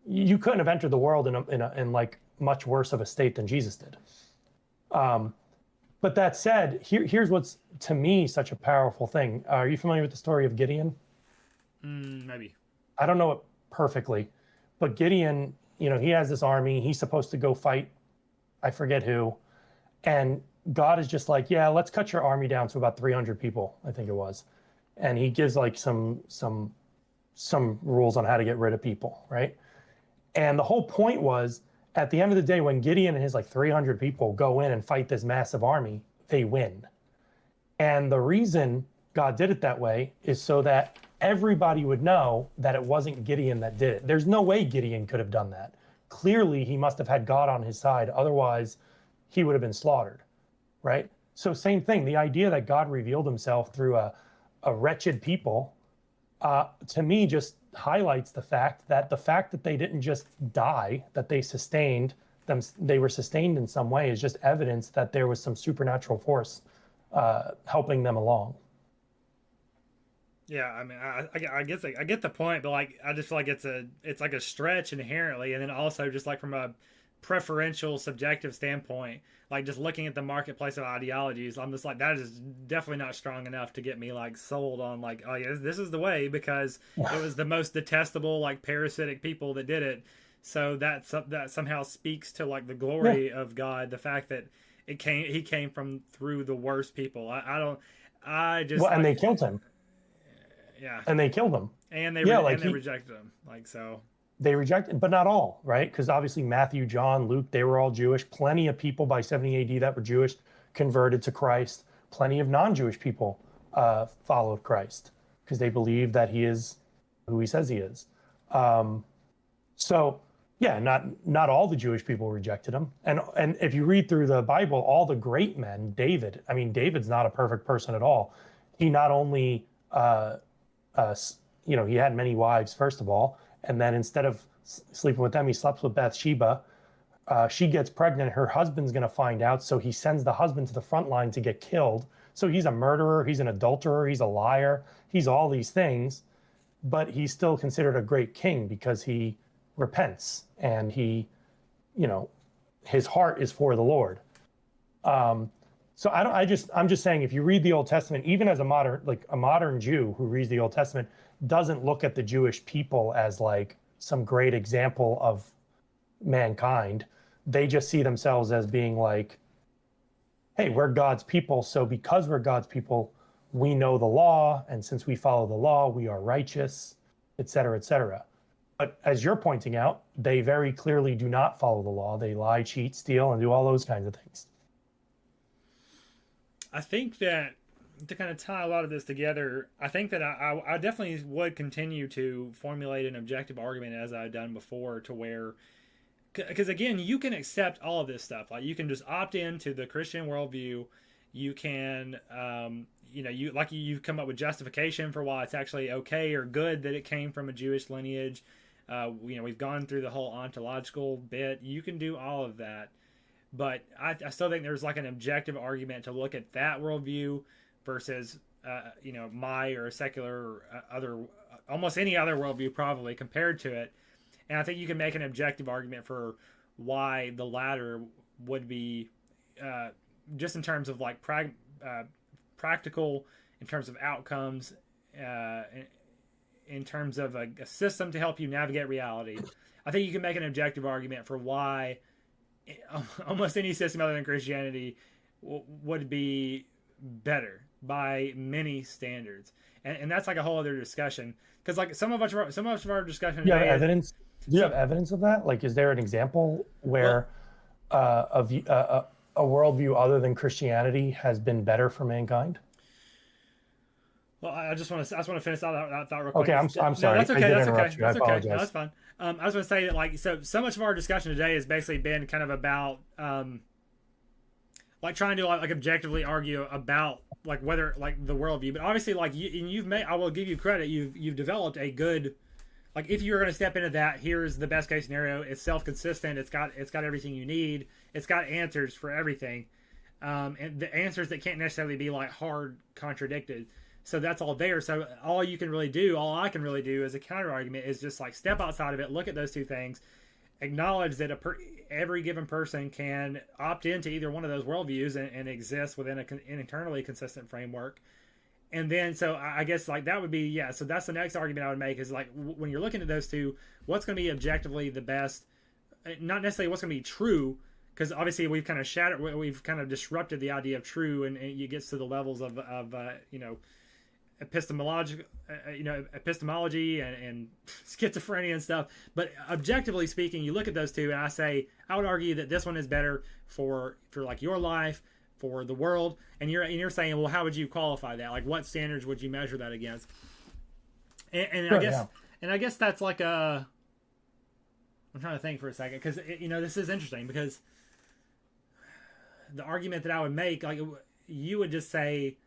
[SPEAKER 2] You couldn't have entered the world in like much worse of a state than Jesus did. But that said, here's what's to me such a powerful thing. Are you familiar with the story of Gideon?
[SPEAKER 1] Maybe.
[SPEAKER 2] I don't know it perfectly, but Gideon, you know, he has this army. He's supposed to go fight, I forget who. And God is just like, yeah, let's cut your army down to about 300 people, I think it was. And he gives like some rules on how to get rid of people, right? And the whole point was, at the end of the day, when Gideon and his like 300 people go in and fight this massive army, they win. And the reason God did it that way is so that everybody would know that it wasn't Gideon that did it. There's no way Gideon could have done that. Clearly, he must have had God on his side. Otherwise, he would have been slaughtered, right? So same thing, the idea that God revealed himself through a wretched people, to me, just highlights the fact that they didn't just die, that they were sustained in some way, is just evidence that there was some supernatural force helping them along.
[SPEAKER 1] Yeah, I mean, I guess I get the point, but like, I just feel like it's like a stretch inherently, and then also just like from a preferential, subjective standpoint, like just looking at the marketplace of ideologies, I'm just like, that is definitely not strong enough to get me like sold on like, oh yeah, this is the way, because it was the most detestable, like parasitic people that did it. So that somehow speaks to like the glory of God, the fact that he came from through the worst people.
[SPEAKER 2] And they killed him.
[SPEAKER 1] Yeah.
[SPEAKER 2] And they killed him.
[SPEAKER 1] And they rejected him. Like, so.
[SPEAKER 2] they rejected, but not all, right? Because obviously Matthew, John, Luke, they were all Jewish. Plenty of people by 70 AD that were Jewish converted to Christ. Plenty of non-Jewish people followed Christ because they believe that he is who he says he is. So yeah, not all the Jewish people rejected him. And if you read through the Bible, all the great men, David, I mean, David's not a perfect person at all. He not only, he had many wives, first of all, and then instead of sleeping with them, he slept with Bathsheba. She gets pregnant. Her husband's going to find out. So he sends the husband to the front line to get killed. So he's a murderer. He's an adulterer. He's a liar. He's all these things. But he's still considered a great king because he repents and he, his heart is for the Lord. So I'm just saying, if you read the Old Testament, even as a modern Jew who reads the Old Testament, doesn't look at the Jewish people as like some great example of mankind. They just see themselves as being like, hey, we're God's people. So because we're God's people, we know the law. And since we follow the law, we are righteous, et cetera, et cetera. But as you're pointing out, they very clearly do not follow the law. They lie, cheat, steal, and do all those kinds of things.
[SPEAKER 1] I think that to kind of tie a lot of this together, I think that I definitely would continue to formulate an objective argument as I've done before, to where, because again, you can accept all of this stuff. Like, you can just opt into the Christian worldview. You can, you've come up with justification for why it's actually okay or good that it came from a Jewish lineage. We've gone through the whole ontological bit. You can do all of that. But I still think there's like an objective argument to look at that worldview versus, my or a secular or other, almost any other worldview probably compared to it. And I think you can make an objective argument for why the latter would be, just in terms of like practical, in terms of outcomes, in terms of a system to help you navigate reality. I think you can make an objective argument for why almost any system other than Christianity would be better by many standards, and that's like a whole other discussion. Because like some of our discussion.
[SPEAKER 2] Yeah, evidence. Do you have evidence of that? Like, is there an example where a worldview other than Christianity has been better for mankind?
[SPEAKER 1] Well, I just want to finish that thought real quick.
[SPEAKER 2] Okay, I'm sorry.
[SPEAKER 1] No, that's okay. That's okay.
[SPEAKER 2] That's okay.
[SPEAKER 1] No, that's fine. I was going to say that like so much of our discussion today has basically been kind of about like trying to like objectively argue about like whether like the worldview. But obviously, like you've made, I will give you credit. You've developed a good, like, if you're going to step into that, here's the best case scenario. It's self-consistent. It's got everything you need. It's got answers for everything, and the answers that can't necessarily be like hard contradicted. So that's all there. So all I can really do as a counter argument is just like step outside of it, look at those two things, acknowledge that every given person can opt into either one of those worldviews and exist within an internally consistent framework. And then, so I guess like that would be, yeah. So that's the next argument I would make is like when you're looking at those two, what's going to be objectively the best, not necessarily what's going to be true, because obviously we've kind of disrupted the idea of true, and it gets to the levels of epistemology and schizophrenia and stuff. But objectively speaking, you look at those two, and I would argue that this one is better for like your life, for the world, and you're saying, well, how would you qualify that? Like, what standards would you measure that against? And sure, I guess that's like I'm trying to think for a second, because this is interesting, because the argument that I would make, like, you would just say,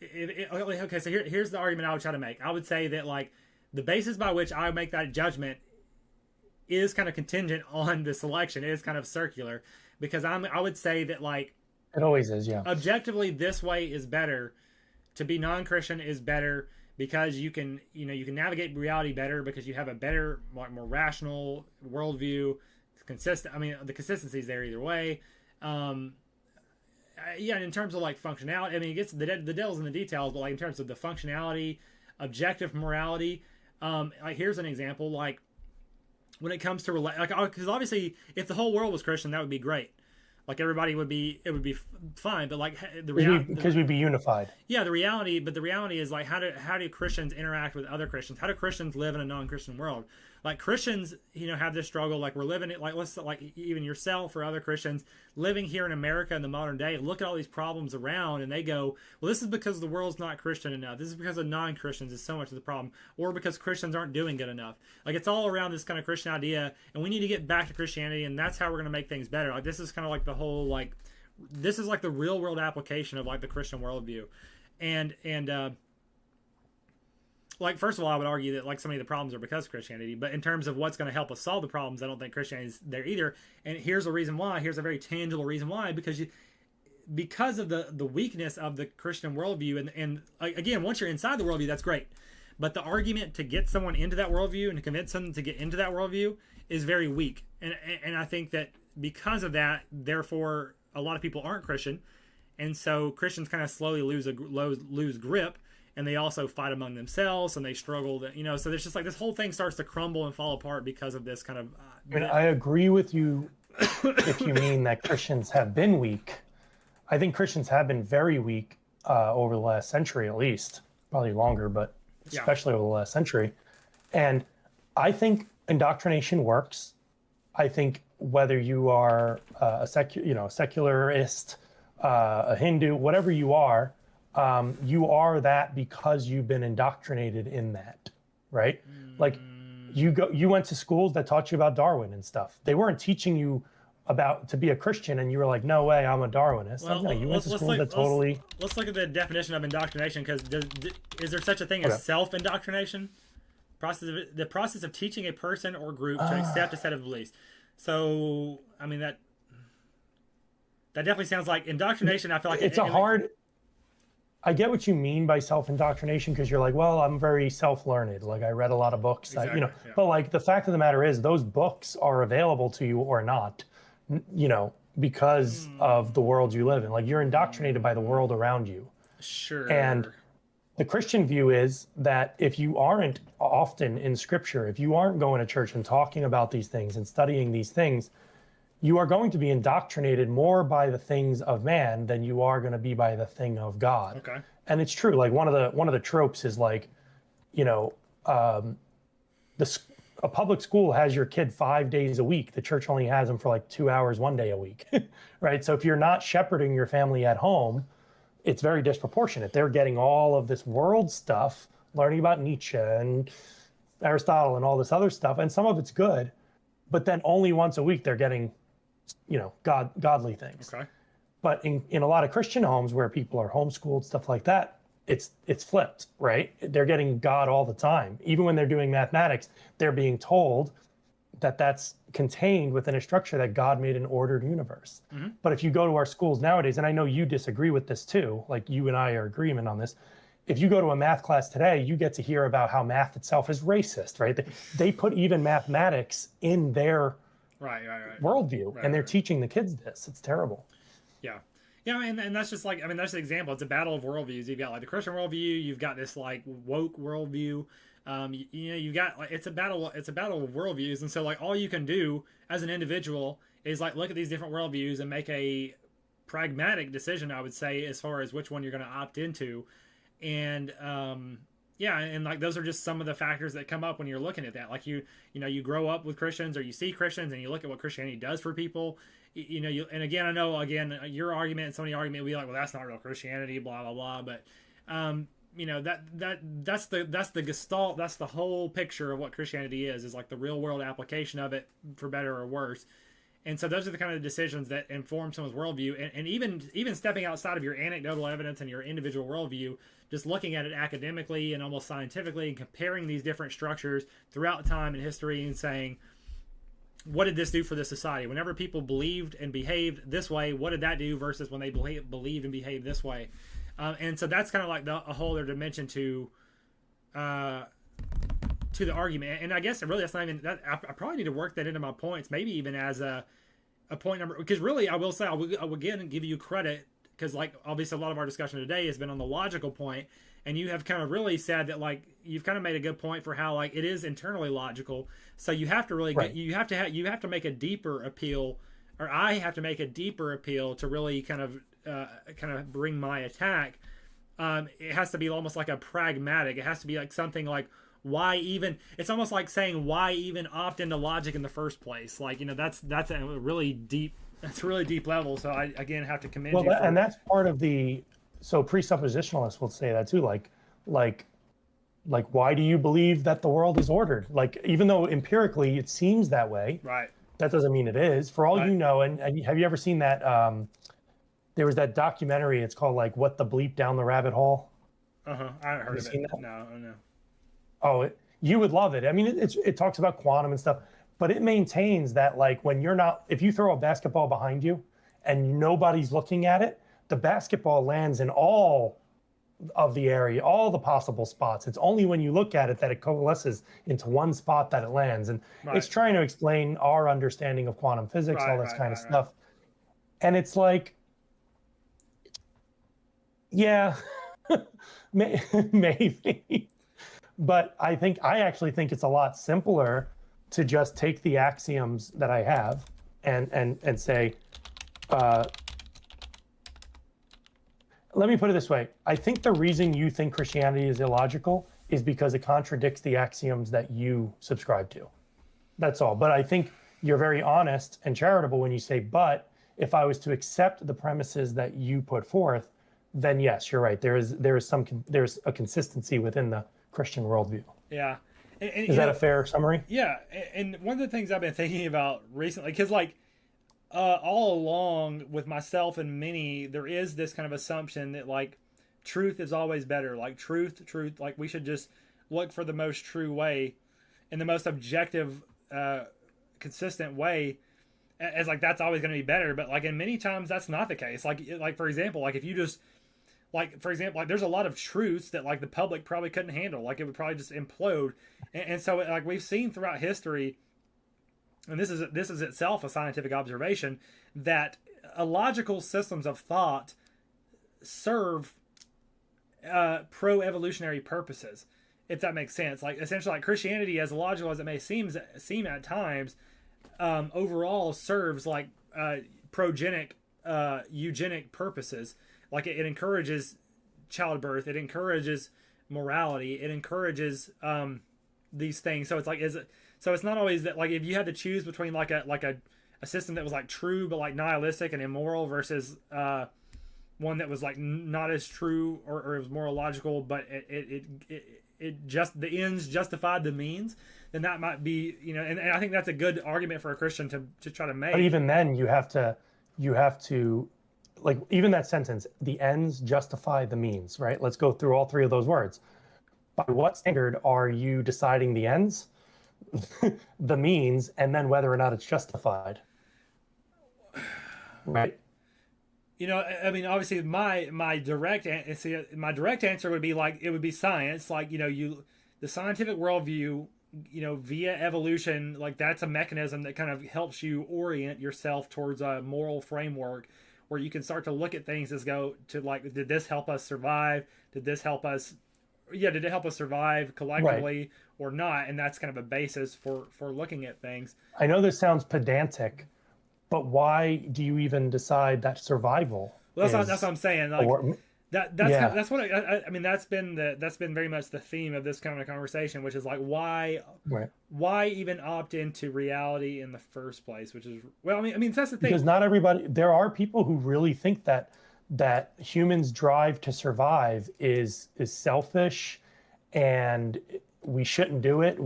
[SPEAKER 1] okay, so here's the argument I would try to make. I would say that like the basis by which I make that judgment is kind of contingent on the selection. It is kind of circular, because I would say that like
[SPEAKER 2] it always is, yeah.
[SPEAKER 1] Objectively, this way is better. To be non-Christian is better because you can navigate reality better, because you have a better, more rational worldview. Consistent. I mean, the consistency is there either way. Yeah, in terms of like functionality, I mean, it gets the devil's in the details, but like in terms of the functionality, objective morality, like here's an example. Like when it comes to because obviously if the whole world was Christian, that would be great. like everybody would be, it would be fine. But like the reality,
[SPEAKER 2] because we'd be unified.
[SPEAKER 1] yeah, the reality is like how do Christians interact with other Christians? How do Christians live in a non-Christian world? Like Christians, have this struggle. Like we're living it. Like let's like even yourself or other Christians living here in America in the modern day look at all these problems around, and they go, well, this is because the world's not Christian enough. This is because of non-Christians is so much of the problem, or because Christians aren't doing good enough. Like it's all around this kind of Christian idea, and we need to get back to Christianity, and that's how we're going to make things better. Like this is kind of like the whole like this is like the real world application of like the Christian worldview, and like first of all, I would argue that like so many of the problems are because of Christianity, but in terms of what's going to help us solve the problems, I don't think Christianity is there either. And here's a reason why. Here's a very tangible reason why, because of the weakness of the Christian worldview, and again, once you're inside the worldview, that's great, but the argument to get someone into that worldview and to convince them to get into that worldview is very weak, and I think that because of that, therefore, a lot of people aren't Christian, and so Christians kind of slowly lose grip. And they also fight among themselves, and they struggle. So there's just like this whole thing starts to crumble and fall apart because of this kind of.
[SPEAKER 2] I agree with you if you mean that Christians have been weak. I think Christians have been very weak over the last century, at least, probably longer, but especially over the last century. And I think indoctrination works. I think whether you are a secularist, a Hindu, whatever you are that because you've been indoctrinated in that, right? Like you went to schools that taught you about Darwin and stuff. They weren't teaching you about to be a Christian, and you were like, no way, I'm a Darwinist.
[SPEAKER 1] Well,
[SPEAKER 2] no, you went to schools that totally.
[SPEAKER 1] Let's look at the definition of indoctrination, because is there such a thing as self-indoctrination? The process of teaching a person or group to accept a set of beliefs. So, I mean that definitely sounds like indoctrination. I feel like
[SPEAKER 2] it's I get what you mean by self-indoctrination, because you're like, well, I'm very self-learned. Like I read a lot of books,
[SPEAKER 1] exactly,
[SPEAKER 2] but like the fact of the matter is those books are available to you or not, because of the world you live in. Like you're indoctrinated by the world around you.
[SPEAKER 1] Sure.
[SPEAKER 2] And the Christian view is that if you aren't often in scripture, if you aren't going to church and talking about these things and studying these things, you are going to be indoctrinated more by the things of man than you are going to be by the thing of God.
[SPEAKER 1] Okay.
[SPEAKER 2] And it's true. Like one of the tropes is like, a public school has your kid 5 days a week. The church only has them for like 2 hours, 1 day a week, right? So if you're not shepherding your family at home, it's very disproportionate. They're getting all of this world stuff, learning about Nietzsche and Aristotle and all this other stuff. And some of it's good, but then only once a week they're getting godly things.
[SPEAKER 1] Okay.
[SPEAKER 2] But in a lot of Christian homes where people are homeschooled, stuff like that, it's flipped, right? They're getting God all the time. Even when they're doing mathematics, they're being told that that's contained within a structure that God made an ordered universe. Mm-hmm. But if you go to our schools nowadays, and I know you disagree with this too, like you and I are agreement on this. If you go to a math class today, you get to hear about how math itself is racist, right? They put even mathematics in their worldview, and they're teaching the kids this. It's terrible.
[SPEAKER 1] Yeah, and that's just like, I mean, that's the example. It's a battle of worldviews. You've got like the Christian worldview, you've got this like woke worldview. You've got like it's a battle of worldviews, and so like all you can do as an individual is like look at these different worldviews and make a pragmatic decision, I would say, as far as which one you're going to opt into, and and like those are just some of the factors that come up when you're looking at that. Like you grow up with Christians, or you see Christians, and you look at what Christianity does for people. And again, I know your argument and somebody's argument will be like, well, that's not real Christianity, blah blah blah. But that's the gestalt, that's the whole picture of what Christianity is like the real world application of it, for better or worse. And so those are the kind of decisions that inform someone's worldview, and even stepping outside of your anecdotal evidence and your individual worldview, just looking at it academically and almost scientifically and comparing these different structures throughout time and history and saying, what did this do for the society? Whenever people believed and behaved this way, what did that do versus when they believed and behaved this way? And so that's kind of like a whole other dimension to the argument. And I guess really that's not even that. I probably need to work that into my points, maybe even as a point number, because really I will say I will again give you credit, because like obviously a lot of our discussion today has been on the logical point, and you have kind of really said that like you've kind of made a good point for how like it is internally logical. So you have to really you have to make a deeper appeal or I have to make a deeper appeal to really kind of bring my attack. It has to be almost like a pragmatic. It has to be like something like, why even? It's almost like saying, why even opt into logic in the first place? Like, that's a really deep. That's a really deep level. So I again have to commend you.
[SPEAKER 2] And that's part of the. So presuppositionalists will say that too. Like, why do you believe that the world is ordered? Like, even though empirically it seems that way,
[SPEAKER 1] right?
[SPEAKER 2] That doesn't mean it is. For all
[SPEAKER 1] right.
[SPEAKER 2] you know, and have you ever seen that? There was that documentary. It's called like "What the Bleep Down the Rabbit Hole."
[SPEAKER 1] I haven't heard of it. No, no.
[SPEAKER 2] Oh, you would love it. I mean, it talks about quantum and stuff, but it maintains that like when you're not, if you throw a basketball behind you and nobody's looking at it, the basketball lands in all of the area, all the possible spots. It's only when you look at it that it coalesces into one spot that it lands. And it's trying to explain our understanding of quantum physics, all this kind of stuff. And it's like, yeah, maybe. But I actually think it's a lot simpler to just take the axioms that I have and say, let me put it this way. I think the reason you think Christianity is illogical is because it contradicts the axioms that you subscribe to. That's all. But I think you're very honest and charitable when you say, but if I was to accept the premises that you put forth, then yes, you're right. There's a consistency within the Christian worldview.
[SPEAKER 1] Yeah.
[SPEAKER 2] Is that a fair summary?
[SPEAKER 1] Yeah. And one of the things I've been thinking about recently, because like, all along with myself and many, there is this kind of assumption that like truth is always better. Like truth, like we should just look for the most true way and the most objective, consistent way, as like that's always going to be better. But like in many times that's not the case. Like for example, like if you just like there's a lot of truths that like the public probably couldn't handle. Like it would probably just implode. And so like we've seen throughout history, and this is itself a scientific observation, that illogical systems of thought serve pro-evolutionary purposes, if that makes sense. Like essentially, like Christianity, as illogical as it may seem at times, overall serves like progenic, eugenic purposes. Like it encourages childbirth, it encourages morality, it encourages these things. So it's like So it's not always that like if you had to choose between like a system that was like true but like nihilistic and immoral versus one that was like not as true or it was more logical, but it just the ends justified the means, then that might be, and I think that's a good argument for a Christian to try to make.
[SPEAKER 2] But even then you have to like even that sentence, the ends justify the means, right? Let's go through all three of those words. By what standard are you deciding the ends? The means, and then whether or not it's justified, right?
[SPEAKER 1] I mean, obviously my direct answer would be like it would be science, like the scientific worldview, via evolution, like that's a mechanism that kind of helps you orient yourself towards a moral framework where you can start to look at things as go to like, did this help us survive? Did it help us survive collectively or not? And that's kind of a basis for looking at things.
[SPEAKER 2] I know this sounds pedantic, but why do you even decide that survival?
[SPEAKER 1] Well, that's what I'm saying. Like that's what I mean. That's been very much the theme of this kind of conversation, which is like why even opt into reality in the first place? Which is I mean that's the thing.
[SPEAKER 2] Because not everybody. There are people who really think that humans' drive to survive is selfish, and we shouldn't do it.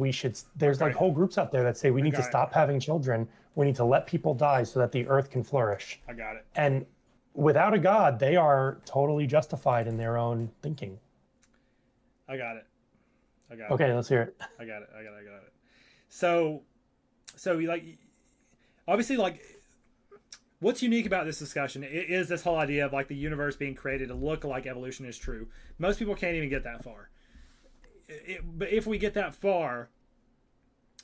[SPEAKER 2] There's like whole groups out there that say we need to stop having children. We need to let people die so that the earth can flourish.
[SPEAKER 1] I got it.
[SPEAKER 2] And without a God, they are totally justified in their own thinking.
[SPEAKER 1] I got it.
[SPEAKER 2] Okay, let's hear it.
[SPEAKER 1] I got it. So like, obviously, like, what's unique about this discussion is this whole idea of like the universe being created to look like evolution is true. Most people can't even get that far. But if we get that far,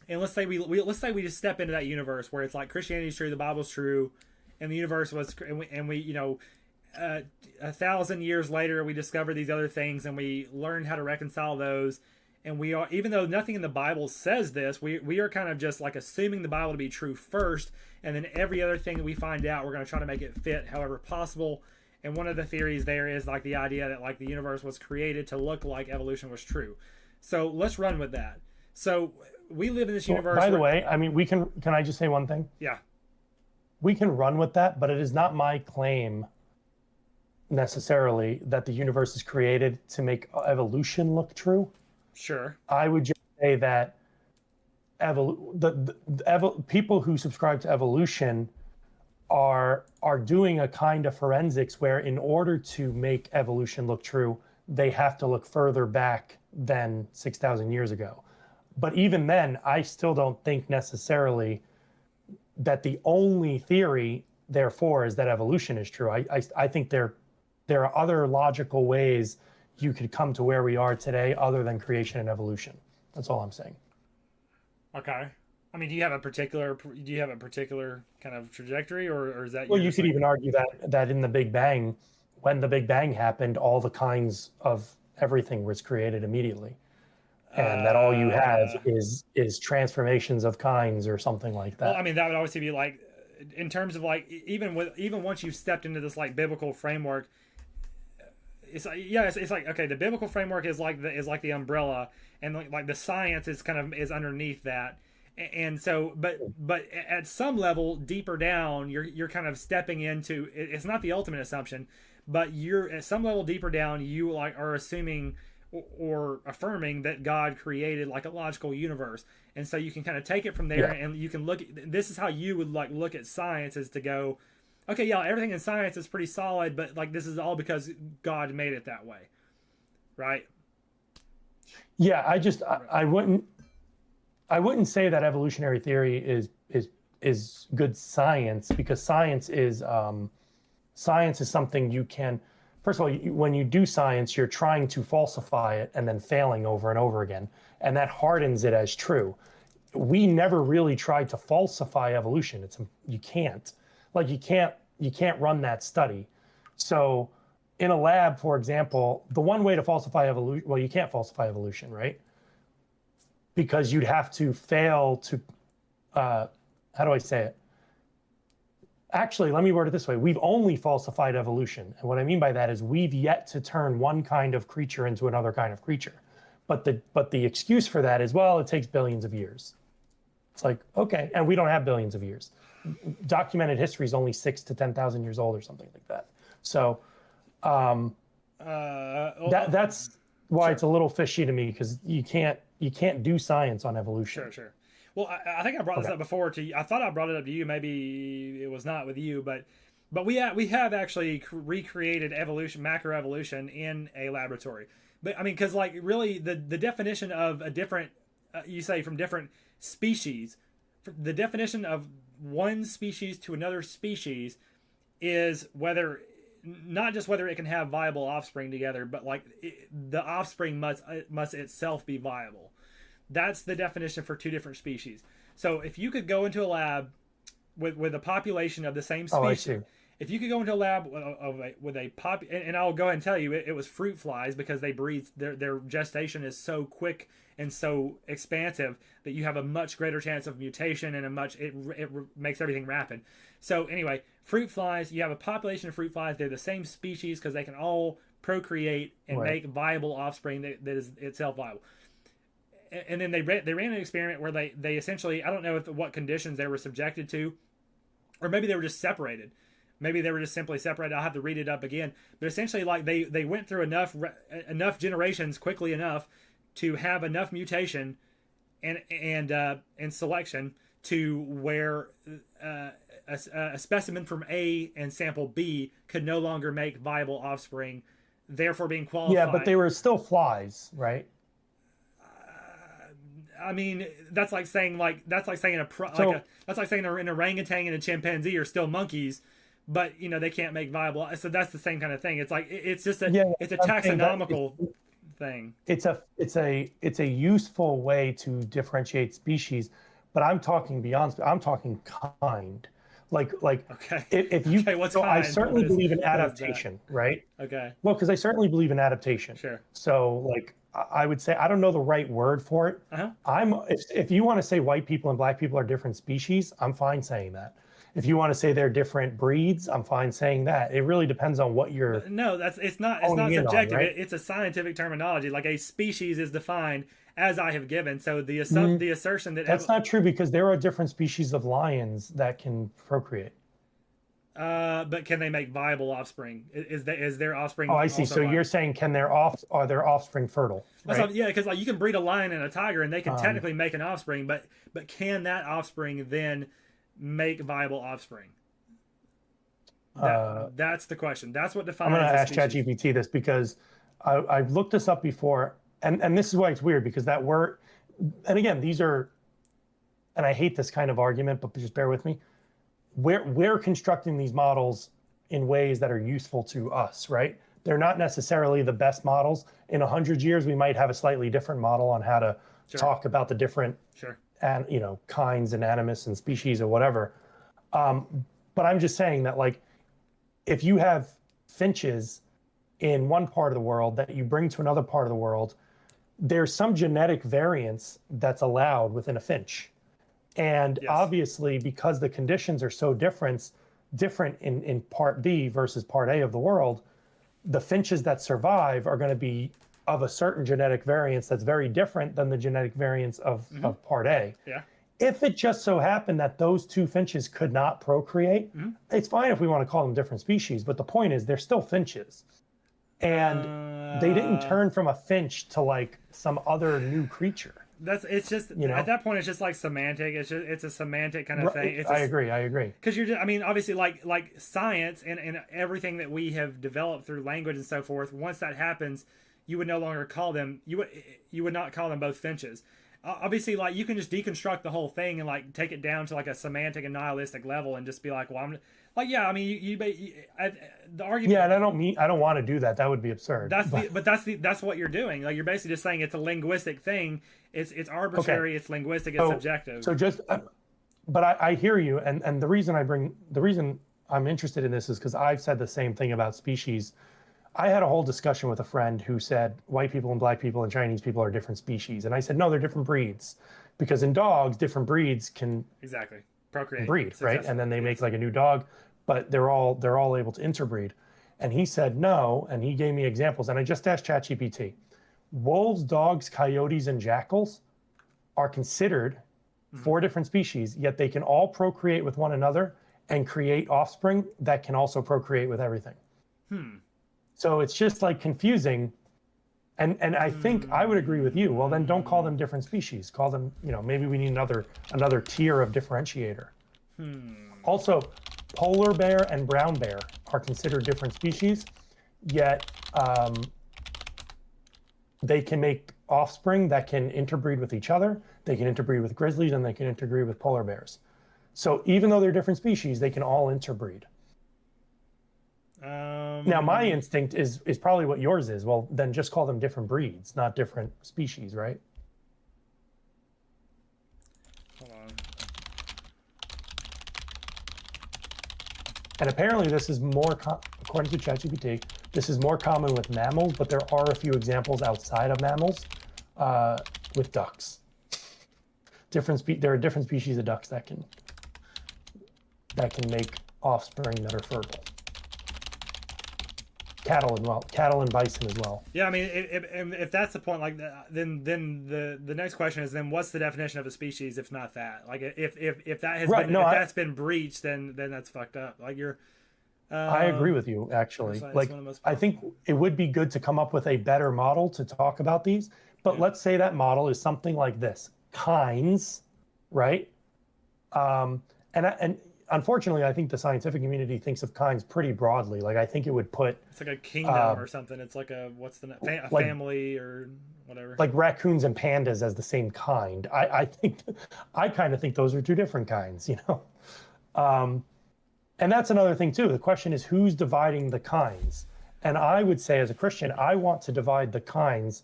[SPEAKER 1] and let's say we just step into that universe where it's like Christianity is true, the Bible's true, and the universe was, and we 1,000 years later we discover these other things and we learn how to reconcile those, and we are, even though nothing in the Bible says this, we are kind of just like assuming the Bible to be true first, and then every other thing that we find out, we're going to try to make it fit however possible. And one of the theories there is like the idea that like the universe was created to look like evolution was true. So let's run with that. So we live in this universe.
[SPEAKER 2] By the way, I mean, can I just say one thing?
[SPEAKER 1] Yeah.
[SPEAKER 2] We can run with that, but it is not my claim necessarily that the universe is created to make evolution look true.
[SPEAKER 1] Sure.
[SPEAKER 2] I would just say that people who subscribe to evolution are doing a kind of forensics where in order to make evolution look true, they have to look further back than 6,000 years ago. But even then, I still don't think necessarily that the only theory, therefore, is that evolution is true. I think there are other logical ways you could come to where we are today other than creation and evolution. That's all I'm saying.
[SPEAKER 1] Okay. I mean, do you have a particular kind of trajectory, or is that?
[SPEAKER 2] Well, you could even argue that in the Big Bang, when the Big Bang happened, all the kinds of everything was created immediately, and that all you have is transformations of kinds or something like that.
[SPEAKER 1] Well, I mean, that would obviously be like, in terms of like, even once you've stepped into this like biblical framework, it's like, yeah, it's like, okay, the biblical framework is like the umbrella, and like the science is underneath that. And so, but at some level deeper down, you're kind of stepping into, it's not the ultimate assumption, but you're at some level deeper down, you like are assuming or affirming that God created like a logical universe. And so you can kind of take it from there, and you can look at, this is how you would like look at science, is to go, okay, yeah, everything in science is pretty solid, but like this is all because God made it that way. Right?
[SPEAKER 2] Yeah, I wouldn't say that evolutionary theory is good science, because science is something you can. First of all, when you do science, you're trying to falsify it and then failing over and over again, and that hardens it as true. We never really tried to falsify evolution. You can't run that study. So in a lab, for example, the one way to falsify evolution, well, you can't falsify evolution, right? Because you'd have to fail to, how do I say it? Actually, let me word it this way. We've only falsified evolution. And what I mean by that is we've yet to turn one kind of creature into another kind of creature. But the excuse for that is, well, it takes billions of years. It's like, okay, and we don't have billions of years. Documented history is only 6,000 to 10,000 years old or something like that. So that's why it's a little fishy to me, because you can't do science on evolution.
[SPEAKER 1] Sure. Well, I think I brought this up before to you. I thought I brought it up to you. Maybe it was not with you, but we have actually recreated macroevolution in a laboratory. But I mean, because like really the definition of a different, you say from different species, the definition of one species to another species is not just whether it can have viable offspring together, but like the offspring must itself be viable. That's the definition for two different species. So if you could go into a lab with a population of the same species, if you could go into a lab with a and I'll go ahead and tell you, it was fruit flies, because they breed, their gestation is so quick and so expansive that you have a much greater chance of mutation, and it makes everything rapid. So anyway, fruit flies, you have a population of fruit flies. They're the same species because they can all procreate and make viable offspring that is itself viable. And then they ran an experiment where they essentially, I don't know what conditions they were subjected to, or maybe they were just separated. Maybe they were just simply separated. I'll have to read it up again. But essentially, like they went through enough generations quickly enough to have enough mutation and selection to where a specimen from A and sample B could no longer make viable offspring, therefore being qualified.
[SPEAKER 2] Yeah, but they were still flies, right?
[SPEAKER 1] I mean, that's like saying an orangutan and a chimpanzee are still monkeys, but they can't make viable. So that's the same kind of thing. It's like it's just it's a taxonomical thing. It's
[SPEAKER 2] a useful way to differentiate species, but I'm talking beyond. I'm talking kind. Like
[SPEAKER 1] okay.
[SPEAKER 2] If you
[SPEAKER 1] what's
[SPEAKER 2] so
[SPEAKER 1] kind?
[SPEAKER 2] I certainly believe in adaptation, right?
[SPEAKER 1] Okay.
[SPEAKER 2] Well, because I certainly believe in adaptation.
[SPEAKER 1] Sure.
[SPEAKER 2] So like I would say, I don't know the right word for it.
[SPEAKER 1] Uh-huh.
[SPEAKER 2] If you want to say white people and black people are different species, I'm fine saying that. If you want to say they're different breeds, I'm fine saying that. It really depends on what you're
[SPEAKER 1] No, it's not
[SPEAKER 2] honing in on,
[SPEAKER 1] subjective.
[SPEAKER 2] right?
[SPEAKER 1] It's a scientific terminology. Like a species is defined as I have given. So the assertion that
[SPEAKER 2] That's not true because there are different species of lions that can procreate.
[SPEAKER 1] but can they make viable offspring? Is their offspring?
[SPEAKER 2] Oh, I see.
[SPEAKER 1] Also
[SPEAKER 2] So
[SPEAKER 1] viable?
[SPEAKER 2] you're saying are their offspring fertile? Right?
[SPEAKER 1] Yeah, because like you can breed a lion and a tiger, and they can
[SPEAKER 2] Um,
[SPEAKER 1] technically make an offspring, but can that offspring then make viable offspring? That's the question. That's what
[SPEAKER 2] I'm
[SPEAKER 1] defines
[SPEAKER 2] going to
[SPEAKER 1] a
[SPEAKER 2] ask
[SPEAKER 1] species.
[SPEAKER 2] ChatGPT this because I've looked this up before, and this is why it's weird because that word, and again, these are, and I hate this kind of argument, but just bear with me. We're constructing these models in ways that are useful to us, right? They're not necessarily the best models. In 100 years, we might have a slightly different model on how to
[SPEAKER 1] Sure.
[SPEAKER 2] talk about the different
[SPEAKER 1] Sure.
[SPEAKER 2] and kinds and animus and species or whatever. But I'm just saying that, like, if you have finches in one part of the world that you bring to another part of the world, there's some genetic variance that's allowed within a finch. And
[SPEAKER 1] Yes.
[SPEAKER 2] obviously, because the conditions are so different in part B versus part A of the world, the finches that survive are going to be of a certain genetic variance that's very different than the genetic variance of part A.
[SPEAKER 1] Yeah.
[SPEAKER 2] If it just so happened that those two finches could not procreate, it's fine if we want to call them different species, but the point is they're still finches. And they didn't turn from a finch to like some other new creature.
[SPEAKER 1] It's just at that point it's just like semantic. It's a semantic kind of thing.
[SPEAKER 2] I agree.
[SPEAKER 1] Because you're just, I mean, obviously like science and everything that we have developed through language and so forth. Once that happens, you would no longer call them you would not call them both finches. Obviously, like you can just deconstruct the whole thing and like take it down to like a semantic and nihilistic level and just be like, well, I'm like, yeah, I mean, the argument.
[SPEAKER 2] Yeah, and I don't want to do that. That would be absurd.
[SPEAKER 1] That's what you're doing. Like you're basically just saying it's a linguistic thing. It's arbitrary. Okay. It's linguistic. It's subjective.
[SPEAKER 2] So just, but I hear you, and the reason I'm interested in this is because I've said the same thing about species. I had a whole discussion with a friend who said white people and black people and Chinese people are different species, and I said no, they're different breeds, because in dogs, different breeds can
[SPEAKER 1] procreate,
[SPEAKER 2] breed, right? And then they make like a new dog, but they're all able to interbreed. And he said no, and he gave me examples, and I just asked ChatGPT. Wolves, dogs, coyotes, and jackals are considered 4 different species, yet they can all procreate with one another and create offspring that can also procreate with everything. So it's just like confusing. And I think I would agree with you. Well, then don't call them different species. Call them, maybe we need another tier of differentiator. Also, polar bear and brown bear are considered different species, yet they can make offspring that can interbreed with each other. They can interbreed with grizzlies and they can interbreed with polar bears. So even though they're different species, they can all interbreed. Now, my instinct is probably what yours is. Well, then just call them different breeds, not different species, right?
[SPEAKER 1] Hold on.
[SPEAKER 2] And apparently this is more, according to ChatGPT, this is more common with mammals, but there are a few examples outside of mammals with ducks. There are different species of ducks that can make offspring that are fertile. Cattle and bison as well.
[SPEAKER 1] Yeah, I mean, if that's the point, like, then the next question is, then what's the definition of a species if not that? Like, if that has that's been breached, then that's fucked up. Like
[SPEAKER 2] I agree with you actually. Like, I think it would be good to come up with a better model to talk about these. But let's say that model is something like this: kinds, right? And unfortunately, I think the scientific community thinks of kinds pretty broadly. Like, I think it would put...
[SPEAKER 1] It's like a kingdom or something. It's like a family or whatever.
[SPEAKER 2] Like raccoons and pandas as the same kind. I kind of think those are 2 different kinds, And that's another thing, too. The question is, who's dividing the kinds? And I would say, as a Christian, I want to divide the kinds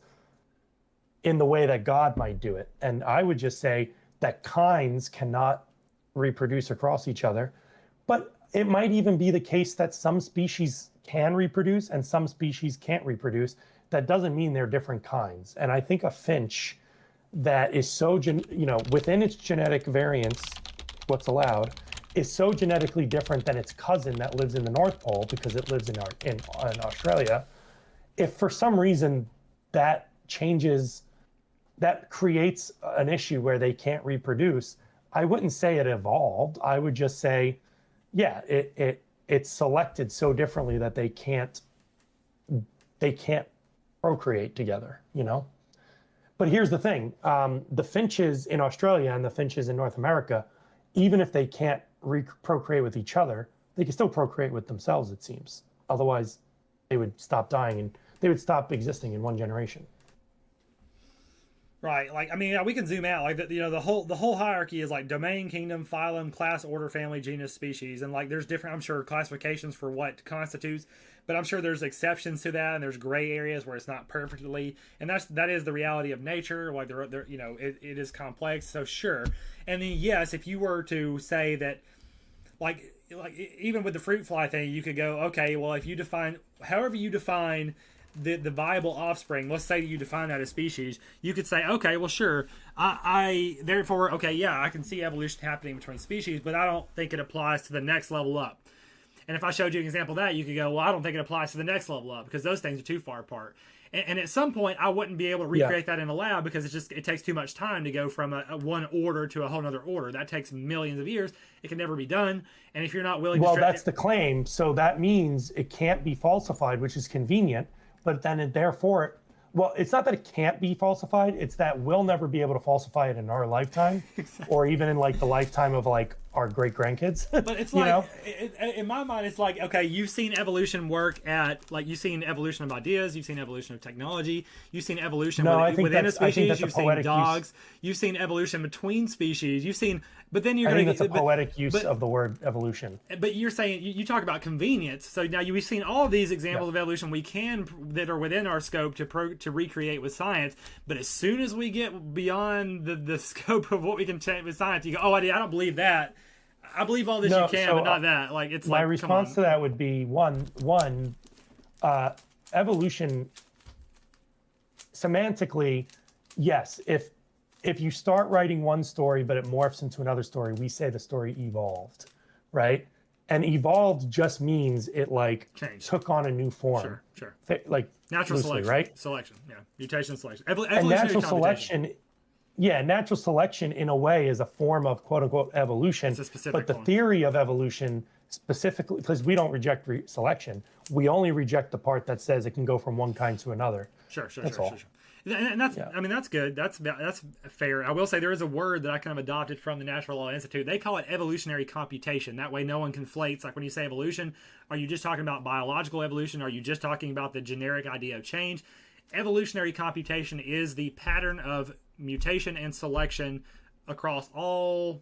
[SPEAKER 2] in the way that God might do it. And I would just say that kinds cannot reproduce across each other, but it might even be the case that some species can reproduce and some species can't reproduce. that doesn't mean they're different kinds. And I think a finch that is so, within its genetic variance, what's allowed, is so genetically different than its cousin that lives in the North Pole because it lives in Australia. If for some reason that changes, that creates an issue where they can't reproduce, I wouldn't say it evolved. I would just say, yeah, it's selected so differently that they can't procreate together, But here's the thing, the finches in Australia and the finches in North America, even if they can't procreate with each other, they can still procreate with themselves, it seems. Otherwise, they would stop dying and they would stop existing in one generation.
[SPEAKER 1] Right. Like, I mean, yeah, we can zoom out. Like, the whole hierarchy is like domain, kingdom, phylum, class, order, family, genus, species, and like there's different, I'm sure, classifications for what constitutes. But I'm sure there's exceptions to that, and there's gray areas where it's not perfectly, and that is the reality of nature. Like it is complex. So sure, and then yes, if you were to say that, like even with the fruit fly thing, you could go, okay, well, if you define however you define the viable offspring, let's say you define that as species, you could say, okay, well, sure, I therefore, okay, yeah, I can see evolution happening between species, but I don't think it applies to the next level up. And if I showed you an example of that, you could go, well, I don't think it applies to the next level up because those things are too far apart. And at some point, I wouldn't be able to recreate that in a lab because it takes too much time to go from a one order to a whole other order. That takes millions of years. It can never be done. And if you're not willing
[SPEAKER 2] to... that's the claim. So that means it can't be falsified, which is convenient. But then therefore, well, it's not that it can't be falsified. It's that we'll never be able to falsify it in our lifetime or even in like the lifetime of like our great grandkids.
[SPEAKER 1] But it's like, in my mind, it's like, okay, you've seen evolution work at, like, you've seen evolution of ideas, you've seen evolution of technology, you've seen evolution within a species, you've seen dogs, you've seen evolution between species, you've seen, but then you're
[SPEAKER 2] I think that's a poetic use of the word evolution.
[SPEAKER 1] But you're saying, you talk about convenience, so now we've seen all of these examples of evolution that are within our scope to recreate with science, but as soon as we get beyond the scope of what we can change with science, you go, oh, I don't believe that. I believe all this you can, but not that. Like, it's
[SPEAKER 2] my
[SPEAKER 1] like,
[SPEAKER 2] response to that would be one, evolution. Semantically, yes. If you start writing one story, but it morphs into another story, we say the story evolved, right? And evolved just means it like took on a new form.
[SPEAKER 1] Sure.
[SPEAKER 2] Like
[SPEAKER 1] natural
[SPEAKER 2] loosely,
[SPEAKER 1] selection,
[SPEAKER 2] right?
[SPEAKER 1] Selection, yeah. Mutation, selection.
[SPEAKER 2] And natural selection. Yeah, natural selection in a way is a form of quote unquote evolution.
[SPEAKER 1] It's a specific
[SPEAKER 2] but the
[SPEAKER 1] form.
[SPEAKER 2] Theory of evolution specifically, because we don't reject selection, we only reject the part that says it can go from one kind to another.
[SPEAKER 1] Sure.
[SPEAKER 2] All.
[SPEAKER 1] And that's, I mean, that's good. That's fair. I will say there is a word that I kind of adopted from the Natural Law Institute. They call it evolutionary computation. That way no one conflates. Like when you say evolution, are you just talking about biological evolution? Are you just talking about the generic idea of change? Evolutionary computation is the pattern of mutation and selection across all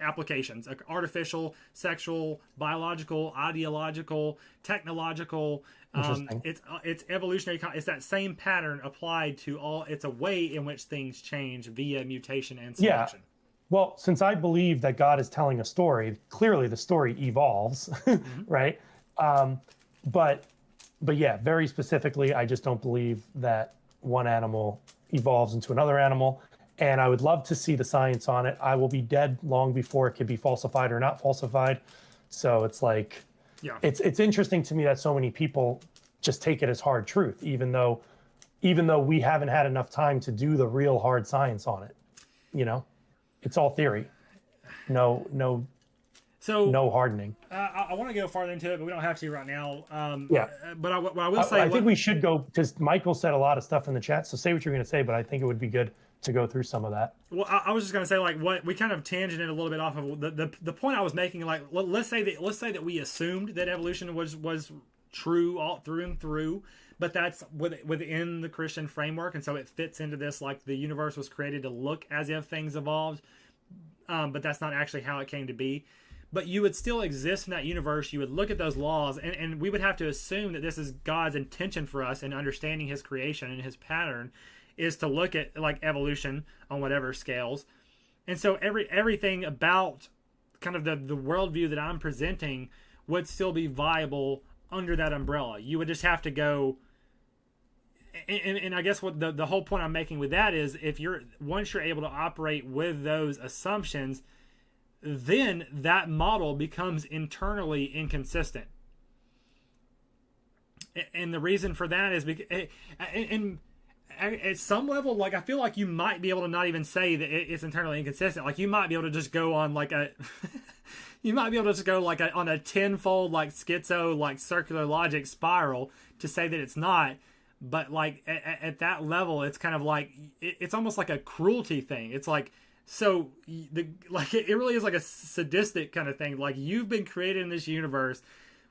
[SPEAKER 1] applications: artificial, sexual, biological, ideological, technological. It's evolutionary. It's that same pattern applied to all. It's a way in which things change via mutation and selection.
[SPEAKER 2] Yeah. Well, since I believe that God is telling a story, clearly the story evolves, right? But yeah, very specifically, I just don't believe that one animal evolves into another animal. And I would love to see the science on it. I will be dead long before it could be falsified or not falsified. So it's like, it's interesting to me that so many people just take it as hard truth, even though we haven't had enough time to do the real hard science on it. It's all theory. No hardening.
[SPEAKER 1] I want to go farther into it, but we don't have to right now. But I will say,
[SPEAKER 2] I think we should go, because Michael said a lot of stuff in the chat. So say what you're going to say, but I think it would be good to go through some of that.
[SPEAKER 1] Well, I was just going to say, like, what we kind of tangented a little bit off of the point I was making. Like, let's say that we assumed that evolution was true all through and through, but that's within the Christian framework, and so it fits into this, like, the universe was created to look as if things evolved, but that's not actually how it came to be. But you would still exist in that universe. You would look at those laws, and we would have to assume that this is God's intention for us in understanding his creation and his pattern is to look at, like, evolution on whatever scales. And so everything about kind of the worldview that I'm presenting would still be viable under that umbrella. You would just have to go, and I guess what the whole point I'm making with that is, if you're once you're able to operate with those assumptions, then that model becomes internally inconsistent. And the reason for that is because, and at some level, like, I feel like you might be able to not even say that it's internally inconsistent. Like, you might be able to just go on like a, you might be able to just go like on a tenfold like schizo like circular logic spiral to say that it's not. But like at that level, it's kind of like it's almost like a cruelty thing. It's like, so like it really is like a sadistic kind of thing. Like, you've been created in this universe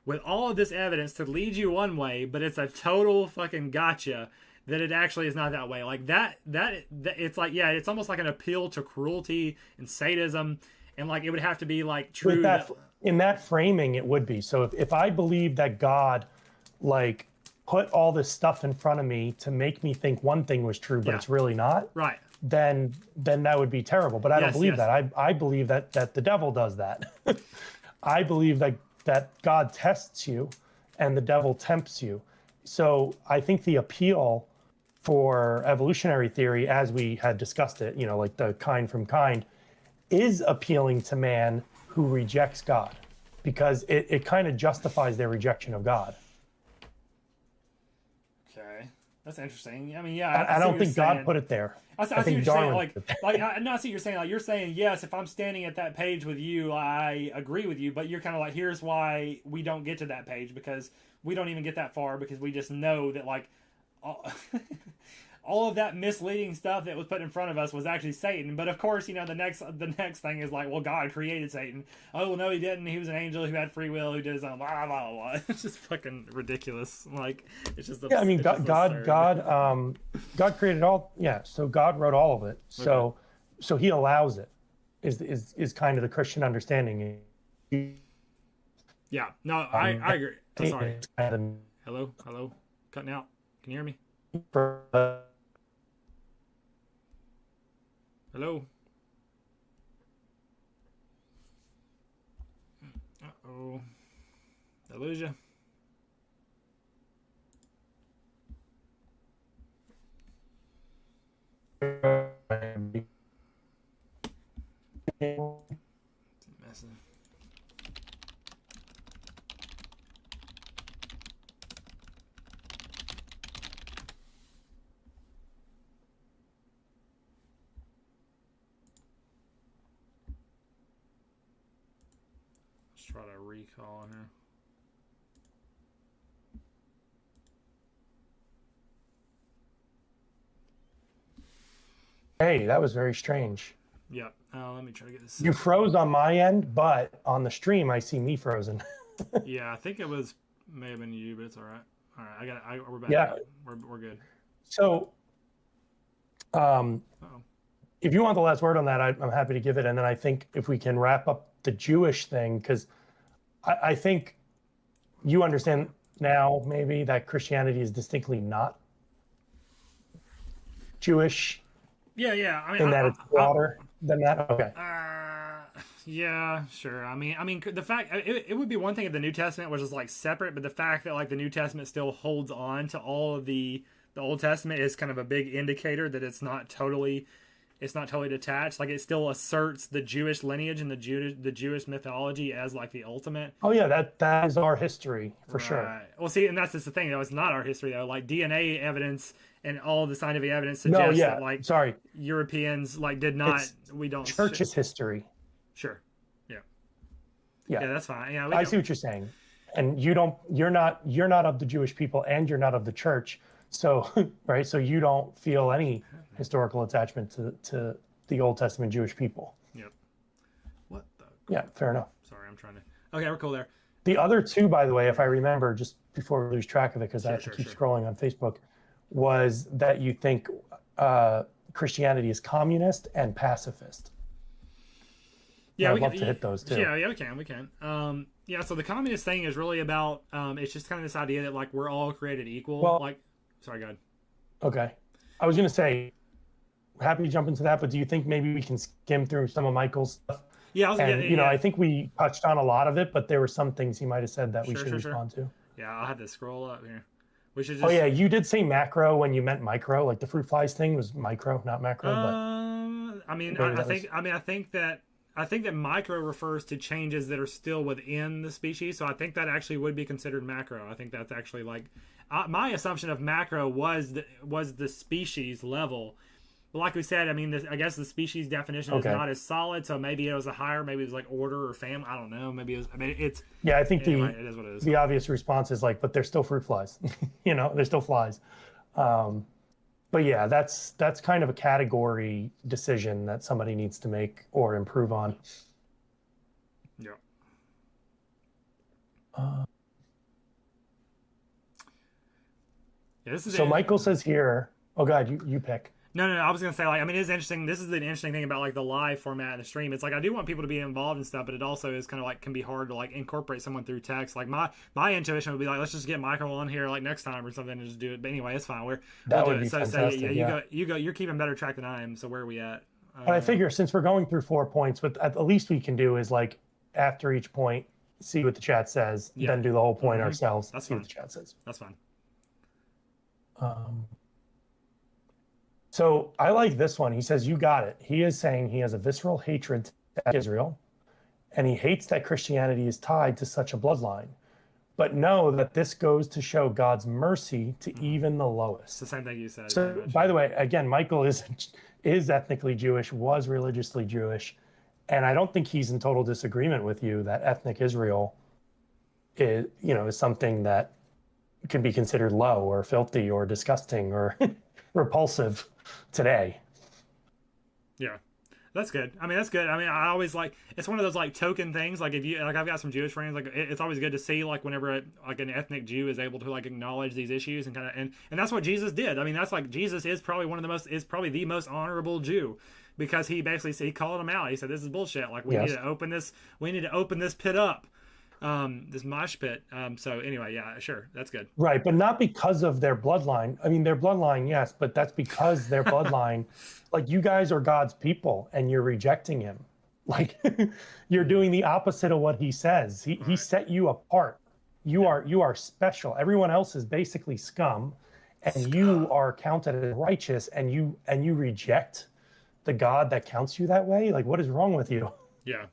[SPEAKER 1] with all of this evidence to lead you one way, but it's a total fucking gotcha that it actually is not that way. Like that it's like, yeah, it's almost like an appeal to cruelty and sadism, and like it would have to be like true.
[SPEAKER 2] With that, in that framing, it would be. So if I believe that God, like, put all this stuff in front of me to make me think one thing was true, but it's really not,
[SPEAKER 1] right?
[SPEAKER 2] Then that would be terrible. But I don't believe that. I believe that the devil does that. I believe that God tests you and the devil tempts you. So I think the appeal for evolutionary theory, as we had discussed it, like the kind from kind, is appealing to man who rejects God, because it kind of justifies their rejection of God.
[SPEAKER 1] Okay, that's interesting. I mean, yeah,
[SPEAKER 2] I don't think God put it there.
[SPEAKER 1] I see what you're saying. I see what you're saying. Like, you're saying, yes, if I'm standing at that page with you, I agree with you, but you're kind of like, here's why we don't get to that page, because we don't even get that far, because we just know that, like, all of that misleading stuff that was put in front of us was actually Satan. But of course, the next thing is like, well, God created Satan. Oh, well, no, he didn't. He was an angel who had free will, who did his own blah, blah, blah, blah. It's just fucking ridiculous. Like, it's just
[SPEAKER 2] I mean, God created all. Yeah, so God wrote all of it. So he allows it. Is kind of the Christian understanding.
[SPEAKER 1] Yeah. No, I agree. I'm sorry. Hello, cutting out. Can you hear me? Hello? Uh-oh. Did I lose you? Messing. Try to recall here.
[SPEAKER 2] Hey, that was very strange.
[SPEAKER 1] Yep. Let me try to get this.
[SPEAKER 2] You froze on my end, but on the stream, I see me frozen.
[SPEAKER 1] Yeah, I think it may have been you, but it's all right. All right, we're back.
[SPEAKER 2] Yeah,
[SPEAKER 1] we're good.
[SPEAKER 2] So, if you want the last word on that, I'm happy to give it. And then I think if we can wrap up the Jewish thing, because I think you understand now maybe that Christianity is distinctly not Jewish.
[SPEAKER 1] Yeah. I mean,
[SPEAKER 2] in that it's broader than that. Okay.
[SPEAKER 1] Yeah, sure. I mean, the fact it would be one thing if the New Testament was just like separate, but the fact that like the New Testament still holds on to all of the Old Testament is kind of a big indicator that it's not totally detached. Like, it still asserts the Jewish lineage and the Jewish mythology as like the ultimate.
[SPEAKER 2] Oh yeah, that is our history for sure.
[SPEAKER 1] Well, see, and that's just the thing though. It's not our history though. Like, DNA evidence and all the scientific evidence suggests that like Europeans like did not. We don't.
[SPEAKER 2] Church's history.
[SPEAKER 1] Sure.
[SPEAKER 2] Yeah,
[SPEAKER 1] that's fine. Yeah,
[SPEAKER 2] I see what you're saying. And you're not of the Jewish people, and you're not of the church. So right, so you don't feel any historical attachment to the Old Testament Jewish people.
[SPEAKER 1] Yep. What the?
[SPEAKER 2] Yeah, fair enough.
[SPEAKER 1] Sorry, I'm trying to. Okay, we're cool there.
[SPEAKER 2] The other two, by the way, if I remember, just before we lose track of it, because I have to keep scrolling on Facebook, was that you think Christianity is communist and pacifist.
[SPEAKER 1] Yeah,
[SPEAKER 2] I'd love to hit those too.
[SPEAKER 1] Yeah, we can. Yeah, so the communist thing is really about it's just kind of this idea that like we're all created equal.
[SPEAKER 2] Well,
[SPEAKER 1] like, sorry, go ahead.
[SPEAKER 2] Okay, I was gonna say, happy to jump into that, but do you think maybe we can skim through some of Michael's stuff?
[SPEAKER 1] Yeah,
[SPEAKER 2] I think we touched on a lot of it, but there were some things he might have said that we should respond to.
[SPEAKER 1] Yeah, I'll have to scroll up here. which is
[SPEAKER 2] Oh
[SPEAKER 1] just
[SPEAKER 2] yeah, you did say macro when you meant micro. Like the fruit flies thing was micro, not macro, but
[SPEAKER 1] I mean,
[SPEAKER 2] maybe that was
[SPEAKER 1] I think that micro refers to changes that are still within the species. So I think that actually would be considered macro. I think that's actually like my assumption of macro was the species level. But like we said, I mean, I guess the species definition is
[SPEAKER 2] okay.
[SPEAKER 1] not as solid. So maybe it was a higher, maybe it was like order or family. I don't know. Maybe it was. I mean, it's
[SPEAKER 2] Yeah, I think
[SPEAKER 1] anyway. It is what it is.
[SPEAKER 2] the obvious response is like, but they're still fruit flies. You know, they're still flies. Um, but yeah, that's kind of a category decision that somebody needs to make or improve on.
[SPEAKER 1] Yeah.
[SPEAKER 2] Uh,
[SPEAKER 1] Yeah. This is
[SPEAKER 2] so
[SPEAKER 1] it.
[SPEAKER 2] Michael says here, oh God, you pick.
[SPEAKER 1] No. I was gonna say like I mean it's interesting. This is the interesting thing about like the live format and the stream. It's like I do want people to be involved and stuff, but it also is kind of like can be hard to like incorporate someone through text. Like my intuition would be like let's just get Michael on here like next time or something and just do it. But anyway, it's fine.
[SPEAKER 2] That
[SPEAKER 1] We'll
[SPEAKER 2] would
[SPEAKER 1] do
[SPEAKER 2] be
[SPEAKER 1] it. So
[SPEAKER 2] fantastic.
[SPEAKER 1] yeah,
[SPEAKER 2] Yeah.
[SPEAKER 1] you go. You're keeping better track than I am. So where are we at?
[SPEAKER 2] But I figure since we're going through 4 points, what at the least we can do is like after each point, see what the chat says,
[SPEAKER 1] Yeah.
[SPEAKER 2] then do the whole point ourselves.
[SPEAKER 1] That's
[SPEAKER 2] see
[SPEAKER 1] fine.
[SPEAKER 2] what the chat says.
[SPEAKER 1] That's fine.
[SPEAKER 2] So I like this one. He says, you got it. He is saying he has a visceral hatred to Israel, and he hates that Christianity is tied to such a bloodline. But know that this goes to show God's mercy to even the
[SPEAKER 1] It's
[SPEAKER 2] lowest.
[SPEAKER 1] the same thing you said.
[SPEAKER 2] So, by the way, again, Michael is ethnically Jewish, was religiously Jewish, and I don't think he's in total disagreement with you that ethnic Israel is, you know, is something that can be considered low or filthy or disgusting or repulsive today.
[SPEAKER 1] Yeah. That's good. I mean, that's good. I mean, I always like it's one of those like token things. Like if you like, I've got some Jewish friends. Like it's always good to see like whenever like an ethnic Jew is able to like acknowledge these issues and kind of and that's what Jesus did. I mean, that's like Jesus is probably probably the most honorable Jew because he basically he called them out. He said, "This is bullshit. Like we need to open this. We need to open this pit up." This mosh pit. So anyway, yeah, sure, that's good.
[SPEAKER 2] Right, but not because of their bloodline. I mean, their bloodline, yes, but that's because their bloodline, like you guys are God's people and you're rejecting him. Like you're doing the opposite of what he says. He set you apart. You are special. Everyone else is basically scum, and you are counted as righteous, and you reject the God that counts you that way. Like, what is wrong with you?
[SPEAKER 1] Yeah.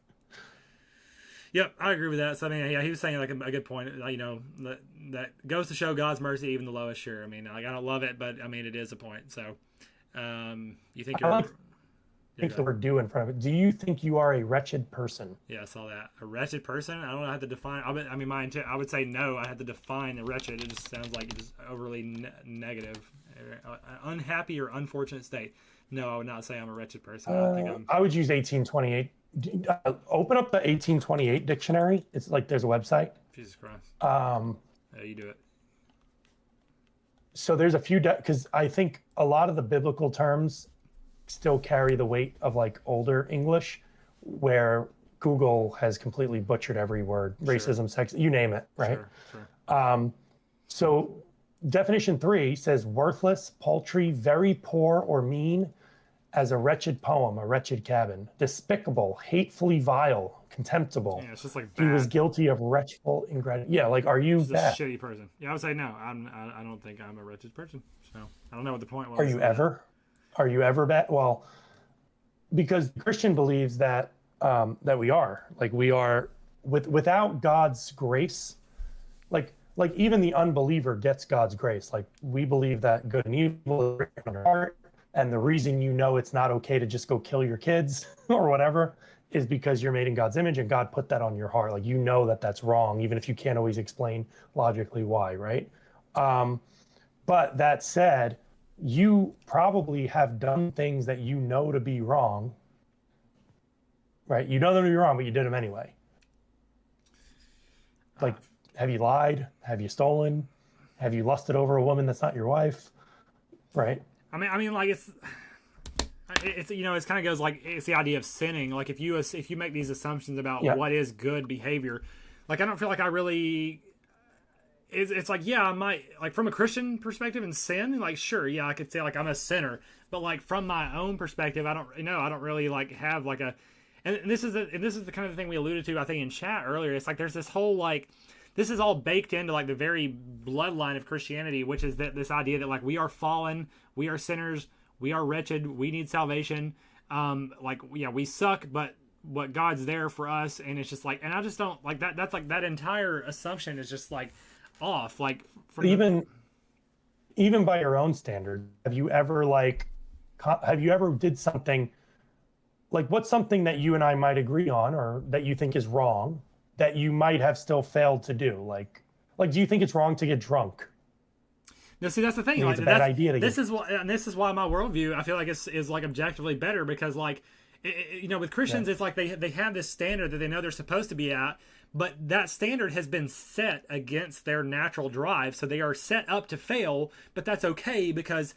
[SPEAKER 1] Yep, I agree with that. So I mean, yeah, he was saying like a good point. You know, that goes to show God's mercy, even the lowest. Sure, I mean, like I don't love it, but I mean, it is a point. So, you think you're?
[SPEAKER 2] I think the word "do" in front of it. Do you think you are a wretched person?
[SPEAKER 1] Yeah, I saw that. A wretched person. I don't know how to define. I mean, I would say no. I had to define the wretched. It just sounds like it's overly negative, unhappy or unfortunate state. No, I would not say I'm a wretched person. I don't think I'm.
[SPEAKER 2] I would use 1828. Open up the 1828 dictionary. It's like there's a website.
[SPEAKER 1] Jesus Christ. Yeah, you do it.
[SPEAKER 2] So there's a few because I think a lot of the biblical terms still carry the weight of like older English, where Google has completely butchered every word, racism, sex, you name it, right?
[SPEAKER 1] Sure.
[SPEAKER 2] So definition 3 says worthless, paltry, very poor or mean, as a wretched poem, a wretched cabin, despicable, hatefully vile, contemptible.
[SPEAKER 1] Yeah, it's just like
[SPEAKER 2] bad. He was
[SPEAKER 1] bad.
[SPEAKER 2] guilty of wretchful ingratitude. Yeah, like are you
[SPEAKER 1] Just
[SPEAKER 2] bad?
[SPEAKER 1] a shitty person. Yeah, I would say no. I don't think I'm a wretched person. So I don't know what the point was.
[SPEAKER 2] Are you ever? Are you ever bad? Well, because the Christian believes that that we are without God's grace, like even the unbeliever gets God's grace. Like we believe that good and evil is written on our heart, and the reason you know it's not okay to just go kill your kids or whatever is because you're made in God's image and God put that on your heart. Like you know that that's wrong, even if you can't always explain logically why, right? But that said, you probably have done things that you know to be wrong, right? You know them to be wrong, but you did them anyway. Like, have you lied? Have you stolen? Have you lusted over a woman that's not your wife? Right?
[SPEAKER 1] I mean, like it's you know, it kind of goes like it's the idea of sinning. Like if you make these assumptions about what is good behavior, like I don't feel like I really. It's like yeah, I might like from a Christian perspective and sin, like sure, yeah, I could say like I'm a sinner, but like from my own perspective, I don't really like have like a, and this is the kind of thing we alluded to I think in chat earlier. It's like there's this whole like this is all baked into like the very bloodline of Christianity, which is that this idea that like we are fallen, we are sinners, we are wretched, we need salvation. Like yeah, we suck, but God's there for us, and it's just like, and I just don't like that. That's like that entire assumption is just like off. Like from
[SPEAKER 2] even by your own standard, have you ever did something like, what's something that you and I might agree on or that you think is wrong that you might have still failed to do? Like do you think it's wrong to get drunk?
[SPEAKER 1] No, see, that's the thing.
[SPEAKER 2] Like, it's a bad idea to
[SPEAKER 1] this is why my worldview I feel like is like objectively better, because like with Christians it's like they have this standard that they know they're supposed to be at, but that standard has been set against their natural drive, so they are set up to fail. But that's okay because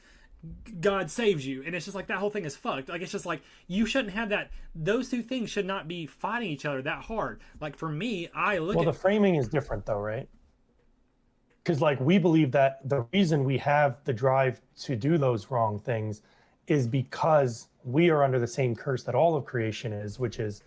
[SPEAKER 1] God saves you, and it's just like that whole thing is fucked. Like it's just like you shouldn't have that. Those two things should not be fighting each other that hard. Like for me,
[SPEAKER 2] the framing is different though, right? Because like we believe that the reason we have the drive to do those wrong things is because we are under the same curse that all of creation is, which is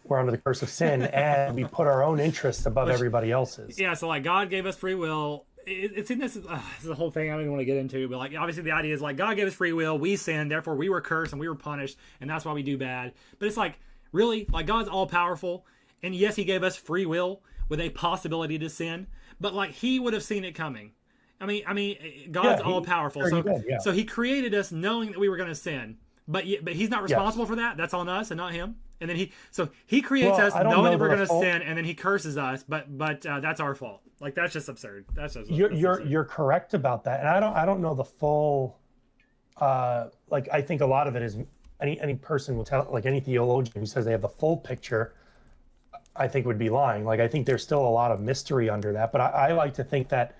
[SPEAKER 2] we're under the curse of sin, and we put our own interests above everybody else's.
[SPEAKER 1] Yeah, so like God gave us free will. It's in this is the whole thing I don't even want to get into, but like obviously the idea is like God gave us free will, we sinned, therefore we were cursed and we were punished, and that's why we do bad. But it's like really like God's all powerful, and yes, He gave us free will with a possibility to sin, but like He would have seen it coming. I mean, God's all powerful, so He created us knowing that we were going to sin, but He's not responsible for that. That's on us and not Him. And then He creates us knowing that we're going to sin, and then He curses us, but that's our fault. Like that's just absurd. That's just
[SPEAKER 2] you're correct about that, and I don't know the full. Like I think a lot of it is any person will tell, like any theologian who says they have the full picture, I think would be lying. Like I think there's still a lot of mystery under that, but I like to think that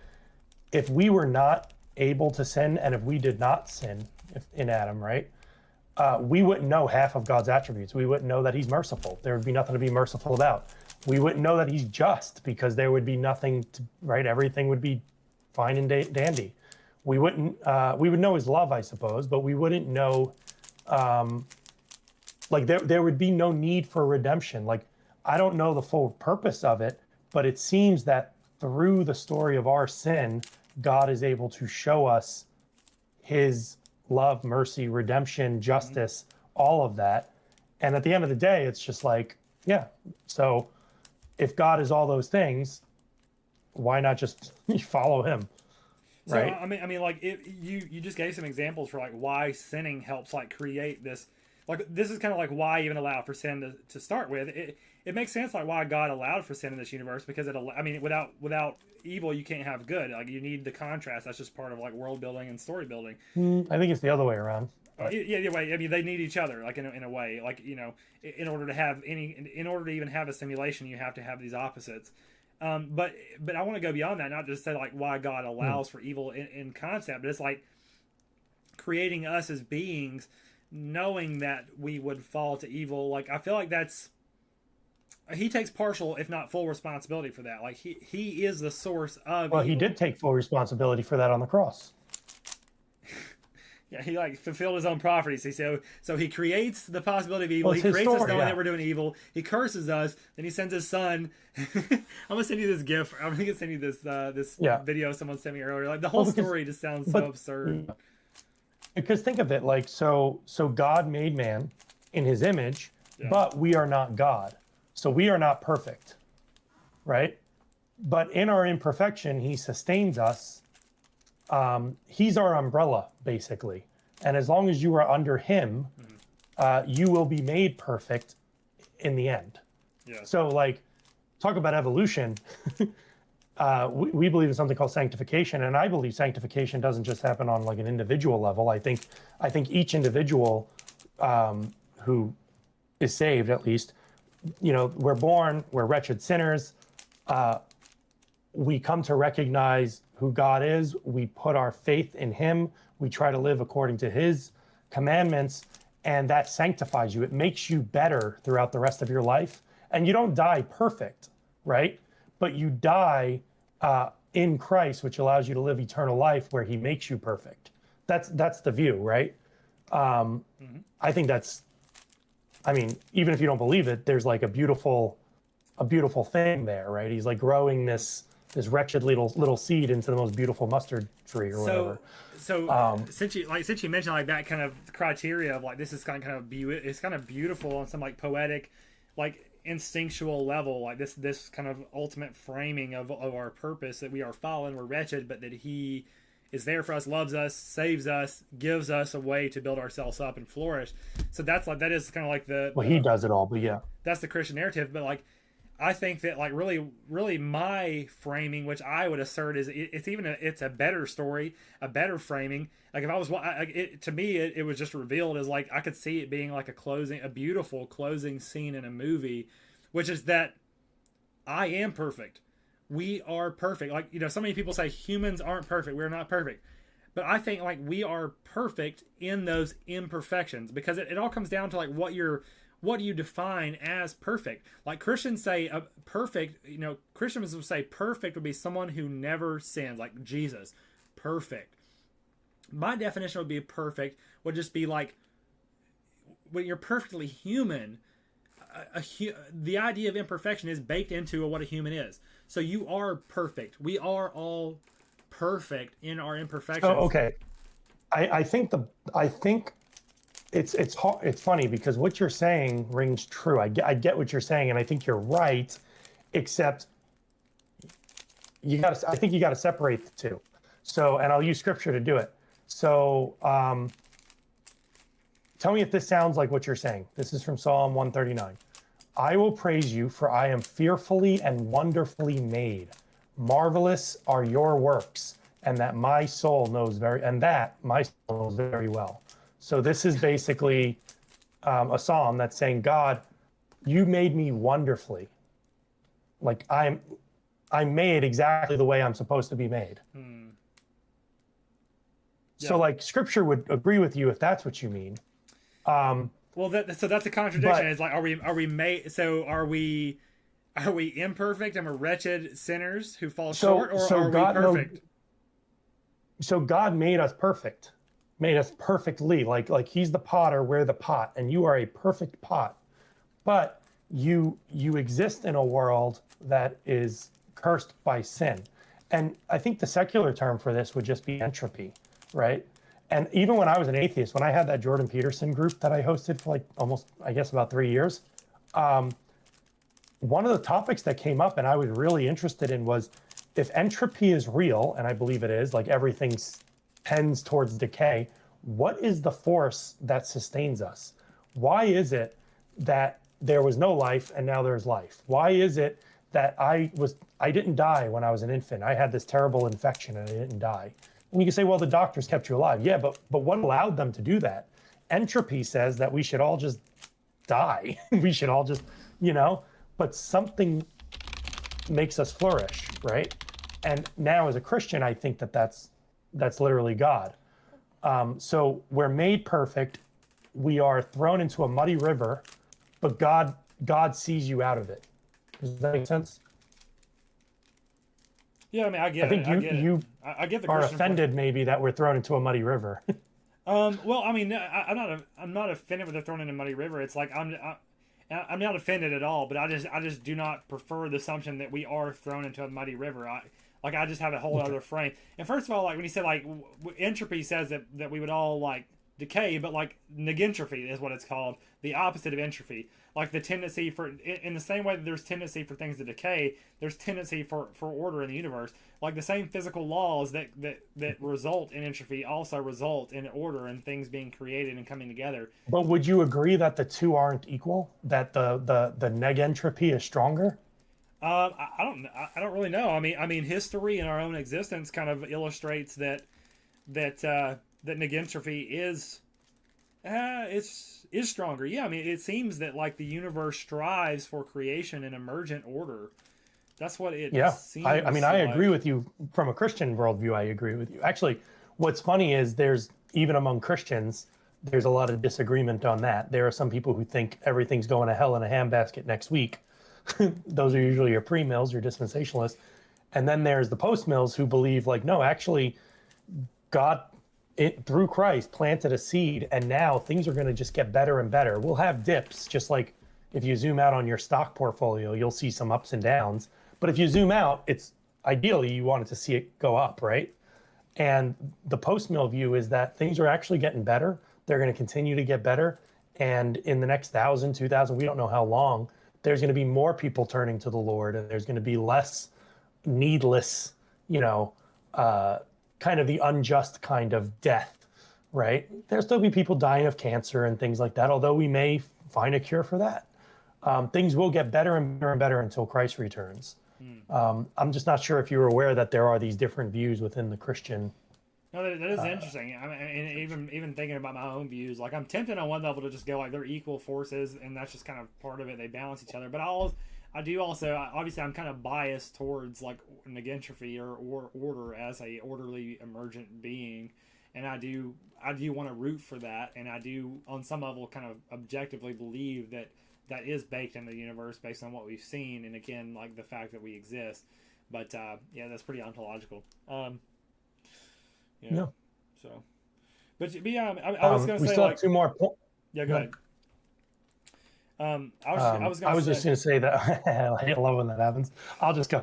[SPEAKER 2] if we were not able to sin, and if we did not sin in Adam, right? We wouldn't know half of God's attributes. We wouldn't know that He's merciful. There would be nothing to be merciful about. We wouldn't know that He's just, because there would be nothing to, right? Everything would be fine and dandy. We wouldn't, we would know His love, I suppose, but we wouldn't know, like there would be no need for redemption. Like, I don't know the full purpose of it, but it seems that through the story of our sin, God is able to show us His love, mercy, redemption, justice, all of that. And at the end of the day, it's just like, yeah. So if God is all those things, why not just follow Him? Right.
[SPEAKER 1] So, I mean, like you just gave some examples for like why sinning helps like create this. Like this is kind of like why even allow for sin to start with. It makes sense like why God allowed for sin in this universe, because without evil you can't have good. Like you need the contrast. That's just part of like world building and story building.
[SPEAKER 2] I think it's the other way around.
[SPEAKER 1] Yeah, I mean they need each other like in a way. Like in order to even have a simulation, you have to have these opposites. But I want to go beyond that, not just say like why God allows for evil in concept, but it's like creating us as beings, knowing that we would fall to evil. Like I feel like He takes partial, if not full, responsibility for that. Like he is the source of.
[SPEAKER 2] Well,
[SPEAKER 1] evil.
[SPEAKER 2] He did take full responsibility for that on the cross.
[SPEAKER 1] Yeah, he like fulfilled His own prophecy. So He creates the possibility of evil.
[SPEAKER 2] Well,
[SPEAKER 1] He creates us knowing that
[SPEAKER 2] yeah.
[SPEAKER 1] we're doing evil. He curses us. Then He sends His Son. I'm gonna send you this GIF. I'm gonna send you this video someone sent me earlier. Like the whole story just sounds so absurd.
[SPEAKER 2] Because think of it like so God made man in His image, but we are not God. So we are not perfect, right? But in our imperfection, He sustains us. He's our umbrella, basically. And as long as you are under Him, you will be made perfect in the end. Yeah. So, like, talk about evolution. We believe in something called sanctification, and I believe sanctification doesn't just happen on like an individual level. I think each individual who is saved, at least, we're born, we're wretched sinners. We come to recognize who God is. We put our faith in Him. We try to live according to His commandments, and that sanctifies you. It makes you better throughout the rest of your life. And you don't die perfect, right? But you die in Christ, which allows you to live eternal life where He makes you perfect. That's the view, right? I think even if you don't believe it, there's like a beautiful a beautiful thing there, right? He's like growing this wretched little seed into the most beautiful mustard tree or whatever.
[SPEAKER 1] Since you mentioned like that kind of criteria of like this is it's kind of beautiful on some like poetic, like instinctual level, like this kind of ultimate framing of our purpose, that we are fallen, we're wretched, but that he is there for us, loves us, saves us, gives us a way to build ourselves up and flourish. So that is kind of like
[SPEAKER 2] He does it all, but yeah,
[SPEAKER 1] that's the Christian narrative. But like, I think that like really my framing, which I would assert is it's a better story, a better framing. Like if I was to me it was just revealed as like I could see it being like a beautiful closing scene in a movie, which is that I am perfect. We are perfect. Like, so many people say humans aren't perfect. We're not perfect. But I think like we are perfect in those imperfections, because it all comes down to like what do you define as perfect? Like Christians say perfect, Christians would say perfect would be someone who never sins, like Jesus, perfect. My definition would be perfect would just be like when you're perfectly human. The idea of imperfection is baked into what a human is. So you are perfect. We are all perfect in our imperfections.
[SPEAKER 2] Oh, okay. I think it's hard, it's funny because what you're saying rings true. I get what you're saying, and I think you're right, except I think you got to separate the two. So, and I'll use scripture to do it. So, tell me if this sounds like what you're saying. This is from Psalm 139. I will praise you, for I am fearfully and wonderfully made. Marvelous are your works, and that my soul knows very well. So this is basically a psalm that's saying, God, you made me wonderfully. Like I'm made exactly the way I'm supposed to be made. Yeah. So like scripture would agree with you if that's what you mean.
[SPEAKER 1] Well, so that's a contradiction. It's like, are we made? So are we imperfect and we're wretched sinners who fall short, or are we perfect?
[SPEAKER 2] So God made us perfect, made us perfectly. Like He's the potter, we're the pot, and you are a perfect pot. But you exist in a world that is cursed by sin, and I think the secular term for this would just be entropy, right? And even when I was an atheist, when I had that Jordan Peterson group that I hosted for like almost, I guess, about 3 years, one of the topics that came up and I was really interested in was, if entropy is real, and I believe it is, like everything tends towards decay, what is the force that sustains us? Why is it that there was no life and now there's life? Why is it that I didn't die when I was an infant? I had this terrible infection and I didn't die. And you can say, well, the doctors kept you alive. Yeah, but what allowed them to do that? Entropy says that we should all just die. We should all just, but something makes us flourish, right? And now as a Christian, I think that's literally God. So we're made perfect. We are thrown into a muddy river, but God sees you out of it. Does that make sense?
[SPEAKER 1] Yeah, I mean, I get it. I get the
[SPEAKER 2] are offended maybe that we're thrown into a muddy river.
[SPEAKER 1] Well, I mean, I'm not offended when they're thrown in a muddy river. It's like I'm not offended at all, but I just do not prefer the assumption that we are thrown into a muddy river. I just have a whole other frame. And first of all, like when you said like entropy says that we would all like decay, but like negentropy is what it's called, the opposite of entropy. Like the tendency for, in the same way that there's tendency for things to decay, there's tendency for order in the universe. Like the same physical laws that result in entropy also result in order and things being created and coming together.
[SPEAKER 2] But would you agree that the two aren't equal? That the negentropy is stronger?
[SPEAKER 1] I don't really know. I mean, history and our own existence kind of illustrates that negentropy is stronger. Yeah, I mean, it seems that like the universe strives for creation and emergent order. That's what it seems.
[SPEAKER 2] I mean, I agree with you from a Christian worldview. I agree with you. Actually, what's funny is there's, even among Christians, there's a lot of disagreement on that. There are some people who think everything's going to hell in a handbasket next week. Those are usually your pre-mills, your dispensationalists. And then there's the post-mills who believe like, no, actually, God, through Christ, planted a seed, and now things are going to just get better and better. We'll have dips, just like if you zoom out on your stock portfolio, you'll see some ups and downs. But if you zoom out, it's ideally you wanted to see it go up, right? And the post-mill view is that things are actually getting better. They're going to continue to get better. And in the next 1,000, 2,000, we don't know how long, there's going to be more people turning to the Lord, and there's going to be less needless, you know, kind of the unjust kind of death, right? There'll still be people dying of cancer and things like that, although we may find a cure for that. Things will get better and better and better until Christ returns. I'm just not sure if you were aware that there are these different views within the Christian.
[SPEAKER 1] No, that is interesting. I mean, and even thinking about my own views, like I'm tempted on one level to just go like they're equal forces, and that's just kind of part of it. They balance each other. But I do also obviously I'm kind of biased towards like negentropy or order as a orderly emergent being, and I do want to root for that, and I do on some level kind of objectively believe that is baked into the universe based on what we've seen, and again like the fact that we exist. But yeah, that's pretty ontological. Yeah.
[SPEAKER 2] No.
[SPEAKER 1] So, but yeah, I was going to say
[SPEAKER 2] we still
[SPEAKER 1] like
[SPEAKER 2] have two more.
[SPEAKER 1] Yeah, go ahead. I was
[SPEAKER 2] just going to say that I love when that happens. I'll just go.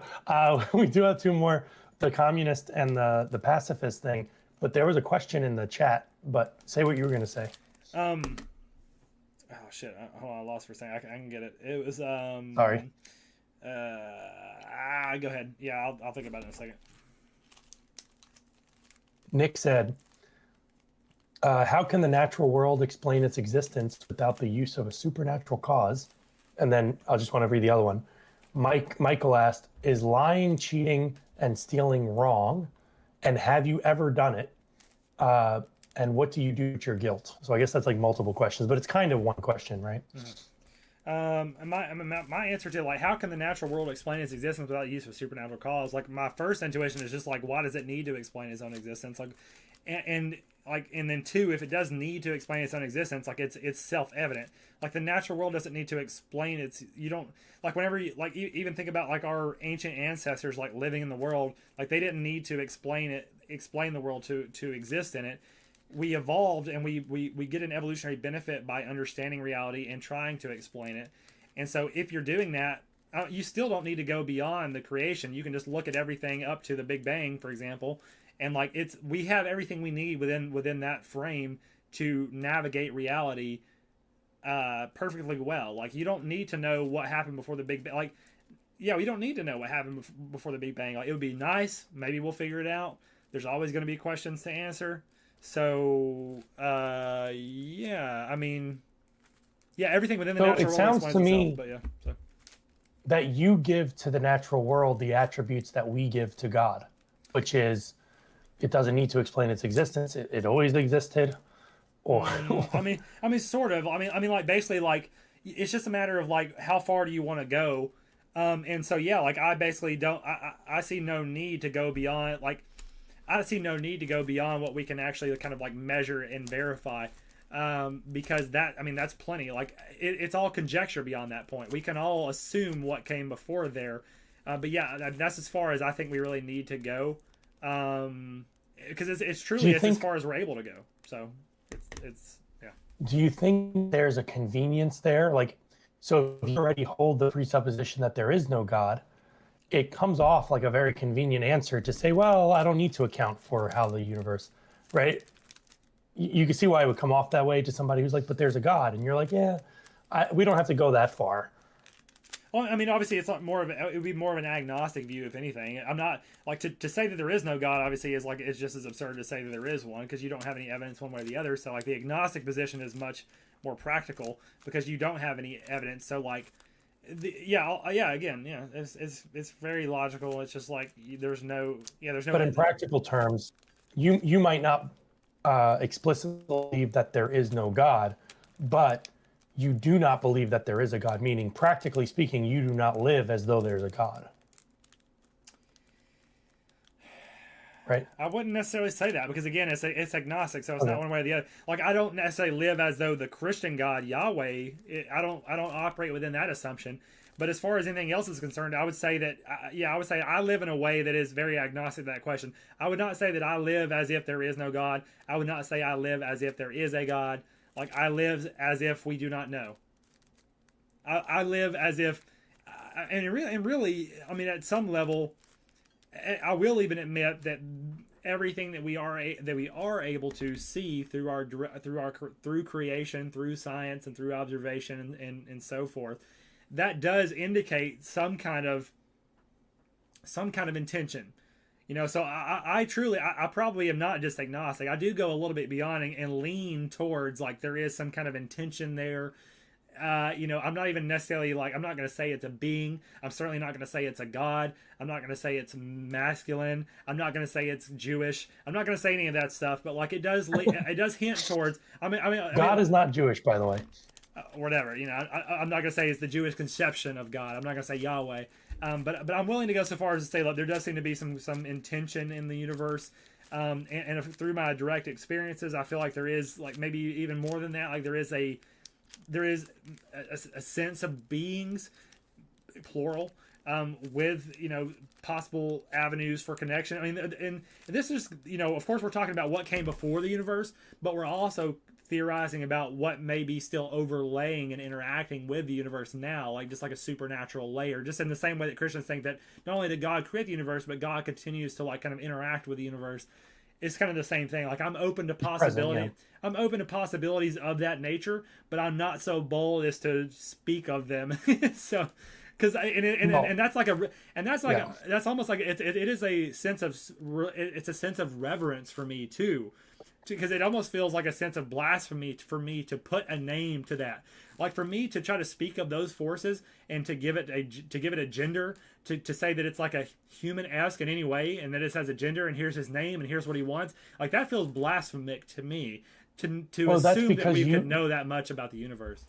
[SPEAKER 2] We do have two more, the communist and the pacifist thing. But there was a question in the chat. But say what you were going to say.
[SPEAKER 1] Oh shit! Hold on, I lost for a second. I can get it. It was
[SPEAKER 2] Sorry.
[SPEAKER 1] Go ahead. Yeah, I'll think about it in a second.
[SPEAKER 2] Nick said, how can the natural world explain its existence without the use of a supernatural cause? And then I just want to read the other one. Michael asked, is lying, cheating, and stealing wrong? And have you ever done it? And what do you do with your guilt? So I guess that's like multiple questions, but it's kind of one question, right?
[SPEAKER 1] Mm-hmm. My answer to like how can the natural world explain its existence without the use of supernatural cause? Like my first intuition is just like why does it need to explain its own existence? Like, and then two, if it does need to explain its own existence, like it's self-evident. Like the natural world doesn't need to explain its. You don't like whenever you like even think about like our ancient ancestors like living in the world. Like they didn't need to explain the world to exist in it. We evolved and we get an evolutionary benefit by understanding reality and trying to explain it. And so if you're doing that, you still don't need to go beyond the creation. You can just look at everything up to the Big Bang, for example, and like we have everything we need within that frame to navigate reality perfectly well. Like you don't need to know what happened before the Big Bang. Like yeah, we don't need to know what happened before the Big Bang. Like it would be nice, maybe we'll figure it out. There's always going to be questions to answer. So, yeah, I mean, yeah, everything within the natural world.
[SPEAKER 2] It sounds to me
[SPEAKER 1] itself, but yeah, so.
[SPEAKER 2] that you give to the natural world the attributes that we give to God, which is it doesn't need to explain its existence. It always existed. Or
[SPEAKER 1] I mean, sort of. I mean, like basically, like it's just a matter of like how far do you want to go, and so yeah, like I basically don't. I see no need to go beyond like. I see no need to go beyond what we can actually kind of like measure and verify, because that's plenty. Like it's all conjecture beyond that point. We can all assume what came before there, but yeah, that's as far as I think we really need to go, because it's truly as far as we're able to go. So it's yeah.
[SPEAKER 2] Do you think there's a convenience there? Like, so if you already hold the presupposition that there is no God, it comes off like a very convenient answer to say, well, I don't need to account for how the universe, right? You can see why it would come off that way to somebody who's like, but there's a God. And you're like, yeah, we don't have to go that far.
[SPEAKER 1] Well, I mean, obviously it would be more of an agnostic view, if anything. I'm not like to say that there is no God, obviously is like, it's just as absurd to say that there is one because you don't have any evidence one way or the other. So like the agnostic position is much more practical because you don't have any evidence. So like, it's very logical. It's just like there's no.
[SPEAKER 2] But in practical terms, you might not explicitly believe that there is no God, but you do not believe that there is a God. Meaning, practically speaking, you do not live as though there's a God. Right.
[SPEAKER 1] I wouldn't necessarily say that because again, it's agnostic, so it's not one way or the other. Like I don't necessarily live as though the Christian God Yahweh. I don't operate within that assumption. But as far as anything else is concerned, I would say that I would say I live in a way that is very agnostic to that question. I would not say that I live as if there is no God. I would not say I live as if there is a God. Like I live as if we do not know. I live as if, and really, I mean, at some level, I will even admit that everything that we are able to see through creation, through science, and through observation, and so forth, that does indicate some kind of intention. So I truly, I probably am not just agnostic. I do go a little bit beyond and lean towards like there is some kind of intention there. I'm not even necessarily like, I'm not going to say it's a being. I'm certainly not going to say it's a god. I'm not going to say it's masculine. I'm not going to say it's Jewish. I'm not going to say any of that stuff. But like it does hint towards.
[SPEAKER 2] God is not Jewish, by the way.
[SPEAKER 1] Whatever. I'm not going to say it's the Jewish conception of God. I'm not going to say Yahweh. But I'm willing to go so far as to say, look, there does seem to be some intention in the universe, and through my direct experiences, I feel like there is like maybe even more than that. Like there is a sense of beings, plural, with possible avenues for connection. I mean, and this is of course we're talking about what came before the universe, but we're also theorizing about what may be still overlaying and interacting with the universe now, like just like a supernatural layer, just in the same way that Christians think that not only did God create the universe, but God continues to like kind of interact with the universe. It's kind of the same thing. Like I'm open to possibility.
[SPEAKER 2] Present, yeah.
[SPEAKER 1] I'm open to possibilities of that nature, but I'm not so bold as to speak of them. So, because and that's like that's almost like it is a sense of it's a sense of reverence for me too, because it almost feels like a sense of blasphemy for me to put a name to that. Like for me to try to speak of those forces and to give it a gender, to say that it's like a human-esque in any way, and that it has a gender, and here's his name, and here's what he wants. Like that feels blasphemic to me. To assume that we could know that much about the universe.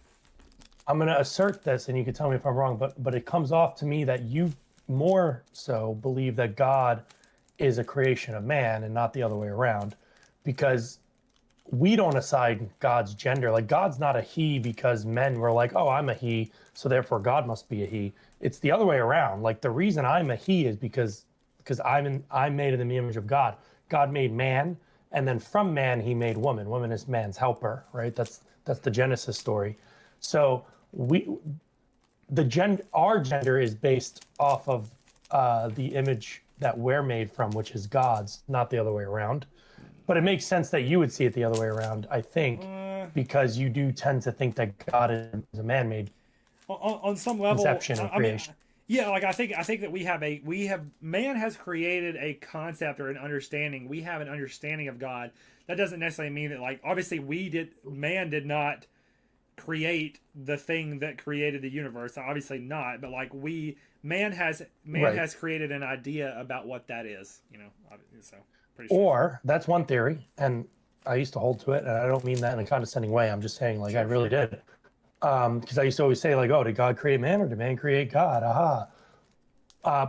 [SPEAKER 2] I'm going to assert this, and you can tell me if I'm wrong, but it comes off to me that you more so believe that God is a creation of man and not the other way around, because we don't assign God's gender. Like God's not a he because men were like, oh, I'm a he, so therefore God must be a he. It's the other way around. Like the reason I'm a he is because I'm made in the image of God. God made man, and then from man he made woman. Woman is man's helper, right? That's the Genesis story. So our gender is based off of the image that we're made from, which is God's, not the other way around. But it makes sense that you would see it the other way around, I think, because you do tend to think that God is a man-made
[SPEAKER 1] on some level
[SPEAKER 2] conception and creation.
[SPEAKER 1] Yeah, like I think that man has created a concept or an understanding. We have an understanding of God. That doesn't necessarily mean that, like, obviously man did not create the thing that created the universe. Obviously not, but like man has created an idea about what that is, so pretty sure.
[SPEAKER 2] Or that's one theory, and I used to hold to it, and I don't mean that in a condescending way. I'm just saying, like, I really did. Because I used to always say, like, oh, did God create man or did man create God? Aha.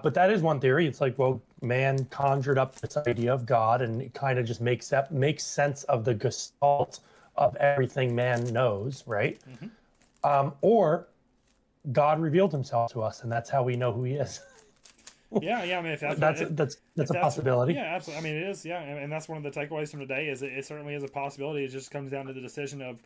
[SPEAKER 2] But that is one theory. It's like, well, man conjured up this idea of God, and it kind of just makes sense of the gestalt of everything man knows, right? Mm-hmm. Or God revealed himself to us, and that's how we know who he is.
[SPEAKER 1] Yeah. I mean, if
[SPEAKER 2] that's a possibility.
[SPEAKER 1] Yeah, absolutely. I mean, it is. Yeah, and that's one of the takeaways from today. Is it certainly is a possibility. It just comes down to the decision of,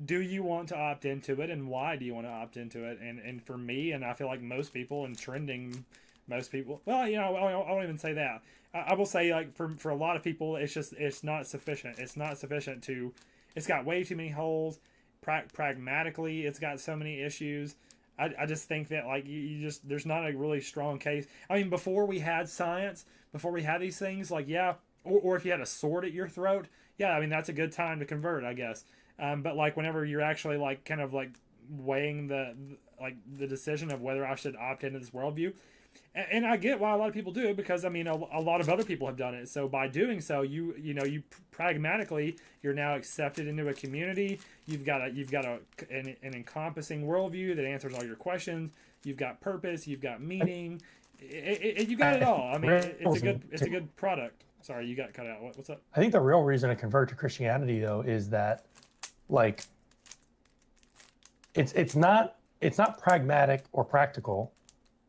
[SPEAKER 1] do you want to opt into it, and why do you want to opt into it? And for me, and I feel like most people, and trending, most people. Well, I won't even say that. I will say, like, for a lot of people, it's not sufficient. It's not sufficient to. It's got way too many holes. Pragmatically, it's got so many issues. I just think that, like, there's not a really strong case. I mean, before we had science, before we had these things, like, yeah, or if you had a sword at your throat, yeah, I mean, that's a good time to convert, I guess. But like whenever you're actually like kind of like weighing the decision of whether I should opt into this worldview, and I get why a lot of people do it, because I mean a lot of other people have done it. So by doing so, you pragmatically, you're now accepted into a community. You've got an encompassing worldview that answers all your questions. You've got purpose. You've got meaning. You got it all. I mean, it's a good product. Sorry, you got cut out. What's up?
[SPEAKER 2] I think the real reason to convert to Christianity, though, is that, like, it's not pragmatic or practical.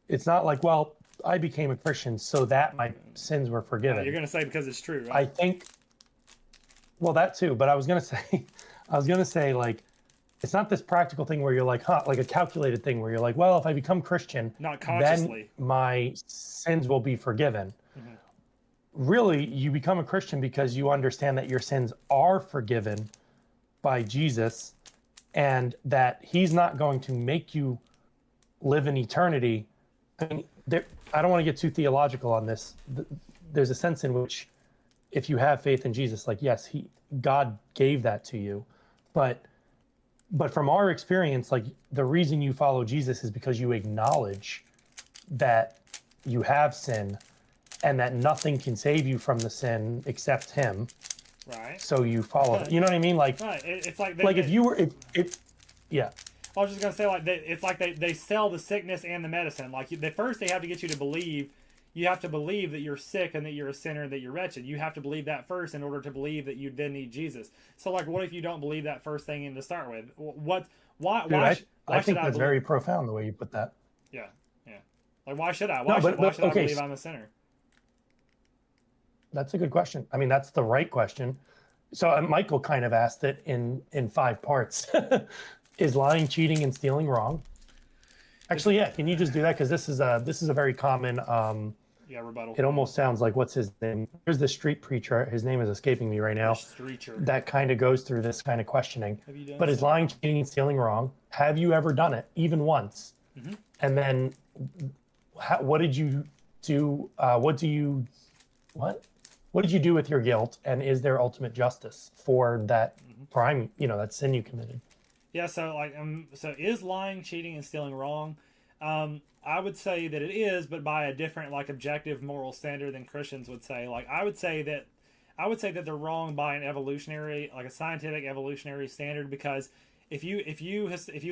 [SPEAKER 2] It's not like, well, I became a Christian so that my sins were forgiven.
[SPEAKER 1] You're gonna say because it's true, right?
[SPEAKER 2] I think, well, that too. But I was gonna say, like, it's not this practical thing where you're like, huh, like a calculated thing where you're like, well, if I become Christian,
[SPEAKER 1] not consciously,
[SPEAKER 2] then my sins will be forgiven.
[SPEAKER 1] mm-hmm.
[SPEAKER 2] Really, you become a Christian because you understand that your sins are forgiven by Jesus, and that he's not going to make you live in eternity. I mean, I don't want to get too theological on this. There's a sense in which if you have faith in Jesus, like, yes, God gave that to you, but from our experience, like, the reason you follow Jesus is because you acknowledge that you have sin and that nothing can save you from the sin except him.
[SPEAKER 1] Right.
[SPEAKER 2] So you follow. You know what I mean? Like,
[SPEAKER 1] right. It's like
[SPEAKER 2] if you were, yeah.
[SPEAKER 1] I was just gonna say, like, it's like they sell the sickness and the medicine. Like, first they have to get you to believe. You have to believe that you're sick and that you're a sinner and that you're wretched. You have to believe that first in order to believe that you then need Jesus. So, like, what if you don't believe that first thing in to start with? What? Why?
[SPEAKER 2] Dude,
[SPEAKER 1] why
[SPEAKER 2] I think
[SPEAKER 1] should
[SPEAKER 2] that's very profound the way you put that.
[SPEAKER 1] Yeah, yeah. Like, why should I? Why should I believe I'm a sinner?
[SPEAKER 2] That's a good question. I mean, that's the right question. So Michael kind of asked it in 5 parts. Is lying, cheating, and stealing wrong? Actually, yeah. Can you just do that? Because this is a very common.
[SPEAKER 1] Rebuttal.
[SPEAKER 2] It almost sounds like, what's his name? There's the street preacher. His name is escaping me right now. That kind of goes through this kind of questioning. But is lying, cheating, and stealing wrong? Have you ever done it, even once?
[SPEAKER 1] Mm-hmm.
[SPEAKER 2] And then, what did you do? What did you do with your guilt? And is there ultimate justice for that crime? That sin you committed.
[SPEAKER 1] Yeah. So so is lying, cheating, and stealing wrong? I would say that it is, but by a different, like, objective moral standard than Christians would say. Like, I would say that they're wrong by an evolutionary, like a scientific evolutionary standard, because if you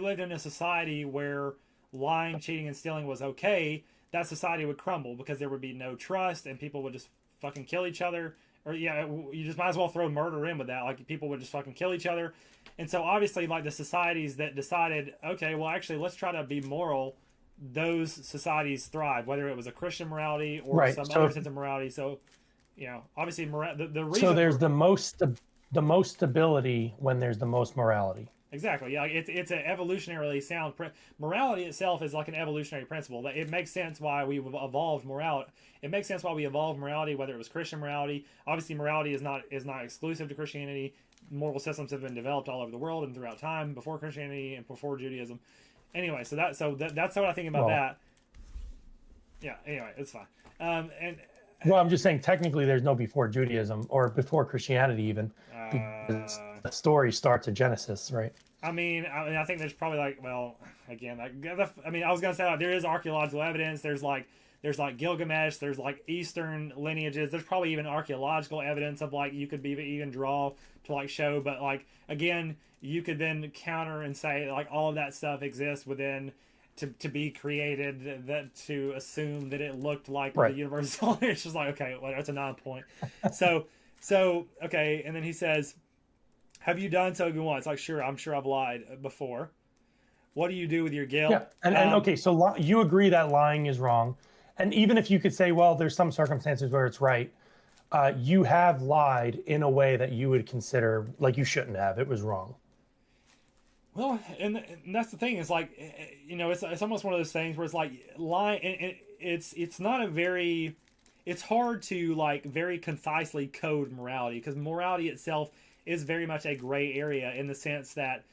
[SPEAKER 1] lived in a society where lying, cheating, and stealing was okay, that society would crumble because there would be no trust and people would just fucking kill each other. Or you just might as well throw murder in with that. Like, people would just fucking kill each other. And so obviously, like, the societies that decided, okay, well, actually, let's try to be moral, those societies thrive, whether it was a Christian morality or some other sense of morality. So, obviously, the reason. So
[SPEAKER 2] there's the most stability when there's the most morality.
[SPEAKER 1] Exactly. Yeah, it's an evolutionarily sound. Morality itself is like an evolutionary principle. That it makes sense why we evolved morality. It makes sense why we evolved morality, whether it was Christian morality. Obviously, morality is not exclusive to Christianity. Moral systems have been developed all over the world and throughout time before Christianity and before Judaism. Anyway, so that's what I think about that. Yeah. Anyway, it's fine.
[SPEAKER 2] Well, I'm just saying, technically, there's no before Judaism or before Christianity even, because the story starts at Genesis, right?
[SPEAKER 1] I mean, I think there's probably, like, well, again, I was gonna say, like, there is archaeological evidence. There's like Gilgamesh. There's, like, Eastern lineages. There's probably even archaeological evidence of, like, you could even draw to, like, show. But, like, again, you could then counter and say, like, all of that stuff exists within to be created, that to assume that it looked like the universe. It's just like, okay, well, that's a non-point. So okay, and then he says, have you done so even once? Like, sure, I'm sure I've lied before. What do you do with your guilt?
[SPEAKER 2] Yeah, and okay, so you agree that lying is wrong. And even if you could say, well, there's some circumstances where it's right, you have lied in a way that you would consider, like, you shouldn't have. It was wrong.
[SPEAKER 1] Well, and that's the thing. It's like, it's almost one of those things where it's like lying. And it's not a very. It's hard to, like, very concisely code morality, because morality itself is very much a gray area in the sense that,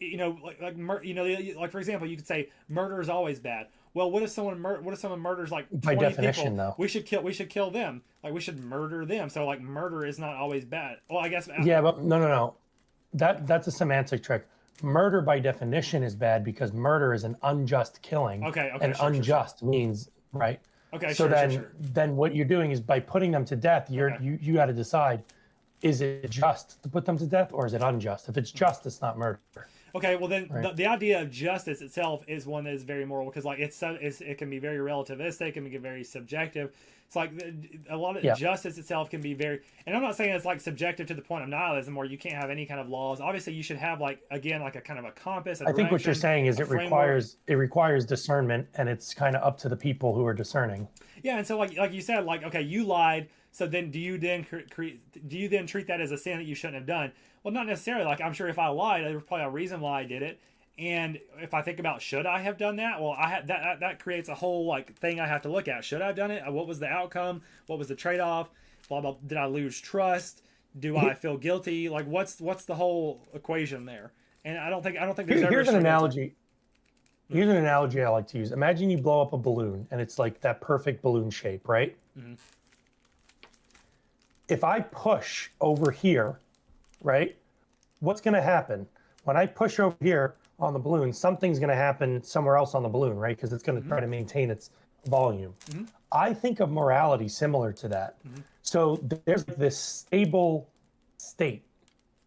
[SPEAKER 1] like for example, you could say murder is always bad. Well, what if someone murders, like, 20
[SPEAKER 2] by definition
[SPEAKER 1] people?
[SPEAKER 2] though?
[SPEAKER 1] We should kill them. Like, we should murder them. So, like, murder is not always bad. Well, I guess.
[SPEAKER 2] Yeah, but no. That's a semantic trick. Murder by definition is bad because murder is an unjust killing.
[SPEAKER 1] Okay.
[SPEAKER 2] And
[SPEAKER 1] sure,
[SPEAKER 2] unjust means right.
[SPEAKER 1] Okay.
[SPEAKER 2] So
[SPEAKER 1] sure.
[SPEAKER 2] then what you're doing is, by putting them to death, you got to decide, is it just to put them to death or is it unjust? If it's just, it's not murder.
[SPEAKER 1] Okay, well then, the idea of justice itself is one that is very moral, because, like, it can be very relativistic, it can be very subjective. It's like a lot of justice itself can be very, and I'm not saying it's, like, subjective to the point of nihilism where you can't have any kind of laws. Obviously, you should have, like, again, like a kind of a compass.
[SPEAKER 2] I think what you're saying is it requires discernment, and it's kind of up to the people who are discerning.
[SPEAKER 1] Yeah, and so like you said, like okay, you lied. So then, do you then treat that as a sin that you shouldn't have done? Well, not necessarily. Like I'm sure if I lied, there was probably a reason why I did it. And if I think about should I have done that, well, I have that creates a whole like thing I have to look at. Should I have done it? What was the outcome? What was the trade off? Blah blah. Did I lose trust? Do I feel guilty? Like what's the whole equation there? And I don't think there's ever.
[SPEAKER 2] Here's an analogy. Here's an analogy I like to use. Imagine you blow up a balloon and it's like that perfect balloon shape, right?
[SPEAKER 1] Mm-hmm.
[SPEAKER 2] If I push over here, right, what's going to happen? When I push over here on the balloon, something's going to happen somewhere else on the balloon, right? Because it's going to try to maintain its volume.
[SPEAKER 1] Mm-hmm.
[SPEAKER 2] I think of morality similar to that.
[SPEAKER 1] Mm-hmm.
[SPEAKER 2] So there's this stable state.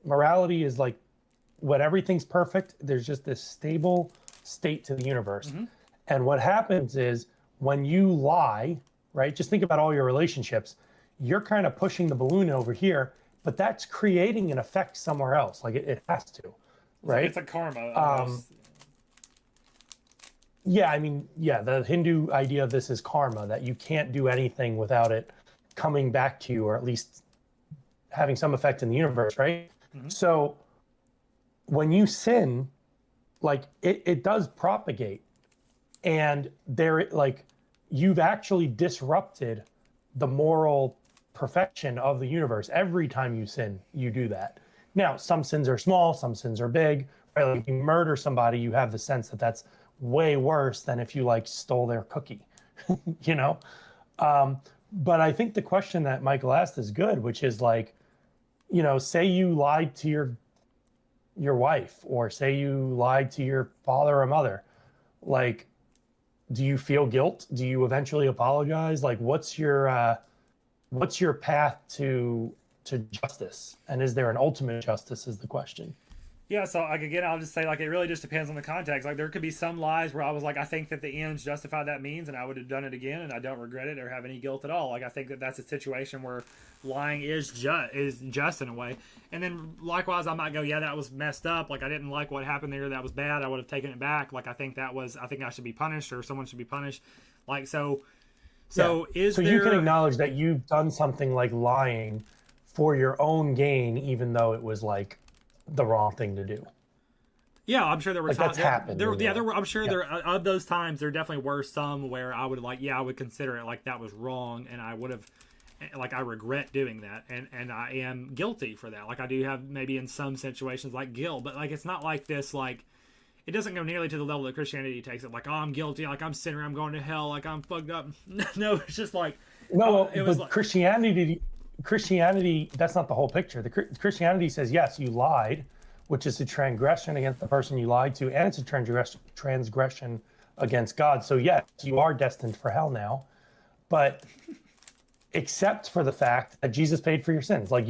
[SPEAKER 2] Morality is like when everything's perfect, there's just this stable state to the universe.
[SPEAKER 1] Mm-hmm.
[SPEAKER 2] And what happens is when you lie, right? Just think about all your relationships. You're kind of pushing the balloon over here, but that's creating an effect somewhere else. Like it has to, right?
[SPEAKER 1] It's a karma.
[SPEAKER 2] Yeah, I mean, yeah, the Hindu idea of this is karma, that you can't do anything without it coming back to you, or at least having some effect in the universe, right? Mm-hmm. So when you sin, like it does propagate, and there, like, you've actually disrupted the moral perfection of the universe. Every time you sin, you do that. Now, some sins are small, some sins are big. Right? Like if you murder somebody, you have the sense that that's way worse than if you like stole their cookie, you know? But I think the question that Michael asked is good, which is like, you know, say you lied to your wife, or say you lied to your father or mother. Like, do you feel guilt? Do you eventually apologize? Like, what's your path to justice? And is there an ultimate justice is the question.
[SPEAKER 1] Yeah, so like again, I'll just say like it really just depends on the context. Like there could be some lies where I was like, I think that the ends justify that means, and I would have done it again, and I don't regret it or have any guilt at all. Like I think that that's a situation where lying is just in a way. And then likewise, I might go, yeah, that was messed up. Like I didn't like what happened there. That was bad. I would have taken it back. Like I think I should be punished, or someone should be punished. Like so. So
[SPEAKER 2] yeah. So you can acknowledge that you've done something like lying for your own gain, even though it was like the wrong thing to do.
[SPEAKER 1] Yeah, I'm sure there were
[SPEAKER 2] like
[SPEAKER 1] times.
[SPEAKER 2] That's happened.
[SPEAKER 1] There were. I'm sure there of those times. There definitely were some where I would I would consider it like that was wrong, and I would have, like I regret doing that, and I am guilty for that. Like I do have maybe in some situations like guilt, but like it's not like this like. It doesn't go nearly to the level that Christianity takes it. Like, oh, I'm guilty. Like, I'm sinner. I'm going to hell. Like, I'm fucked up. No, it's just like...
[SPEAKER 2] No, it was like... Christianity, that's not the whole picture. Christianity says, yes, you lied, which is a transgression against the person you lied to, and it's a transgression against God. So, yes, you are destined for hell now. But except for the fact that Jesus paid for your sins. Like,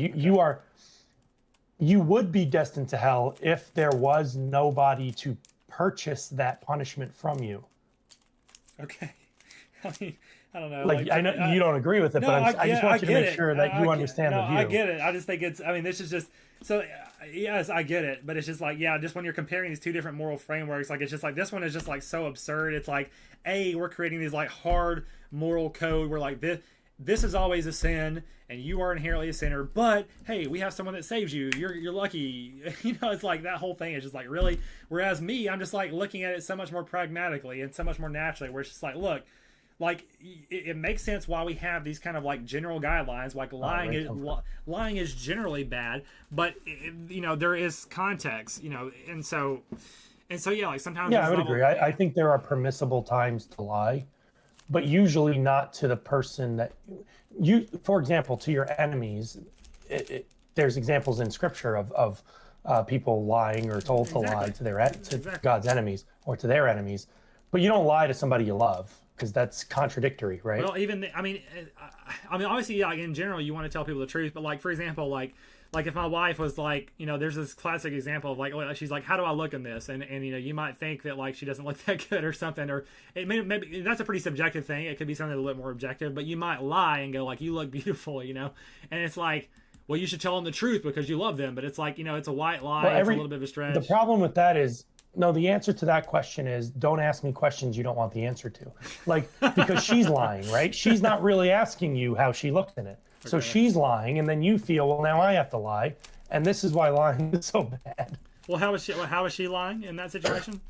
[SPEAKER 2] you would be destined to hell if there was nobody to purchase that punishment from you.
[SPEAKER 1] Okay. I mean, I don't know.
[SPEAKER 2] Like I know you don't agree with it,
[SPEAKER 1] no,
[SPEAKER 2] but I just want you to make sure that you understand the view.
[SPEAKER 1] I get it. I just think this is just, so yes, I get it. But it's just like, yeah, just when you're comparing these two different moral frameworks, like it's just like, this one is just like so absurd. It's like, we're creating these like hard moral code where like this is always a sin, and you are inherently a sinner. But hey, we have someone that saves you. You're lucky. You know, it's like that whole thing is just like really. Whereas me, I'm just like looking at it so much more pragmatically and so much more naturally. Where it's just like, look, like it makes sense why we have these kind of like general guidelines. Like lying is generally bad, but you know there is context. You know, and so yeah, like sometimes.
[SPEAKER 2] Yeah, I would agree. I think there are permissible times to lie. But usually not to the person that you, for example, to your enemies. There's examples in scripture of people lying or told to lie to God's enemies or to their enemies. But you don't lie to somebody you love, because that's contradictory, right?
[SPEAKER 1] Well, I mean, obviously, like in general, you want to tell people the truth. But like, for example, like if my wife was like, you know, there's this classic example of like, she's like, how do I look in this? And you know, you might think that like she doesn't look that good or something, or maybe that's a pretty subjective thing. It could be something a little more objective, but you might lie and go like, you look beautiful, you know? And it's like, well, you should tell them the truth because you love them. But it's like, you know, it's a white lie. It's a little bit of a stretch.
[SPEAKER 2] The problem with that is No, the answer to that question is don't ask me questions you don't want the answer to. Like, because she's lying, right? She's not really asking you how she looked in it. So
[SPEAKER 1] Okay.
[SPEAKER 2] she's lying, and then you feel, well, now I have to lie. And this is why lying is so bad.
[SPEAKER 1] Well, how is she lying in that situation?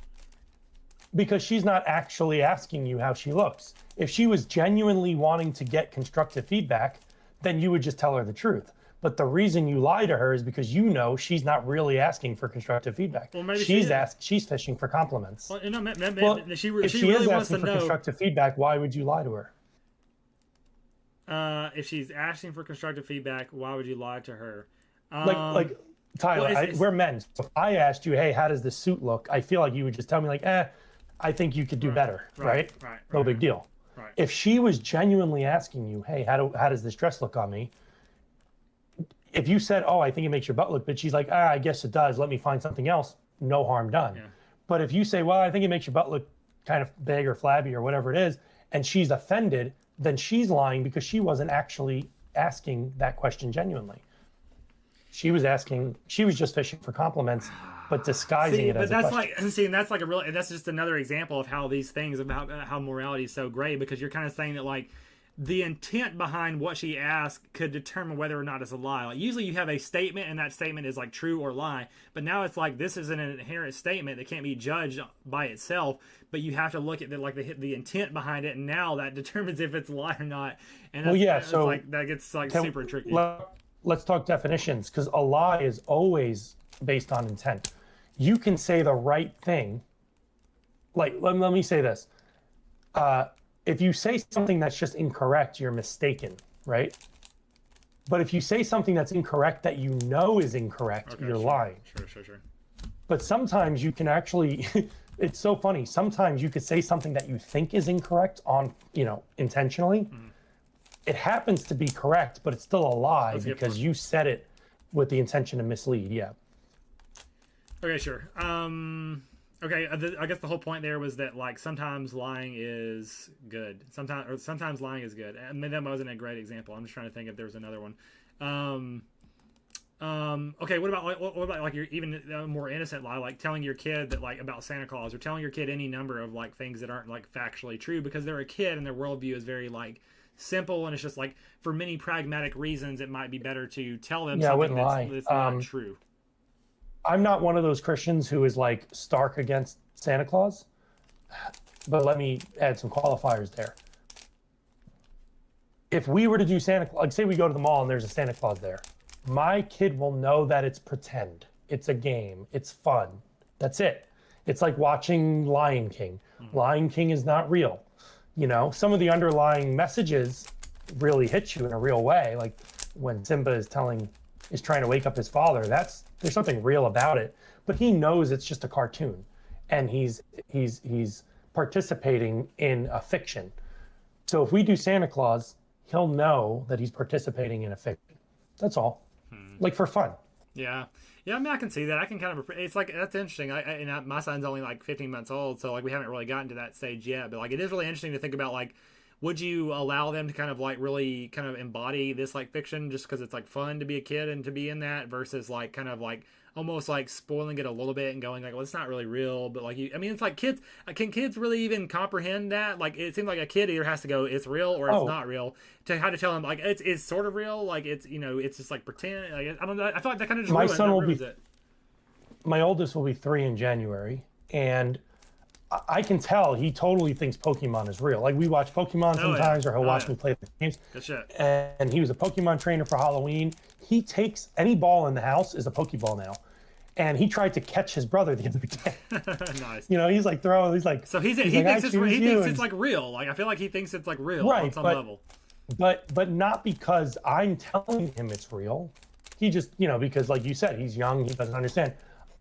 [SPEAKER 2] Because she's not actually asking you how she looks. If she was genuinely wanting to get constructive feedback, then you would just tell her the truth. But the reason you lie to her is because you know she's not really asking for constructive feedback.
[SPEAKER 1] Well, maybe
[SPEAKER 2] she's fishing for compliments.
[SPEAKER 1] Well, no, maybe,
[SPEAKER 2] Well,
[SPEAKER 1] she
[SPEAKER 2] if she
[SPEAKER 1] really
[SPEAKER 2] is
[SPEAKER 1] wants to
[SPEAKER 2] asking for
[SPEAKER 1] know.
[SPEAKER 2] constructive feedback, why would you lie to her?
[SPEAKER 1] If she's asking for constructive feedback, why would you lie to her?
[SPEAKER 2] Like Tyler,
[SPEAKER 1] well,
[SPEAKER 2] we're men. So if I asked you, hey, how does this suit look? I feel like you would just tell me like, I think you could do better, right? No big deal.
[SPEAKER 1] Right.
[SPEAKER 2] If she was genuinely asking you, hey, how does this dress look on me? If you said, oh, I think it makes your butt look, but she's like, I guess it does. Let me find something else. No harm done.
[SPEAKER 1] Yeah.
[SPEAKER 2] But if you say, well, I think it makes your butt look kind of big or flabby or whatever it is, and she's offended, then she's lying because she wasn't actually asking that question genuinely. She was just fishing for compliments, but disguising it as a question.
[SPEAKER 1] And that's just another example of how these things about how morality is so gray, because you're kind of saying that like the intent behind what she asked could determine whether or not it's a lie. Like usually you have a statement and that statement is like true or lie, but now it's like this is an inherent statement that can't be judged by itself, but you have to look at the intent behind it, and now that determines if it's a lie or not. And so like that gets like super tricky.
[SPEAKER 2] Let's talk definitions, because a lie is always based on intent. You can say the right thing. Like let me say this. If you say something that's just incorrect, you're mistaken, right? But if you say something that's incorrect that you know is incorrect, you're lying.
[SPEAKER 1] Sure.
[SPEAKER 2] But sometimes you can actually, it's so funny. Sometimes you could say something that you think is incorrect intentionally. Mm. It happens to be correct, but it's still a lie because you said it with the intention to mislead. Yeah.
[SPEAKER 1] Okay, sure. Okay, I guess the whole point there was that like sometimes lying is good. Sometimes lying is good. I mean, that wasn't a great example. I'm just trying to think if there was another one. Okay, what about like your even more innocent lie, like telling your kid that like about Santa Claus, or telling your kid any number of like things that aren't like factually true because they're a kid and their worldview is very like simple, and it's just like for many pragmatic reasons it might be better to tell them something that's not true.
[SPEAKER 2] I'm not one of those Christians who is like stark against Santa Claus, but let me add some qualifiers there. If we were to do Santa Claus, like say we go to the mall and there's a Santa Claus there, my kid will know that it's pretend, it's a game, it's fun. That's it. It's like watching Lion King. Lion King is not real. You know, some of the underlying messages really hit you in a real way. Like when Simba is trying to wake up his father, there's something real about it, but he knows it's just a cartoon, and he's participating in a fiction. So if we do Santa Claus, he'll know that he's participating in a fiction. That's all. Like for fun.
[SPEAKER 1] Yeah. I mean, I can see that. I can kind of. It's like that's interesting. My son's only like 15 months old, so like we haven't really gotten to that stage yet. But like it is really interesting to think about like, would you allow them to kind of like really kind of embody this like fiction just because it's like fun to be a kid and to be in that, versus like kind of like almost like spoiling it a little bit and going like, well, it's not really real, but like it's like kids. Can kids really even comprehend that? Like it seems like a kid either has to go, it's real or it's not real, to how to tell them like it's sort of real, like it's it's just like pretend. Like I don't know. I feel like that kind of just ruins it.
[SPEAKER 2] My oldest will be 3 in January, and I can tell he totally thinks Pokemon is real. Like we watch Pokemon sometimes, or he'll watch me play the games.
[SPEAKER 1] Good shit.
[SPEAKER 2] And he was a Pokemon trainer for Halloween. He takes any ball in the house is a Pokeball now, and he tried to catch his brother the other day.
[SPEAKER 1] Nice.
[SPEAKER 2] You know, he's like throwing. He's like,
[SPEAKER 1] so he thinks it's like real. Like I feel like he thinks it's like real on some level.
[SPEAKER 2] But not because I'm telling him it's real. He just because like you said, he's young. He doesn't understand.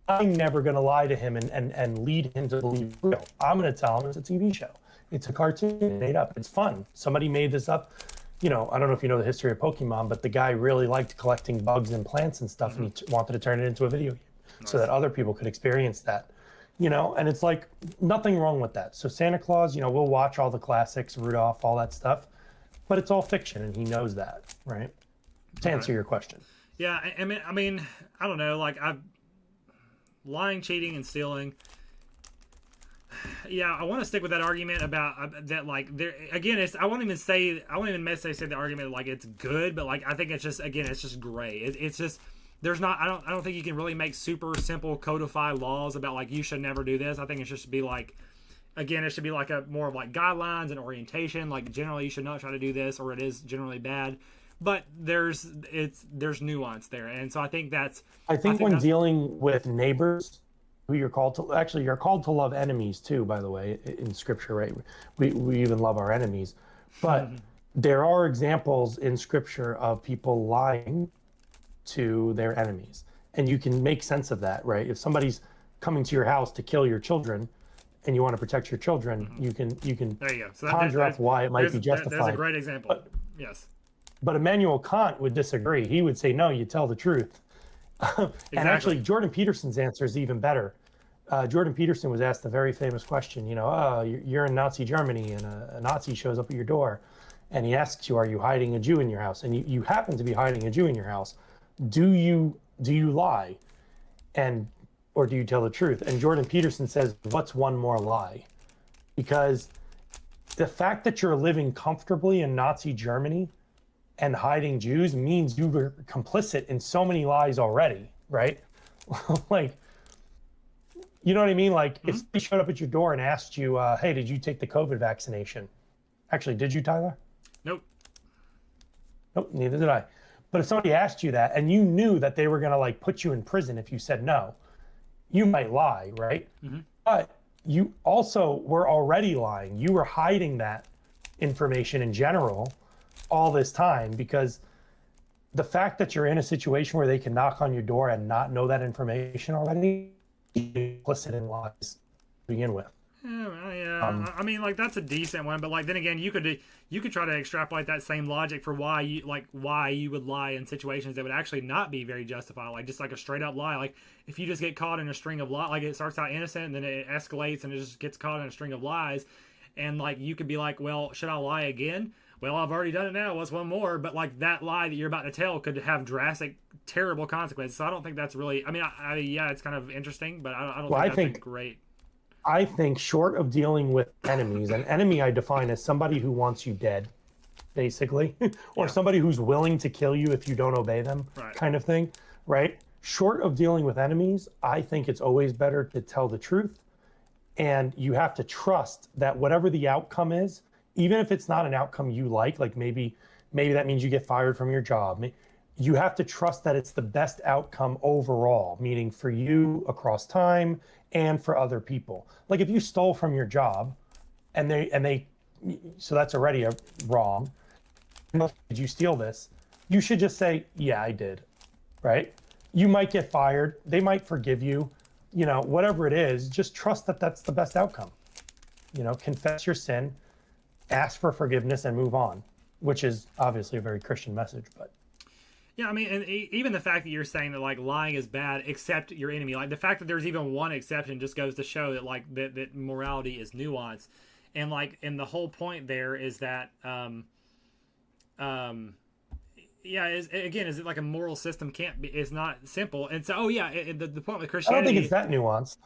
[SPEAKER 2] I'm never going to lie to him and lead him to believe it's real. I'm going to tell him it's a TV show. It's a cartoon made up. It's fun. Somebody made this up. I don't know if you know the history of Pokemon, but the guy really liked collecting bugs and plants and stuff, and he wanted to turn it into a video game so that other people could experience that. And it's like nothing wrong with that. So Santa Claus, we'll watch all the classics, Rudolph, all that stuff, but it's all fiction, and he knows that, right? To answer your question.
[SPEAKER 1] Yeah, I mean, I don't know. Like lying, cheating, and stealing. Yeah, I want to stick with that argument about that. Like, there again, it's I won't even necessarily say the argument like it's good, but like I think it's just again, it's just gray. It's just there's not. I don't think you can really make super simple codify laws about like you should never do this. I think it should be like again, it should be like a more of like guidelines and orientation. Like generally, you should not try to do this, or it is generally bad. But there's nuance there, and so I think that's.
[SPEAKER 2] I think when dealing with neighbors, who you're called to love enemies too, by the way, in scripture, right? We even love our enemies. But there are examples in scripture of people lying to their enemies. And you can make sense of that, right? If somebody's coming to your house to kill your children and you want to protect your children, you can
[SPEAKER 1] there you go. So
[SPEAKER 2] conjure up why it might be justified.
[SPEAKER 1] There's a great example. Yes.
[SPEAKER 2] But Immanuel Kant would disagree. He would say, no, you tell the truth. And actually, Jordan Peterson's answer is even better. Jordan Peterson was asked the very famous question, you're in Nazi Germany and a Nazi shows up at your door and he asks you, are you hiding a Jew in your house? And you happen to be hiding a Jew in your house. Do you lie? Or do you tell the truth? And Jordan Peterson says, what's one more lie? Because the fact that you're living comfortably in Nazi Germany and hiding Jews means you were complicit in so many lies already, right? Like, you know what I mean? Like, if they showed up at your door and asked you, hey, did you take the COVID vaccination? Actually, did you, Tyler?
[SPEAKER 1] Nope.
[SPEAKER 2] Nope, neither did I. But if somebody asked you that and you knew that they were going to like put you in prison if you said no, you might lie, right? But you also were already lying. You were hiding that information in general all this time, because the fact that you're in a situation where they can knock on your door and not know that information already, implicit in lies to begin with.
[SPEAKER 1] Yeah, I mean, like that's a decent one, but like then again, you could try to extrapolate that same logic for why you would lie in situations that would actually not be very justified, like just like a straight up lie. Like if you just get caught in a string of lies, like it starts out innocent and then it escalates and it just gets caught in a string of lies, and like you could be like, well, should I lie again? Well, I've already done it now. What's one more? But like that lie that you're about to tell could have drastic, terrible consequences. So I don't think that's really. I mean, yeah, it's kind of interesting, but I don't think that's great.
[SPEAKER 2] I think short of dealing with enemies, an enemy I define as somebody who wants you dead, basically, or somebody who's willing to kill you if you don't obey them, kind of thing, right? Short of dealing with enemies, I think it's always better to tell the truth, and you have to trust that whatever the outcome is, even if it's not an outcome you like maybe that means you get fired from your job. You have to trust that it's the best outcome overall, meaning for you across time and for other people. Like if you stole from your job and they so that's already wrong. Did you steal this? You should just say, yeah, I did, right? You might get fired. They might forgive you, whatever it is, just trust that that's the best outcome. Confess your sin, ask for forgiveness and move on, which is obviously a very Christian message, but.
[SPEAKER 1] Yeah, I mean, and even the fact that you're saying that like lying is bad, except your enemy, like the fact that there's even one exception just goes to show that like that morality is nuanced, and the whole point there is that is it like a moral system is not simple, and so the point with Christianity.
[SPEAKER 2] I don't think it's that nuanced.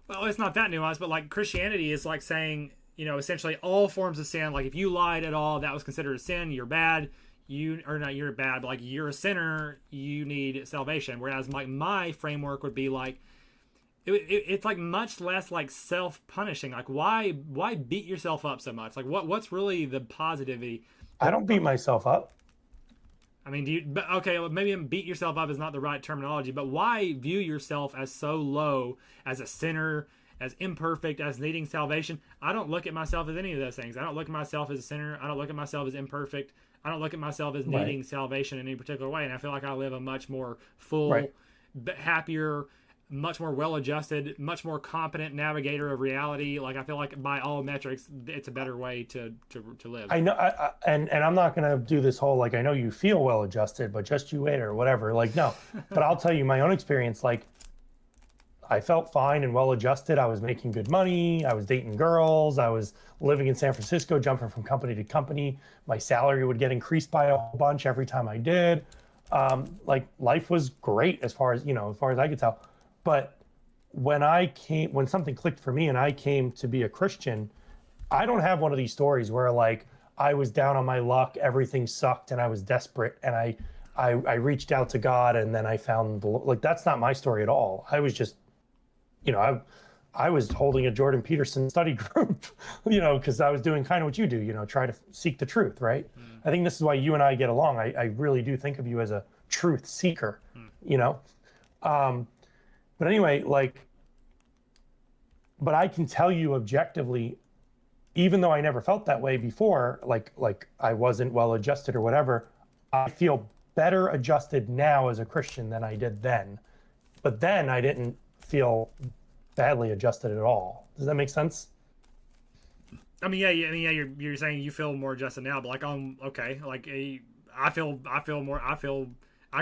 [SPEAKER 1] Well, it's not that nuanced, but like Christianity is like saying essentially all forms of sin. Like if you lied at all, that was considered a sin. You're bad. You're bad, but like you're a sinner, you need salvation. Whereas my framework would be like, it's like much less like self-punishing. Like why beat yourself up so much? Like what's really the positivity?
[SPEAKER 2] I don't beat myself up.
[SPEAKER 1] I mean, maybe beat yourself up is not the right terminology, but why view yourself as so low, as a sinner, as imperfect, as needing salvation? I don't look at myself as any of those things. I don't look at myself as a sinner. I don't look at myself as imperfect. I don't look at myself as needing salvation in any particular way, and I feel like I live a much more full, happier, much more well-adjusted, much more competent navigator of reality. Like I feel like by all metrics, it's a better way to live.
[SPEAKER 2] I know, and I'm not gonna do this whole like I know you feel well-adjusted, but just you wait or whatever. Like no, but I'll tell you my own experience. Like I felt fine and well-adjusted. I was making good money. I was dating girls. I was living in San Francisco, jumping from company to company. My salary would get increased by a whole bunch every time I did. Like life was great as far as I could tell. But when something clicked for me and I came to be a Christian, I don't have one of these stories where like I was down on my luck, everything sucked, and I was desperate, and I reached out to God, and then I found like that's not my story at all. I was just, you know, I was holding a Jordan Peterson study group, you know, because I was doing kind of what you do, you know, try to seek the truth, right? I think this is why you and I get along. I really do think of you as a truth seeker, you know. But anyway, like, but I can tell you objectively, even though I never felt that way before, like I wasn't well adjusted or whatever, I feel better adjusted now as a Christian than I did then. But then I didn't feel badly adjusted at all. Does that make sense?
[SPEAKER 1] I mean, yeah, you're saying you feel more adjusted now, but like, okay, like I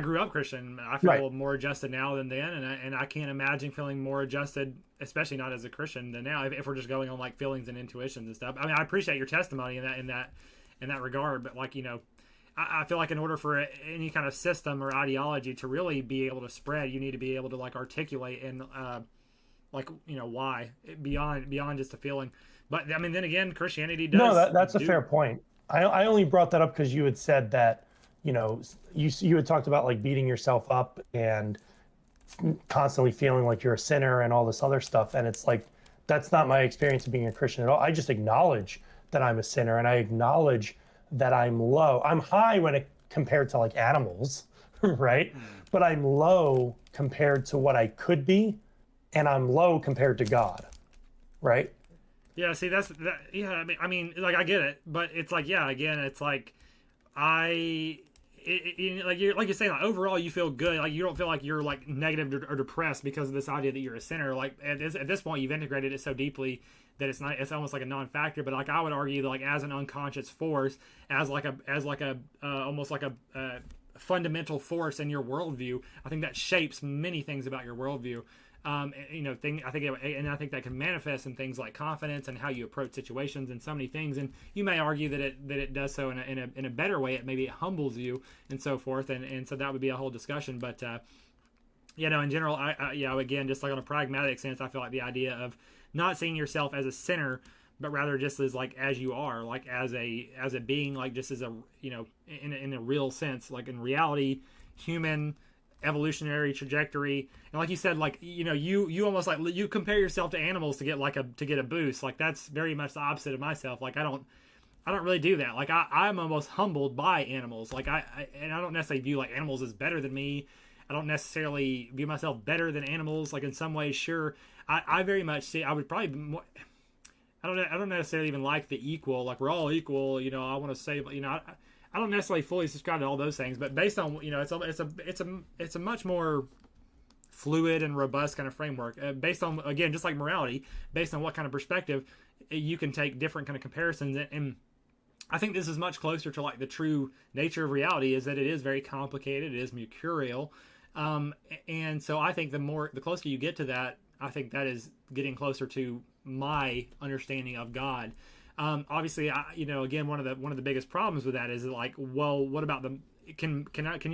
[SPEAKER 1] grew up Christian. I feel
[SPEAKER 2] Right.
[SPEAKER 1] more adjusted now than then, and I can't imagine feeling more adjusted, especially not as a Christian, than now. If we're just going on like feelings and intuitions and stuff. I mean, I appreciate your testimony in that regard, but like, you know, I feel like in order for any kind of system or ideology to really be able to spread, you need to be able to like articulate and like, you know, why beyond just a feeling. But I mean, then again, Christianity does.
[SPEAKER 2] No, that's a fair point. I only brought that up because you had said that, you know, you had talked about like beating yourself up and constantly feeling like you're a sinner and all this other stuff. And it's like, that's not my experience of being a Christian at all. I just acknowledge that I'm a sinner, and I acknowledge that I'm low. I'm high when it compared to like animals, right? But I'm low compared to what I could be, and I'm low compared to God, right?
[SPEAKER 1] Yeah, see, that's that. Yeah, I mean, like I get it, but it's like, yeah, again, it's like like you're saying, like overall you feel good, like you don't feel like you're like negative or depressed because of this idea that you're a sinner. Like at this point, you've integrated it so deeply that it's almost like a non-factor. But like I would argue that like as an unconscious force, as like a almost like a fundamental force in your worldview, I think that shapes many things about your worldview. You know, I think that can manifest in things like confidence and how you approach situations and so many things. And you may argue that it does so in a better way. Maybe it humbles you and so forth. And so that would be a whole discussion. But you know, in general, again, just like on a pragmatic sense, I feel like the idea of not seeing yourself as a sinner, but rather just as you are, like as a being, like just as a, you know, in a real sense, like in reality, human evolutionary trajectory. And like you said, like, you know, you almost like you compare yourself to animals to get a boost. Like that's very much the opposite of myself. Like I don't really do that. Like I'm almost humbled by animals. Like I don't necessarily view like animals as better than me. I don't necessarily view myself better than animals. Like in some ways, sure. I very much see. I would probably be more, I don't necessarily even like the equal. Like we're all equal. You know, I want to say, you know, I don't necessarily fully subscribe to all those things, but based on, you know, it's a much more fluid and robust kind of framework based on, again, just like morality, based on what kind of perspective you can take different kind of comparisons. And I think this is much closer to like the true nature of reality, is that it is very complicated. It is mercurial. And so I think the closer you get to that, I think that is getting closer to my understanding of God. Obviously, you know, again, one of the biggest problems with that is like, well, what about can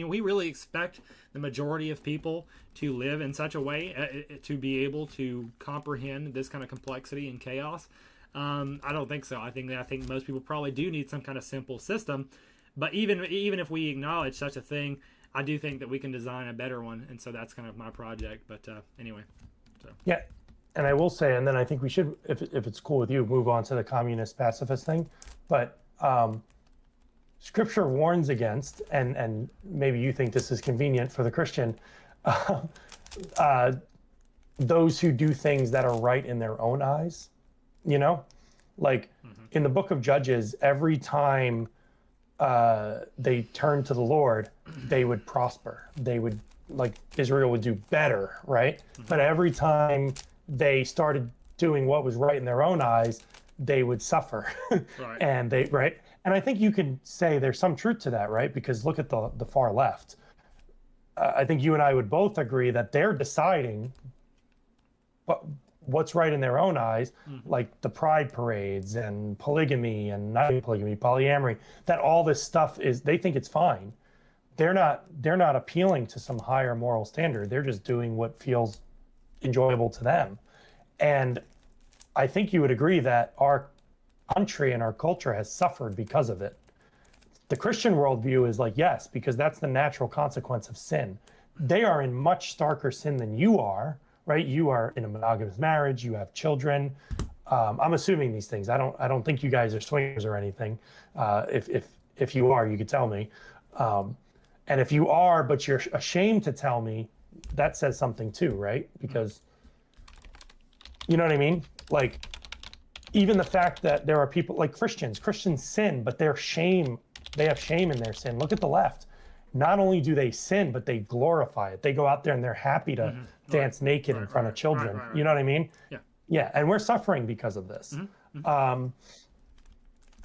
[SPEAKER 1] we really expect the majority of people to live in such a way to be able to comprehend this kind of complexity and chaos? I don't think so. I think most people probably do need some kind of simple system, but even if we acknowledge such a thing, I do think that we can design a better one, and so that's kind of my project. But anyway, so
[SPEAKER 2] Yeah. And I will say, and then I think we should, if it's cool with you, move on to the communist pacifist thing. But Scripture warns against, and maybe you think this is convenient for the Christian, those who do things that are right in their own eyes. You know, like in the book of Judges, every time they turned to the Lord, they would prosper. They would, like, Israel would do better, right? But every time they started doing what was right in their own eyes, they would suffer.
[SPEAKER 1] right.
[SPEAKER 2] And I think you can say there's some truth to that, right? Because look at the far left. I think you and I would both agree that they're deciding what's right in their own eyes, like the pride parades and polygamy and not polygamy, polyamory, that all this stuff they think it's fine. They're not appealing to some higher moral standard. They're just doing what feels enjoyable to them. And I think you would agree that our country and our culture has suffered because of it. The Christian worldview is like, yes, because that's the natural consequence of sin. They are in much starker sin than you are, right? You are in a monogamous marriage, you have children. I'm assuming these things. I don't think you guys are swingers or anything. If you are, you could tell me. And if you are, but you're ashamed to tell me, that says something too, right? Because you know what I mean? Like, even the fact that there are people like Christians sin, but they have shame in their sin. Look at the left. Not only do they sin, but they glorify it. They go out there and they're happy to dance naked in front of children. You know what I mean?
[SPEAKER 1] Yeah.
[SPEAKER 2] Yeah. And we're suffering because of this.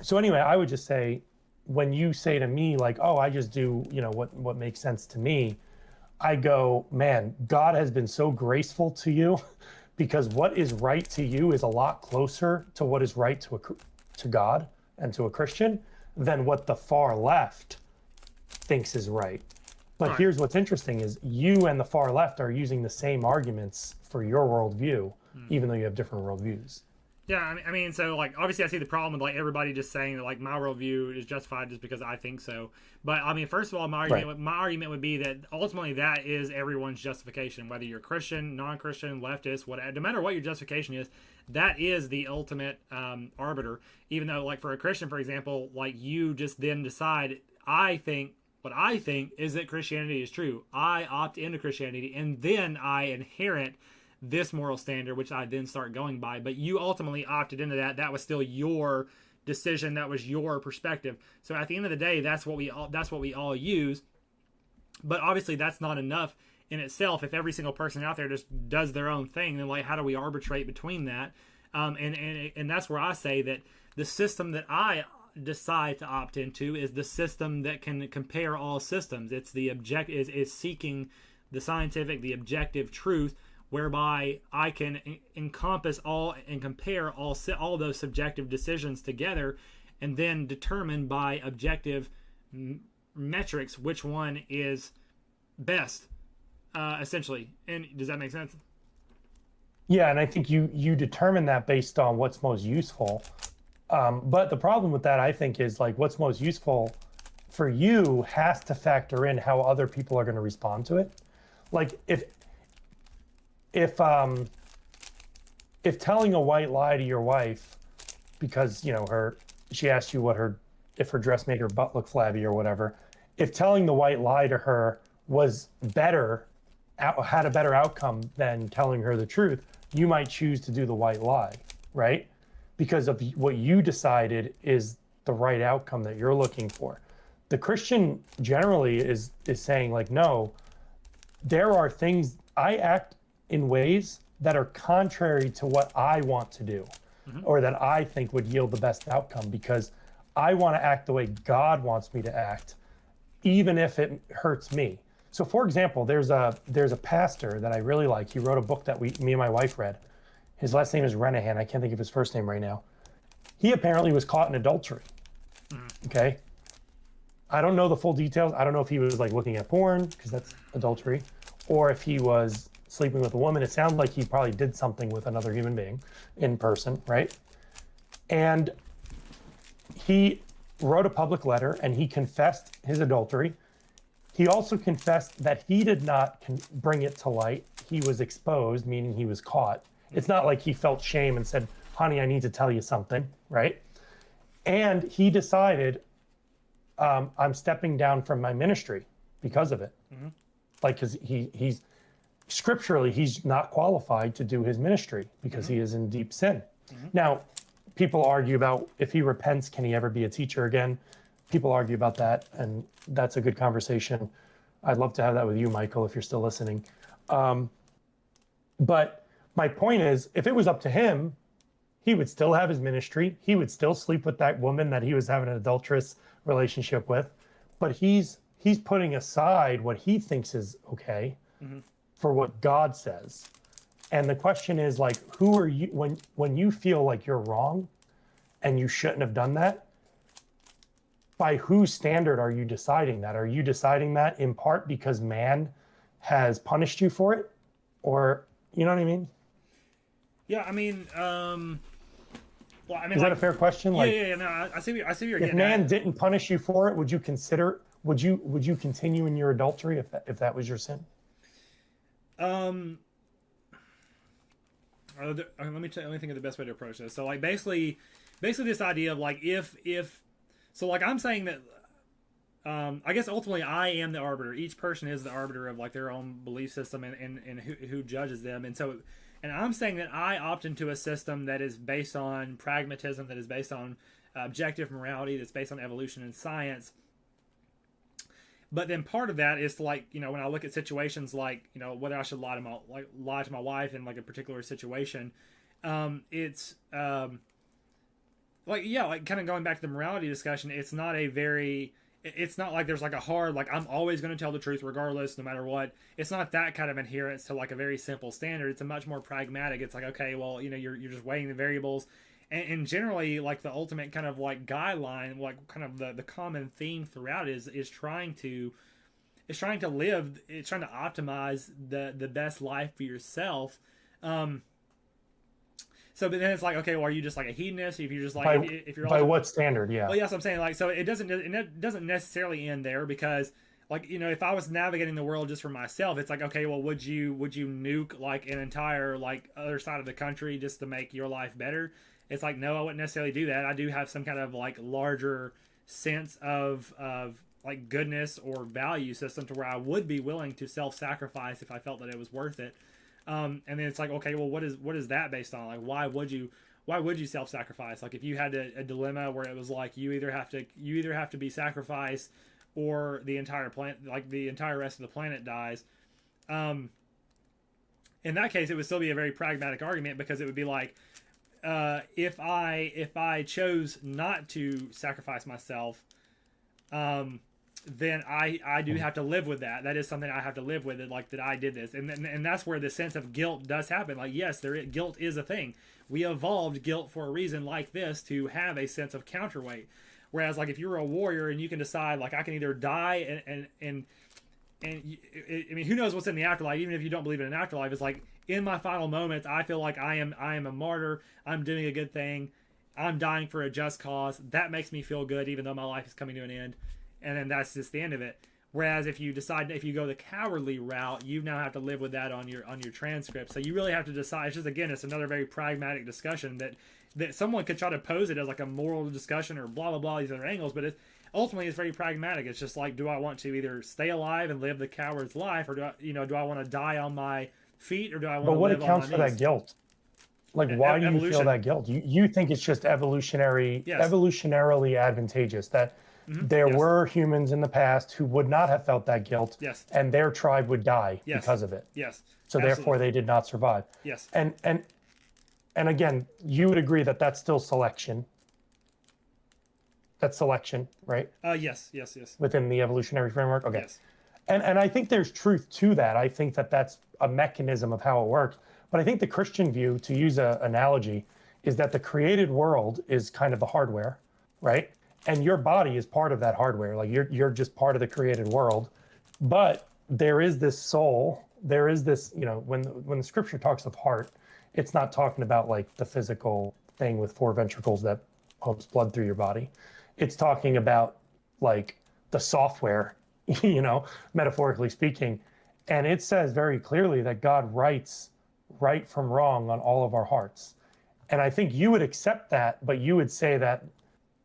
[SPEAKER 2] So anyway, I would just say, when you say to me like, oh, I just do, what makes sense to me, I go, man, God has been so graceful to you, because what is right to you is a lot closer to what is right to God and to a Christian than what the far left thinks is right. But here's what's interesting is you and the far left are using the same arguments for your worldview, even though you have different worldviews.
[SPEAKER 1] Yeah, I mean, so like obviously I see the problem with like everybody just saying that like my worldview is justified just because I think so. But I mean, first of all, my argument would be that ultimately that is everyone's justification, whether you're Christian, non-Christian, leftist, whatever. No matter what your justification is, that is the ultimate arbiter. Even though, like for a Christian, for example, like you just then decide, what I think is that Christianity is true. I opt into Christianity, and then I inherit this moral standard, which I then start going by. But you ultimately opted into that. That was still your decision. That was your perspective. So at the end of the day, that's what we all use. But obviously, that's not enough in itself. If every single person out there just does their own thing, then like how do we arbitrate between that? And that's where I say that the system that I decide to opt into is the system that can compare all systems. It's the is seeking the scientific, the objective truth, whereby I can encompass all and compare all those subjective decisions together, and then determine by objective metrics which one is best, essentially. And does that make sense?
[SPEAKER 2] Yeah, and I think you determine that based on what's most useful. But the problem with that, I think, is like what's most useful for you has to factor in how other people are going to respond to it. Like if telling a white lie to your wife because she asked you if her dress made her butt look flabby or whatever, if telling the white lie to her was had a better outcome than telling her the truth, you might choose to do the white lie, right? Because of what you decided is the right outcome that you're looking for. The Christian generally is saying like, no, there are things I act in ways that are contrary to what I want to do, or that I think would yield the best outcome, because I want to act the way God wants me to act, even if it hurts me. So for example, there's a pastor that I really like. He wrote a book that me and my wife read. His last name is Renahan. I can't think of his first name right now. He apparently was caught in adultery. Okay. I don't know the full details. I don't know if he was like looking at porn, because that's adultery, or if he was sleeping with a woman. It sounds like he probably did something with another human being in person, right? And he wrote a public letter and he confessed his adultery. He also confessed that he did not bring it to light. He was exposed, meaning he was caught. It's not like he felt shame and said, honey, I need to tell you something, right? And he decided, I'm stepping down from my ministry because of it. Like, because he's scripturally, he's not qualified to do his ministry because he is in deep sin. Now, people argue about if he repents, can he ever be a teacher again? People argue about that, and that's a good conversation. I'd love to have that with you, Michael, if you're still listening. But my point is, if it was up to him, he would still have his ministry. He would still sleep with that woman that he was having an adulterous relationship with. But he's putting aside what he thinks is okay for what God says. And the question is, like, who are you when you feel like you're wrong and you shouldn't have done that? By whose standard are you deciding that? Are you deciding that in part because man has punished you for it? Or You know what I mean?
[SPEAKER 1] Yeah, I mean, well, I mean,
[SPEAKER 2] Is that
[SPEAKER 1] like,
[SPEAKER 2] a fair question?
[SPEAKER 1] yeah,
[SPEAKER 2] Like,
[SPEAKER 1] yeah, yeah. No, I see what you're
[SPEAKER 2] if
[SPEAKER 1] getting
[SPEAKER 2] man
[SPEAKER 1] at.
[SPEAKER 2] didn't punish you for it, would you consider? Would you continue in your adultery if that was your sin?
[SPEAKER 1] Um, let me think of the best way to approach this. So, like, basically, this idea of like if, so like I'm saying that, I guess ultimately I am the arbiter. Each person is the arbiter of like their own belief system and who judges them. And so, and I'm saying that I opt into a system that is based on pragmatism, that is based on objective morality, that's based on evolution and science. But then part of that is to, like, when I look at situations like, whether I should lie to my wife in like a particular situation, it's like, yeah, like kind of going back to the morality discussion. It's not like there's like a hard, like, I'm always going to tell the truth regardless, no matter what. It's not that kind of adherence to like a very simple standard. It's a much more pragmatic. It's like, okay, well, you're just weighing the variables, and generally, like, the ultimate kind of like guideline, like kind of the common theme throughout is trying to optimize the best life for yourself. Um, so, but then it's like, okay, well, are you just like a hedonist? If you're just like,
[SPEAKER 2] By
[SPEAKER 1] if you're
[SPEAKER 2] by
[SPEAKER 1] also,
[SPEAKER 2] what standard? Yeah.
[SPEAKER 1] well, yes, I'm saying, like, so it doesn't necessarily end there, because, like, if I was navigating the world just for myself, it's like, okay, well, would you nuke like an entire like other side of the country just to make your life better? It's like, no, I wouldn't necessarily do that. I do have some kind of like larger sense of like goodness or value system to where I would be willing to self-sacrifice if I felt that it was worth it. And then it's like, okay, well, what is that based on? Like, why would you self-sacrifice? Like, if you had a dilemma where it was like you either have to be sacrificed, or the entire planet, like the entire rest of the planet dies. Um, in that case, it would still be a very pragmatic argument, because it would be like, if I chose not to sacrifice myself, then I do have to live with that. That is something I have to live with. It, like, that I did this, and that's where the sense of guilt does happen. Like, yes, guilt is a thing. We evolved guilt for a reason like this, to have a sense of counterweight. Whereas, like, if you're a warrior and you can decide, like, I can either die and I mean, who knows what's in the afterlife? Even if you don't believe in an afterlife, it's like, in my final moments, I feel like I am a martyr. I'm doing a good thing. I'm dying for a just cause. That makes me feel good, even though my life is coming to an end. And then that's just the end of it. Whereas if you go the cowardly route, you now have to live with that on your transcript. So you really have to decide. It's just, again, it's another very pragmatic discussion that someone could try to pose it as like a moral discussion or blah blah blah, these other angles, but ultimately it's very pragmatic. It's just like, do I want to either stay alive and live the coward's life, or do I want to die on my feet, or do I want
[SPEAKER 2] But
[SPEAKER 1] to
[SPEAKER 2] what
[SPEAKER 1] live on
[SPEAKER 2] accounts
[SPEAKER 1] my
[SPEAKER 2] for that
[SPEAKER 1] knees?
[SPEAKER 2] guilt? Like, why do you feel
[SPEAKER 1] Evolution.
[SPEAKER 2] that guilt? You think it's just
[SPEAKER 1] Yes.
[SPEAKER 2] evolutionarily advantageous that there
[SPEAKER 1] Yes.
[SPEAKER 2] were humans in the past who would not have felt that guilt,
[SPEAKER 1] Yes.
[SPEAKER 2] and their tribe would die
[SPEAKER 1] Yes.
[SPEAKER 2] because of it.
[SPEAKER 1] Yes.
[SPEAKER 2] So therefore,
[SPEAKER 1] Absolutely.
[SPEAKER 2] they did not survive.
[SPEAKER 1] Yes.
[SPEAKER 2] And again, you would agree that that's still selection. That's selection, right?
[SPEAKER 1] Yes. Yes. Yes.
[SPEAKER 2] Within the evolutionary framework. Okay.
[SPEAKER 1] Yes.
[SPEAKER 2] And I think there's truth to that. I think that that's a mechanism of how it works. But I think the Christian view, to use an analogy, is that the created world is kind of the hardware, right? And your body is part of that hardware. Like, you're just part of the created world. But there is this soul. There is this, when the scripture talks of heart, it's not talking about like the physical thing with four ventricles that pumps blood through your body. It's talking about like the software, metaphorically speaking. And it says very clearly that God writes right from wrong on all of our hearts. And I think you would accept that, but you would say that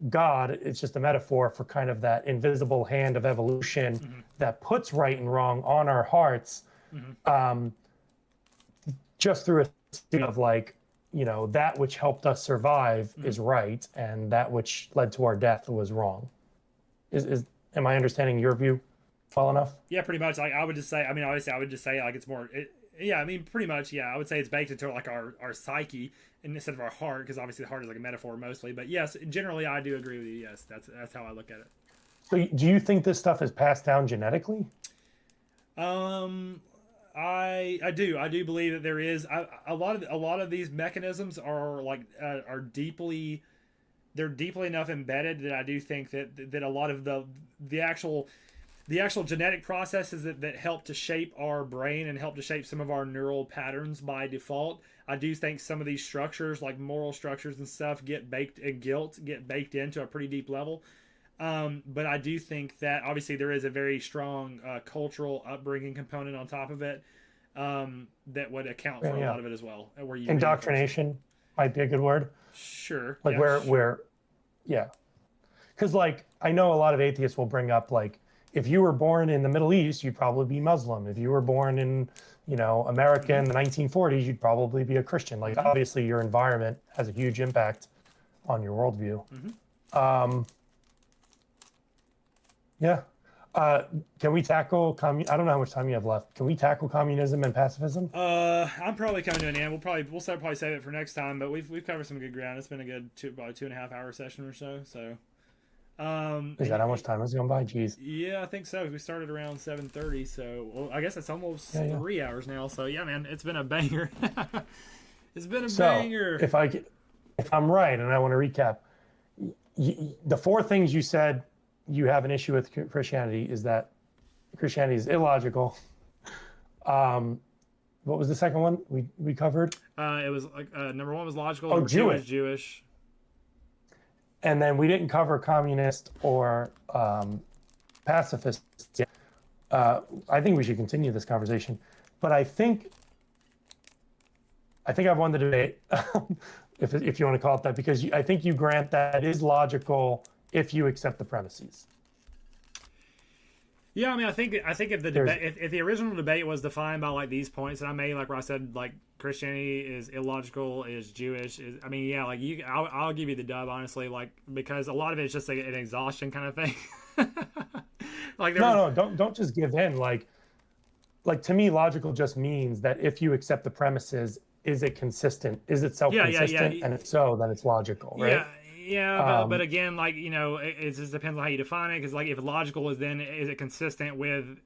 [SPEAKER 2] God is just a metaphor for kind of that invisible hand of evolution that puts right and wrong on our hearts, just through a thing of like, that which helped us survive is right, and that which led to our death was wrong. Am I understanding your view well enough?
[SPEAKER 1] Yeah, pretty much. Like, I would just say, I mean, obviously, I would just say, like, it's more. Yeah, I mean, pretty much. Yeah, I would say it's baked into like our psyche instead of our heart, because obviously the heart is like a metaphor mostly. But yes, generally, I do agree with you. Yes, that's how I look at it.
[SPEAKER 2] So do you think this stuff is passed down genetically?
[SPEAKER 1] I do believe that there is a lot of these mechanisms are like are deeply they're deeply enough embedded that I do think that a lot of the actual the actual genetic processes that help to shape our brain and help to shape some of our neural patterns by default. I do think some of these structures, like moral structures and stuff, get baked, and guilt get baked into a pretty deep level. But I do think that obviously there is a very strong cultural upbringing component on top of it, that would account for a lot of it as well. Where you
[SPEAKER 2] indoctrination might be a good word.
[SPEAKER 1] Sure.
[SPEAKER 2] Like where, yeah. Because like I know a lot of atheists will bring up like if you were born in the Middle East, you'd probably be Muslim. If you were born in America in the 1940s, you'd probably be a Christian. Like obviously your environment has a huge impact on your worldview. Yeah. Can we tackle I don't know how much time you have left. Can we tackle communism and pacifism?
[SPEAKER 1] I'm probably coming to an end. We'll probably save it for next time. But we've covered some good ground. It's been a good about 2.5 hour session or so. So,
[SPEAKER 2] is that how much time has gone by? Jeez.
[SPEAKER 1] Yeah, I think so. We started around 7:30. So I guess it's almost 3 hours now. So yeah, man, it's been a banger. It's been a banger.
[SPEAKER 2] If I'm right, and I want to recap, the four things you said you have an issue with Christianity is that Christianity is illogical. What was the second one we covered?
[SPEAKER 1] It was like number one was logical.
[SPEAKER 2] Oh,
[SPEAKER 1] number two was Jewish.
[SPEAKER 2] And then we didn't cover communist or pacifist. I think we should continue this conversation, but I think I've won the debate, if you want to call it that, because I think you grant that it is logical if you accept the premises.
[SPEAKER 1] Yeah, I mean, I think if the debate, if the original debate was defined by like these points that I made, like where I said like Christianity is illogical, is Jewish, like I'll give you the dub, honestly, like because a lot of it is just like an exhaustion kind of thing. Like
[SPEAKER 2] don't just give in. Like to me, logical just means that if you accept the premises, is it consistent? Is it self-consistent? And if so, then it's logical, right?
[SPEAKER 1] Yeah, but again, like it just depends on how you define it. Because like, if logical is it consistent with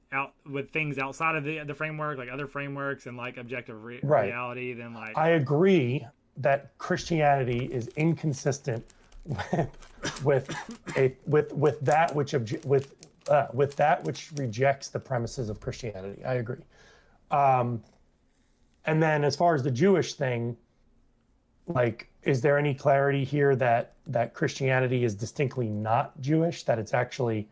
[SPEAKER 1] things outside of the framework, like other frameworks and like objective reality? Then like,
[SPEAKER 2] I agree that Christianity is inconsistent with that which rejects the premises of Christianity. I agree. And then as far as the Jewish thing, like, is there any clarity here that Christianity is distinctly not Jewish, that it's actually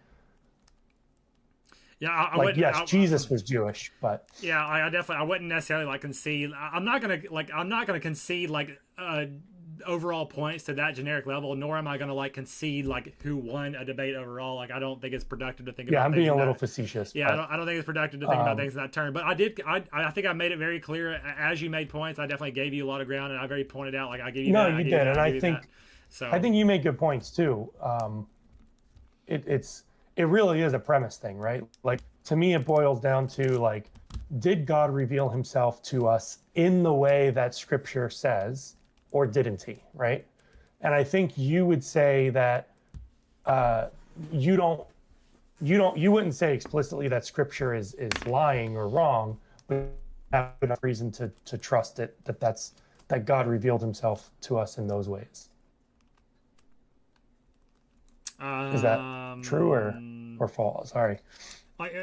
[SPEAKER 2] Jesus was Jewish, but
[SPEAKER 1] I definitely, I wouldn't necessarily like concede. I'm not gonna concede like overall points to that generic level, nor am I gonna like concede like who won a debate overall. Like, I don't think it's productive to think about.
[SPEAKER 2] Yeah, I'm being a little facetious.
[SPEAKER 1] Yeah, I don't think it's productive to think about things in that term. But I think I made it very clear as you made points. I definitely gave you a lot of ground, and I very pointed out like I gave you.
[SPEAKER 2] No, you did, and I think you made good points too. It really is a premise thing, right? Like, to me, it boils down to like, did God reveal himself to us in the way that Scripture says, or didn't he, right? And I think you would say that you wouldn't say explicitly that Scripture is lying or wrong, but have enough reason to trust it, that God revealed himself to us in those ways. Is that true or false? Sorry.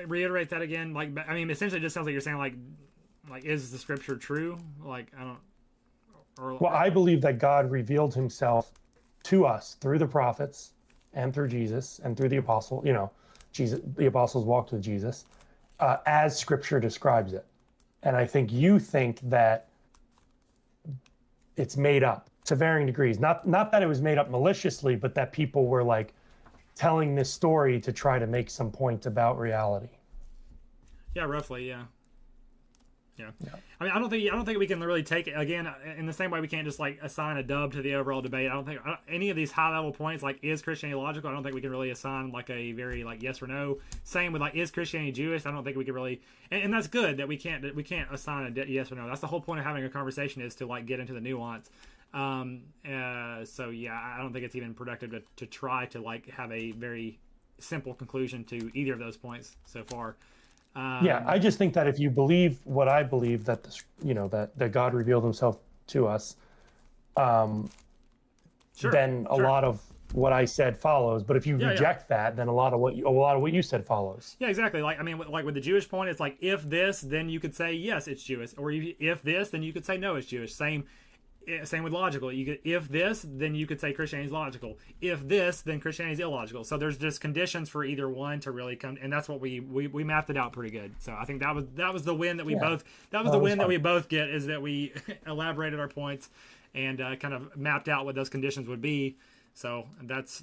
[SPEAKER 1] Reiterate that again. Like, I mean, essentially, it just sounds like you're saying like, is the Scripture true? Like, I don't.
[SPEAKER 2] Well, I believe that God revealed himself to us through the prophets and through Jesus and through the apostle. The apostles walked with Jesus as Scripture describes it. And I think you think that it's made up to varying degrees. Not that it was made up maliciously, but that people were like telling this story to try to make some point about reality.
[SPEAKER 1] Yeah, roughly, yeah. Yeah. I mean, I don't think we can really take it again in the same way we can't just like assign a dub to the overall debate. I don't think any of these high level points, like, is Christianity logical? I don't think we can really assign like a very like yes or no. Same with like, is Christianity Jewish? I don't think we can really, and that's good that we can't assign a yes or no. That's the whole point of having a conversation, is to like get into the nuance. So yeah, I don't think it's even productive to try to like have a very simple conclusion to either of those points so far.
[SPEAKER 2] I just think that if you believe what I believe, that that God revealed himself to us, then a lot of what I said follows. But if you
[SPEAKER 1] Yeah, yeah.
[SPEAKER 2] reject that, then a lot of what you said follows.
[SPEAKER 1] Yeah, exactly. Like, I mean, like with the Jewish point, it's like if this, then you could say yes, it's Jewish, or if this, then you could say no, it's Jewish. Same with logical. You could, if this, then you could say Christianity is logical. If this, then Christianity is illogical. So there's just conditions for either one to really come, and that's what we mapped it out pretty good. So I think that was the win that we both the win that we both get, is that we elaborated our points and kind of mapped out what those conditions would be. So that's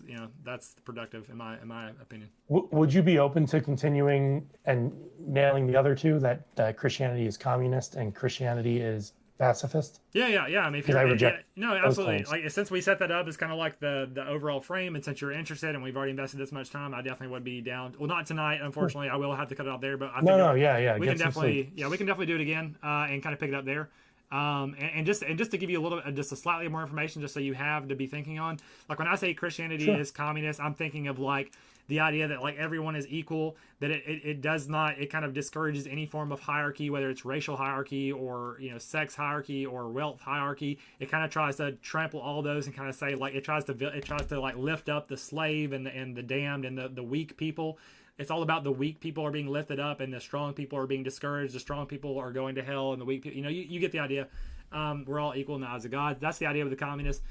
[SPEAKER 1] productive in my opinion.
[SPEAKER 2] Would you be open to continuing and nailing the other two, that Christianity is communist and Christianity is pacifist?
[SPEAKER 1] Yeah. I mean, if
[SPEAKER 2] Because I reject
[SPEAKER 1] no, absolutely.
[SPEAKER 2] claims.
[SPEAKER 1] Like, since we set that up as kind of like the overall frame, and since you're interested and we've already invested this much time, I definitely would be down. Well, not tonight, unfortunately. I will have to cut it off there, but I think we can definitely do it again and kind of pick it up there. And just to give you a little, just a slightly more information, just so you have to be thinking on. Like, when I say Christianity is communist, I'm thinking of like the idea that like everyone is equal, that it does not, it kind of discourages any form of hierarchy, whether it's racial hierarchy or sex hierarchy or wealth hierarchy. It kind of tries to trample all those and kind of say, like, it tries to like lift up the slave and the damned and the weak people. It's all about the weak people are being lifted up and the strong people are being discouraged. The strong people are going to hell and the weak people, you get the idea. We're all equal in the eyes of God. That's the idea of the communists.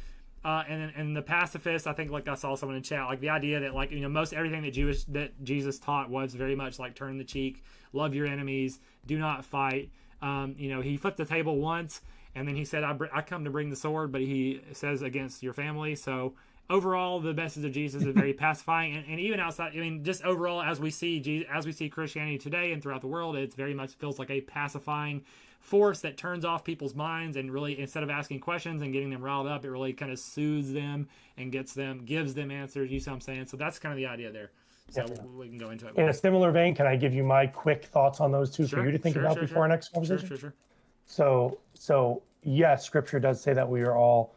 [SPEAKER 1] And the pacifists, I think, like I saw someone in chat, like the idea that like, most everything that Jesus taught was very much like turn the cheek, love your enemies, do not fight. He flipped the table once and then he said, I come to bring the sword, but he says against your family. So overall, the message of Jesus is very pacifying, and even outside, I mean, just overall, as we see Christianity today and throughout the world, it very much feels like a pacifying force that turns off people's minds, and really, instead of asking questions and getting them riled up, it really kind of soothes them and gives them answers. You see what I'm saying? So that's kind of the idea there. So we can go into it.
[SPEAKER 2] In a similar vein, can I give you my quick thoughts on those two for you to think about before our next conversation?
[SPEAKER 1] Sure.
[SPEAKER 2] So yes, Scripture does say that we are all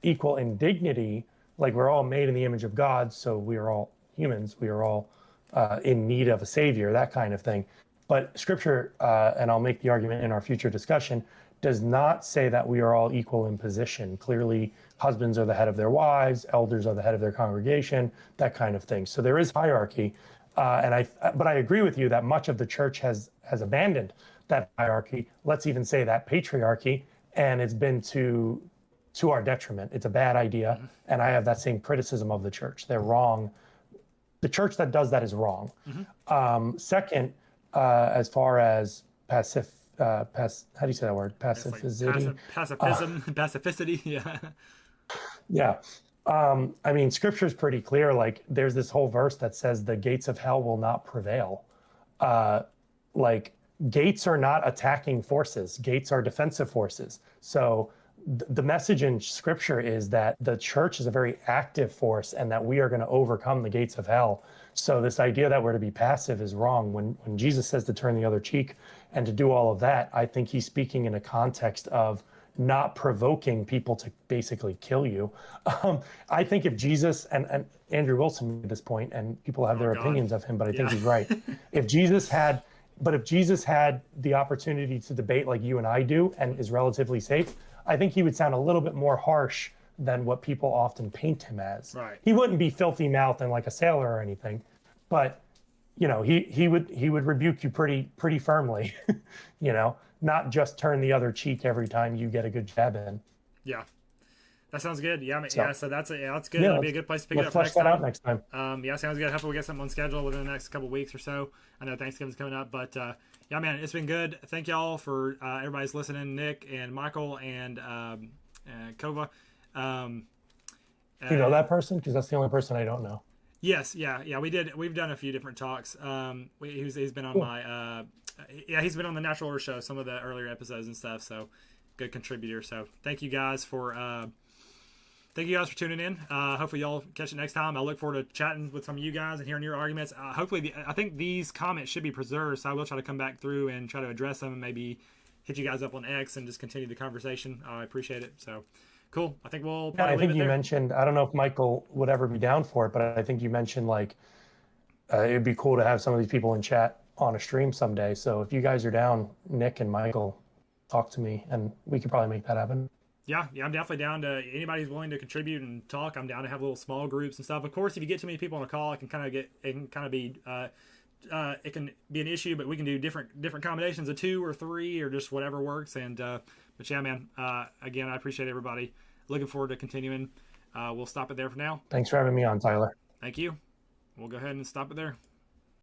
[SPEAKER 2] equal in dignity, like we're all made in the image of God, so we are all humans, we are all in need of a savior, that kind of thing. But Scripture, and I'll make the argument in our future discussion, does not say that we are all equal in position. Clearly, husbands are the head of their wives, elders are the head of their congregation, that kind of thing. So there is hierarchy, but I agree with you that much of the church has abandoned that hierarchy. Let's even say that patriarchy, and it's been to our detriment. It's a bad idea, and I have that same criticism of the church. They're wrong. The church that does that is wrong. Second, as far as how do you say that word? Pacificity.
[SPEAKER 1] Pacificity. Yeah.
[SPEAKER 2] Yeah. I mean, Scripture is pretty clear. Like, there's this whole verse that says the gates of hell will not prevail. Like, gates are not attacking forces. Gates are defensive forces. So the message in Scripture is that the church is a very active force and that we are going to overcome the gates of hell. So this idea that we're to be passive is wrong. When Jesus says to turn the other cheek and to do all of that, I think he's speaking in a context of not provoking people to basically kill you. I think if Jesus, and Andrew Wilson made this point, and people have their opinions of him, but I think he's right. If Jesus had the opportunity to debate like you and I do and is relatively safe, I think he would sound a little bit more harsh than what people often paint him as.
[SPEAKER 1] Right.
[SPEAKER 2] He wouldn't be filthy mouthed and like a sailor or anything, but he would rebuke you pretty firmly, not just turn the other cheek every time you get a good jab in.
[SPEAKER 1] Yeah. That sounds good. Yeah, so that's good.
[SPEAKER 2] Yeah,
[SPEAKER 1] That'll be a good place to pick it up
[SPEAKER 2] next time. Next time.
[SPEAKER 1] Yeah, sounds good. Hopefully we get something on schedule within the next couple of weeks or so. I know Thanksgiving's coming up, but yeah, man, it's been good. Thank y'all for everybody's listening, Nick and Michael and Kova.
[SPEAKER 2] You know that person? Because that's the only person I don't know.
[SPEAKER 1] Yes, yeah. We've done a few different talks. He's been on my he's been on the Natural Order Show, some of the earlier episodes and stuff. So good contributor. So thank you guys for tuning in. Hopefully y'all catch it next time. I look forward to chatting with some of you guys and hearing your arguments. Hopefully, I think these comments should be preserved, so I will try to come back through and try to address them and maybe hit you guys up on X and just continue the conversation. I appreciate it. So cool. I think we'll probably
[SPEAKER 2] I think you mentioned, I don't know if Michael would ever be down for it, but I think you mentioned like it'd be cool to have some of these people in chat on a stream someday. So if you guys are down, Nick and Michael, talk to me and we could probably make that happen.
[SPEAKER 1] Yeah, I'm definitely down to anybody who's willing to contribute and talk. I'm down to have little small groups and stuff. Of course, if you get too many people on a call, it can be it can be an issue. But we can do different combinations of 2 or 3 or just whatever works. And but yeah, man. Again, I appreciate everybody. Looking forward to continuing. We'll stop it there for now.
[SPEAKER 2] Thanks for having me on, Tyler.
[SPEAKER 1] Thank you. We'll go ahead and stop it there.